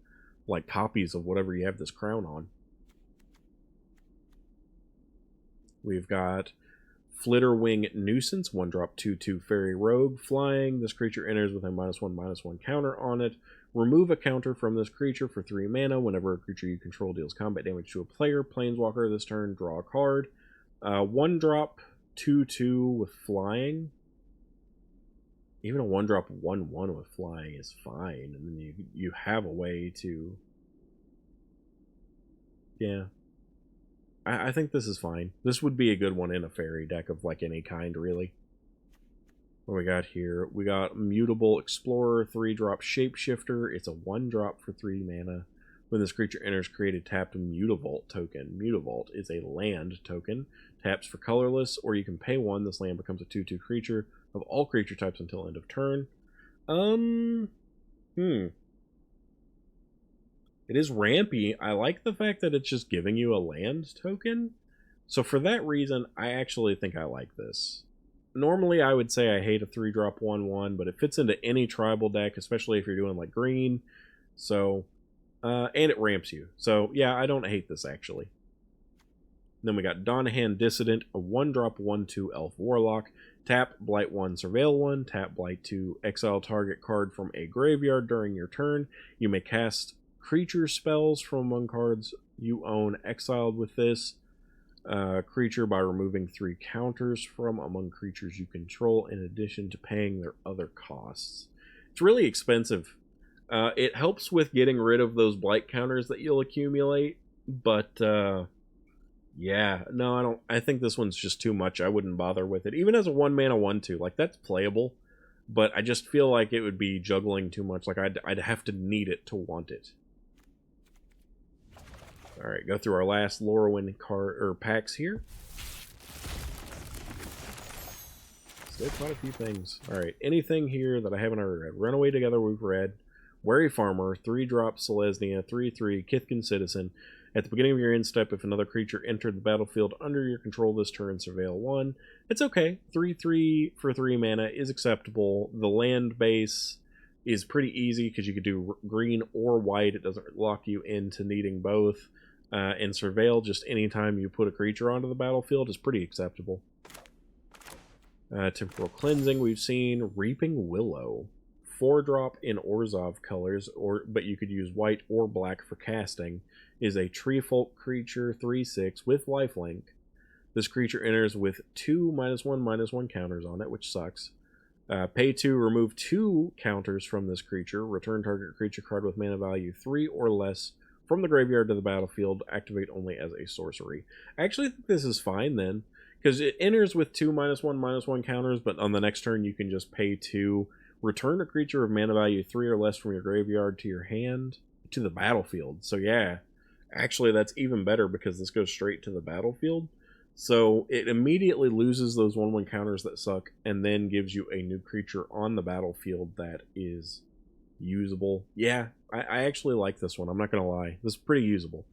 like, copies of whatever you have this crown on. We've got Flitterwing Nuisance, 1-drop 2/2 Fairy Rogue, flying. This creature enters with a -1/-1 counter on it. Remove a counter from this creature for 3 mana. Whenever a creature you control deals combat damage to a player, Planeswalker, this turn, draw a card. 1-drop 2/2 with flying. Even a 1-drop 1/1 with flying is fine, and then you have a way to... yeah. I think this is fine. This would be a good one in a fairy deck of like any kind, really. What we got here? We got Mutable Explorer, 3-drop Shapeshifter. It's a 1-drop for 3 mana. When this creature enters, create a tapped Mutavault token. Mutavault is a land token. Taps for colorless, or you can pay 1. This land becomes a 2/2 creature of all creature types until end of turn. It is rampy. I like the fact that it's just giving you a land token. So for that reason, I actually think I like this. Normally, I would say I hate a 3-drop 1/1, but it fits into any tribal deck, especially if you're doing like green. So, and it ramps you. So yeah, I don't hate this actually. Then we got Donahan Dissident, a 1-drop 1/2 Elf Warlock. Tap, Blight 1, Surveil 1. Tap, Blight 2, exile target card from a graveyard during your turn. You may cast creature spells from among cards you own exiled with this creature by removing 3 counters from among creatures you control in addition to paying their other costs. It's really expensive. It helps with getting rid of those blight counters that you'll accumulate, but yeah, no, I think this one's just too much. I wouldn't bother with it. Even as a 1-mana 1/2, like, that's playable, but I just feel like it would be juggling too much. Like, I'd have to need it to want it. Alright, go through our last Lorwyn packs here. Still quite a few things. Alright, anything here that I haven't already read. Runaway Together we've read. Wary Farmer, 3-drop Selesnya, 3/3 Kithkin Citizen. At the beginning of your end step, if another creature entered the battlefield under your control this turn, Surveil 1. It's okay. 3/3 for 3 mana is acceptable. The land base is pretty easy because you could do green or white. It doesn't lock you into needing both. And Surveil, just anytime you put a creature onto the battlefield, is pretty acceptable. Temporal Cleansing we've seen. Reaping Willow. 4-drop in Orzhov colors, but you could use white or black for casting. Is a tree folk creature, 3/6 with lifelink. This creature enters with 2 -1/-1 counters on it, which sucks. Pay 2, remove 2 counters from this creature. Return target creature card with mana value 3 or less from the graveyard to the battlefield. Activate only as a sorcery. I actually think this is fine then, because it enters with 2 -1/-1 counters, but on the next turn you can just pay 2, return a creature of mana value 3 or less from your graveyard to your hand, to the battlefield. So yeah, actually that's even better because this goes straight to the battlefield. So it immediately loses those 1/1 counters that suck, and then gives you a new creature on the battlefield that is usable. Yeah, I actually like this one. I'm not going to lie. This is pretty usable.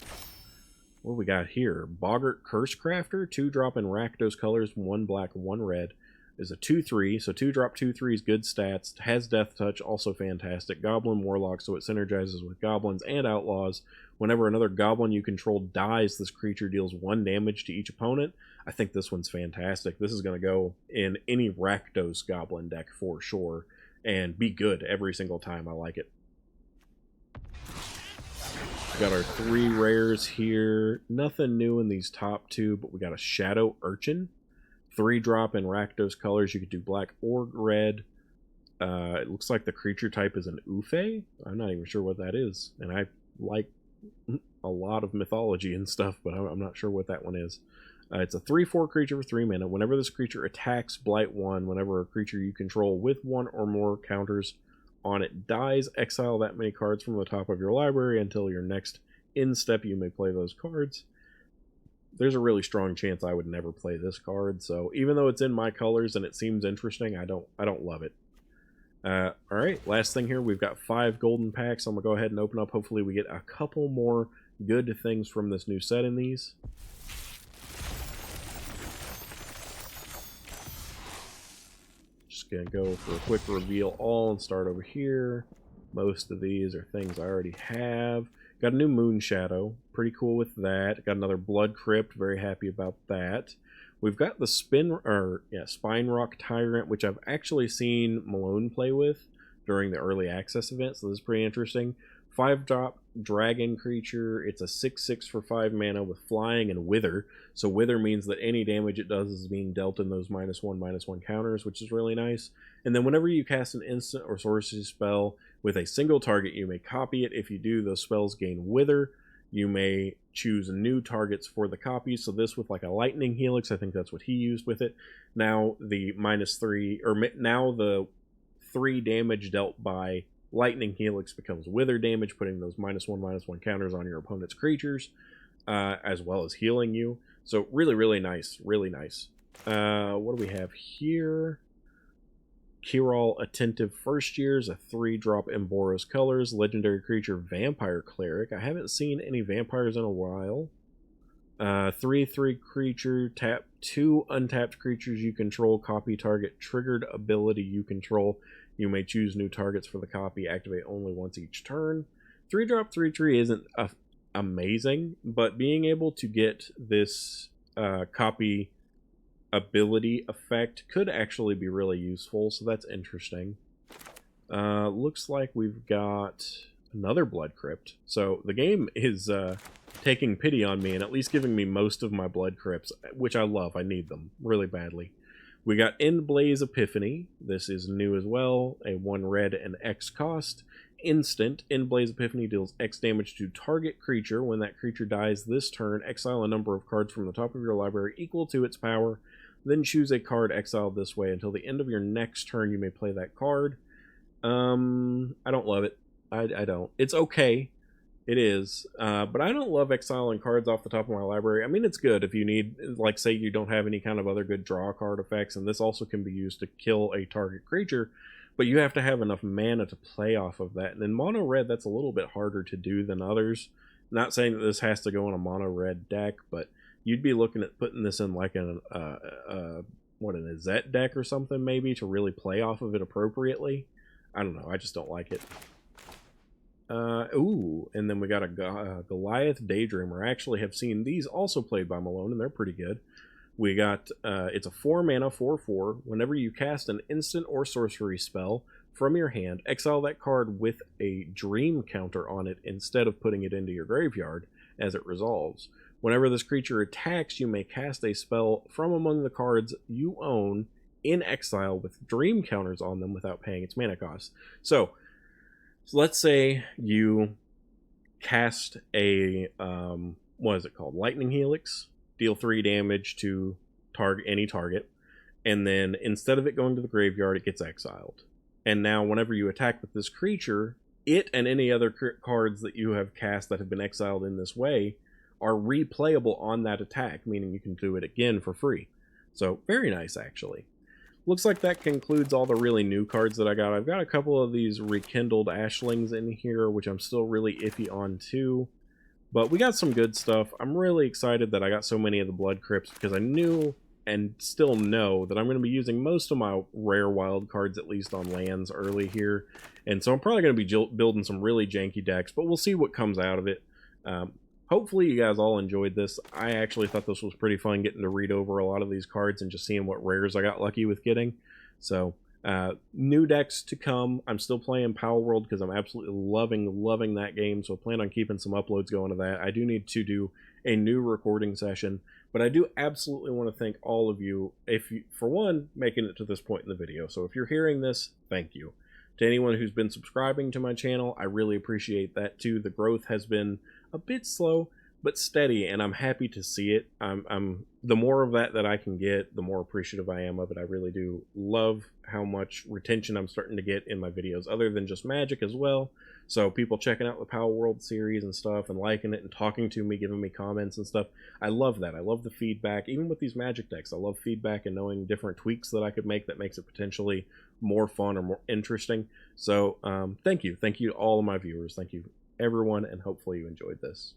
What do we got here? Boggart Cursecrafter, 2-drop in Rakdos colors, 1 black, 1 red. Is a 2/3, so 2-drop 2/3 is good stats. Has Death Touch, also fantastic. Goblin Warlock, so it synergizes with goblins and outlaws. Whenever another goblin you control dies, this creature deals 1 damage to each opponent. I think this one's fantastic. This is going to go in any Rakdos goblin deck for sure, and be good every single time. I like it. We got our 3 rares here. Nothing new in these top 2, but we got a Shadow Urchin. 3-drop in Rakdos colors. You could do black or red. It looks like the creature type is an Ufe. I'm not even sure what that is. And I like a lot of mythology and stuff, but I'm not sure what that one is. It's a 3/4 creature for 3 mana. Whenever this creature attacks, Blight 1. Whenever a creature you control with 1 or more counters on it dies, exile that many cards from the top of your library until your next end step. You may play those cards. There's a really strong chance I would never play this card, so even though it's in my colors and it seems interesting, I don't love it. Alright, last thing here, we've got 5 golden packs. I'm going to go ahead and open up. Hopefully we get a couple more good things from this new set in these. Just going to go for a quick reveal all and start over here. Most of these are things I already have. Got a new Moon Shadow, pretty cool with that. Got another Blood Crypt, very happy about that. We've got the Spine Rock Tyrant, which I've actually seen Malone play with during the early access event, so this is pretty interesting. 5-drop dragon creature. It's a 6/6 for 5 mana with flying and wither. So wither means that any damage it does is being dealt in those -1/-1 counters, which is really nice. And then whenever you cast an instant or sorcery spell with a single target, you may copy it. If you do, those spells gain wither. You may choose new targets for the copies. So this with like a lightning helix, I think that's what he used with it. Now the -3, or now the 3 damage dealt by lightning helix becomes wither damage, putting those -1/-1 counters on your opponent's creatures, as well as healing you. So really, really nice, really nice. What do we have here? Kiral Attentive First Years, a 3-drop in Boros colors, legendary creature Vampire Cleric. I haven't seen any vampires in a while. 3/3 creature, tap 2 untapped creatures you control, copy target triggered ability you control. You may choose new targets for the copy, activate only once each turn. 3-drop 3/3 isn't amazing, but being able to get this copy ability effect could actually be really useful, so that's interesting. Looks like we've got another Blood Crypt. So the game is taking pity on me and at least giving me most of my Blood Crypts, which I love. I need them really badly. We got Endblaze Epiphany. This is new as well. A 1 red and X cost. Instant. Endblaze Epiphany deals X damage to target creature. When that creature dies this turn, exile a number of cards from the top of your library equal to its power. Then choose a card exiled this way. Until the end of your next turn, you may play that card. I don't love it. I don't. It's okay. It is. But I don't love exiling cards off the top of my library. I mean, it's good if you need, like, say you don't have any kind of other good draw card effects, and this also can be used to kill a target creature, but you have to have enough mana to play off of that. And in mono red, that's a little bit harder to do than others. Not saying that this has to go in a mono red deck, but you'd be looking at putting this in like an Zet deck or something maybe to really play off of it appropriately. I don't know. I just don't like it. Ooh, and then we got a Goliath Daydreamer. I actually have seen these also played by Malone, and they're pretty good. We got, it's a 4 mana 4/4. Whenever you cast an instant or sorcery spell from your hand, exile that card with a dream counter on it instead of putting it into your graveyard as it resolves. Whenever this creature attacks, you may cast a spell from among the cards you own in exile with dream counters on them without paying its mana cost. So let's say you cast a, what is it called? Lightning Helix. Deal 3 damage to any target. And then instead of it going to the graveyard, it gets exiled. And now whenever you attack with this creature, it and any other cards that you have cast that have been exiled in this way are replayable on that attack, meaning you can do it again for free. So very nice, actually. Looks like that concludes all the really new cards that I got. I've got a couple of these rekindled Ashlings in here, which I'm still really iffy on too. But we got some good stuff. I'm really excited that I got so many of the Blood Crypts because I knew and still know that I'm going to be using most of my rare wild cards, at least on lands early here. And so I'm probably going to be building some really janky decks, but we'll see what comes out of it. Hopefully you guys all enjoyed this. I actually thought this was pretty fun getting to read over a lot of these cards and just seeing what rares I got lucky with getting. So new decks to come. I'm still playing Power World because I'm absolutely loving that game, so I plan on keeping some uploads going to that. I do need to do a new recording session, but I do absolutely want to thank all of you, for one, making it to this point in the video. So if you're hearing this, thank you. To anyone who's been subscribing to my channel, I really appreciate that too. The growth has been a bit slow but steady, and I'm happy to see it. The more of that I can get, the more appreciative I am of it. I really do love how much retention I'm starting to get in my videos, other than just Magic as well. So people checking out the Power World series and stuff and liking it and talking to me, giving me comments and stuff. I love that. I love the feedback. Even with these Magic decks, I love feedback and knowing different tweaks that I could make that makes it potentially more fun or more interesting. So thank you. Thank you to all of my viewers. Thank you, everyone, and hopefully you enjoyed this.